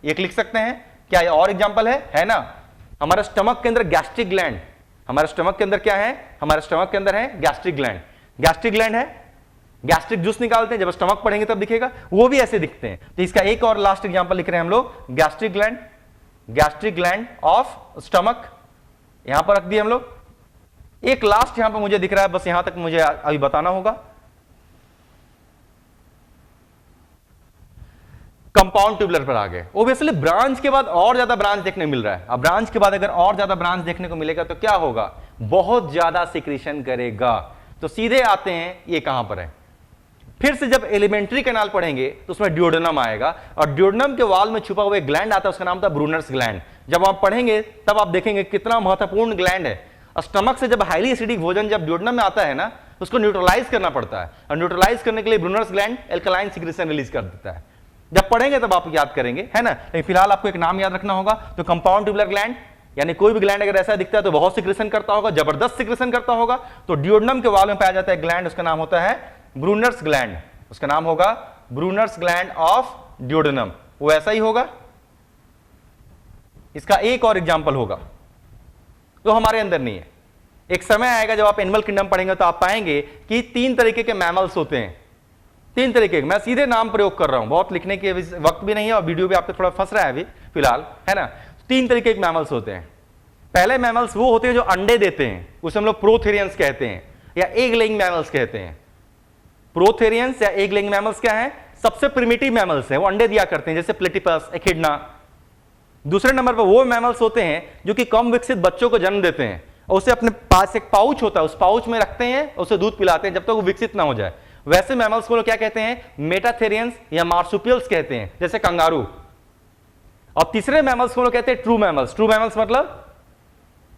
एक लिख सकते हैं। क्या ये और एग्जांपल है ना। हमारे स्टमक के अंदर गैस्ट्रिक ग्लैंड, हमारे स्टमक के अंदर क्या है, हमारे स्टमक के अंदर है गैस्ट्रिक ग्लैंड। गैस्ट्रिक ग्लैंड है, गैस्ट्रिक जूस निकालते हैं, जब स्टमक पढ़ेंगे तब दिखेगा, वो भी ऐसे दिखते हैं। तो इसका एक और लास्ट एग्जांपल लिख रहे हैं हम लोग, gastric gland, gastric gland of stomach, यहां पर रख दिए हम लोग। एक लास्ट यहां पर मुझे दिख रहा है, बस यहां तक मुझे अभी बताना होगा। कंपाउंड ट्यूबुलर पर आ गए। ऑब्वियसली ब्रांच के बाद और ज्यादा ब्रांच देखने मिल रहा है। अब ब्रांच के बाद अगर और ज्यादा ब्रांच देखने को मिलेगा तो क्या होगा, बहुत ज्यादा सिक्रीशन करेगा। तो सीधे आते हैं, ये कहां पर है, फिर से जब एलिमेंट्री कैनाल पढ़ेंगे तो उसमें ड्यूोडेनम आएगा, और ड्यूोडेनम के वॉल में छुपा हुआ एक ग्लैंड आता है, उसका नाम था ब्रूनर्स ग्लैंड। जब आप पढ़ेंगे तब आप देखेंगे कितना महत्वपूर्ण ग्लैंड है। स्टमक से जब हाईली एसिडिक भोजन जब ड्यूडेनम में आता है ना, उसको न्यूट्रलाइज करना पड़ता है, और न्यूट्रलाइज करने के लिए Brunner's gland alkaline secretion release कर देता है। जब पढ़ेंगे तब आप याद करेंगे, है ना। लेकिन फिलहाल आपको एक नाम याद रखना होगा, तो कंपाउंड ट्यूबुलर ग्लैंड, यानी कोई भी ग्लैंड अगर ऐसा दिखता है तो बहुत सिक्रेशन करता होगा, जबरदस्त सिक्रेशन करता होगा, तो ड्यूडेनम के वाल में पाया जाता है ग्लैंड, उसका नाम होता है ब्रूनर्स ग्लैंड, उसका नाम होगा ब्रूनर्स ग्लैंड ऑफ ड्यूडेनम। वो ऐसा ही होगा। इसका एक और एग्जाम्पल होगा तो हमारे अंदर नहीं है। एक समय आएगा जब आप एनिमल किंगडम पढ़ेंगे तो आप पाएंगे कि 3 तरीके के मैमल्स होते हैं, 3 तरीके के। मैं सीधे नाम प्रयोग कर रहा हूं, बहुत लिखने के वक्त भी नहीं है और वीडियो भी आपको थोड़ा फंस रहा है अभी फिलहाल, है ना। 3 तरीके के मैमल्स होते हैं। पहले मैमल्स वो होते हैं जो अंडे देते हैं, उसे हम लोग प्रोथेरियंस कहते हैं या एग लेइंग मैमल्स कहते हैं। प्रोथेरियंस या एग लेइंग मैमल्स क्या है? सबसे प्रिमिटिव मैमल्स हैं, वो अंडे दिया करते हैं, जैसे प्लेटिपस, एकिडना। दूसरे नंबर पर वो मैमल्स होते हैं जो कि कम विकसित बच्चों को जन्म देते हैं और उसे अपने पास एक पाउच होता है, उस पाउच में रखते हैं, उसे दूध पिलाते हैं जब तक वो विकसित ना हो जाए। वैसे मैमल्स को लोग क्या कहते हैं? मेटाथेरियंस या मार्सुपियल्स कहते हैं, जैसे कंगारू। और तीसरे मैमल्स को लोग कहते हैं ट्रू मैमल्स। ट्रू मैमल्स मतलब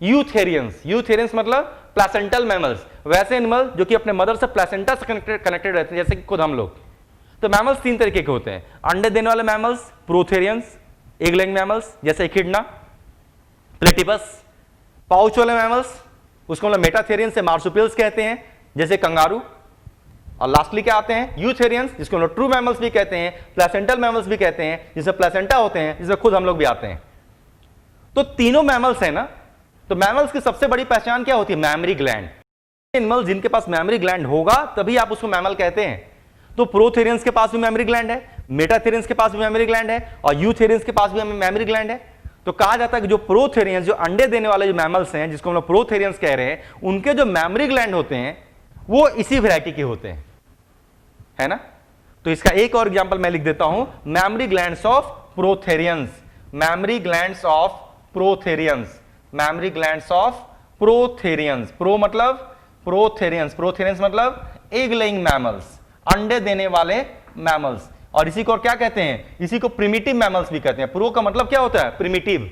यूथेरियंस। यूथेरियंस मतलब प्लेसेंटल मैमल्स, वैसे एनिमल जो कि अपने मदर से प्लेसेंटा से कनेक्टेड रहते हैं, जैसे कि खुद हम लोग। तो मैमल्स 3 तरीके के होते हैं। अंडे देने वाले मैमल्स प्रोथेरियंस, एग लेइंग मैमल्स जैसे एकिडना, प्लेटिपस। पाउच वाले मैमल्स उसको हम लोग मेटाथेरियंस से मार्सुपियल्स कहते हैं, जैसे कंगारू। और लास्टली क्या आते हैं? यूथेरियंस, जिसको हम लोग ट्रू मैमल्स भी कहते हैं, प्लेसेंटल मैमल्स भी कहते हैं, जिसमें प्लेसेंटा होते हैं, जिसमें खुद हम लोग भी आते हैं। तो तीनों मैमल्स है ना। तो मैमल्स की सबसे बड़ी पहचान क्या होती है? Mammary gland. एनिमल जिनके पास मैमरी ग्लैंड होगा तभी आप उसको मैमल कहते हैं। तो प्रोथेरियंस के पास भी मैमरी ग्लैंड है, मेटाथेरियंस के पास भी मैमरी ग्लैंड है, और यूथेरियंस के पास भी मैमरी ग्लैंड है। तो कहा जाता है कि जो प्रोथेरियंस, जो अंडे देने वाले जो मैमल्स हैं, जिसको हम लोग प्रोथेरियंस कह रहे हैं, उनके जो मैमरी ग्लैंड होते हैं वो इसी वैरायटी के होते हैं, है ना। तो इसका एक और एग्जांपल मैं लिख देता हूं, mammary glands of prototherians. Mammary glands of prototherians. Mammary glands of prototherians. Pro मतलब प्रोथेरियंस, प्रोथेरियंस मतलब एग लेइंग मैमल्स, अंडे देने वाले मैमल्स। और इसी को और क्या कहते हैं? इसी को प्रिमिटिव मैमल्स भी कहते हैं। प्रो का मतलब क्या होता है? प्रिमिटिव,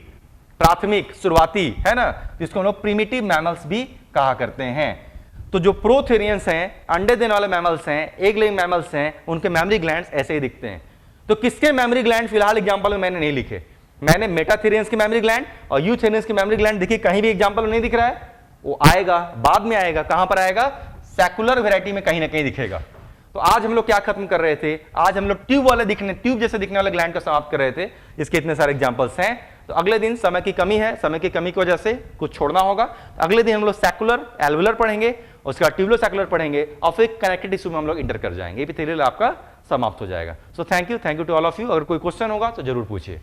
प्राथमिक, शुरुआती, है ना। जिसको हम लोग प्रिमिटिव मैमल्स भी कहा करते हैं। तो जो प्रोथेरियंस हैं, अंडे देने वाले मैमल्स हैं, एग लेइंग मैमल्स हैं, उनके मैमरी ग्लैंड्स ऐसे ही दिखते हैं। तो किसके मैमरी ग्लैंड फिलहाल एग्जांपल में मैंने नहीं लिखे। मैंने मेटाथेरियंस की मैमरी ग्लैंड और यूथेरियंस की मैमरी ग्लैंड देखिए, कहीं भी एग्जांपल नहीं दिख रहा है। वो आएगा, बाद में आएगा। कहां पर आएगा? सेकुलर वैरायटी में कहीं ना कहीं दिखेगा। तो आज हम लोग क्या खत्म कर रहे थे? आज हम लोग ट्यूब वाले दिखने, ट्यूब जैसे दिखने वाले ग्लैंड को समाप्त कर रहे थे, इसके इतने सारे एग्जांपल्स हैं। तो अगले दिन, समय की कमी है, समय की कमी की वजह से कुछ छोड़ना होगा। अगले दिन हम लोग सेकुलर, एल्वुलर पढ़ेंगे, उसके बाद ट्यूबुलो सेकुलर पढ़ेंगे, और फिर कनेक्टेड टिश्यू में हम लोग इंटर कर जाएंगे। ये भी थ्योरी आपका समाप्त हो जाएगा। So thank you to all of you. अगर कोई क्वेश्चन होगा तो जरूर पूछिए।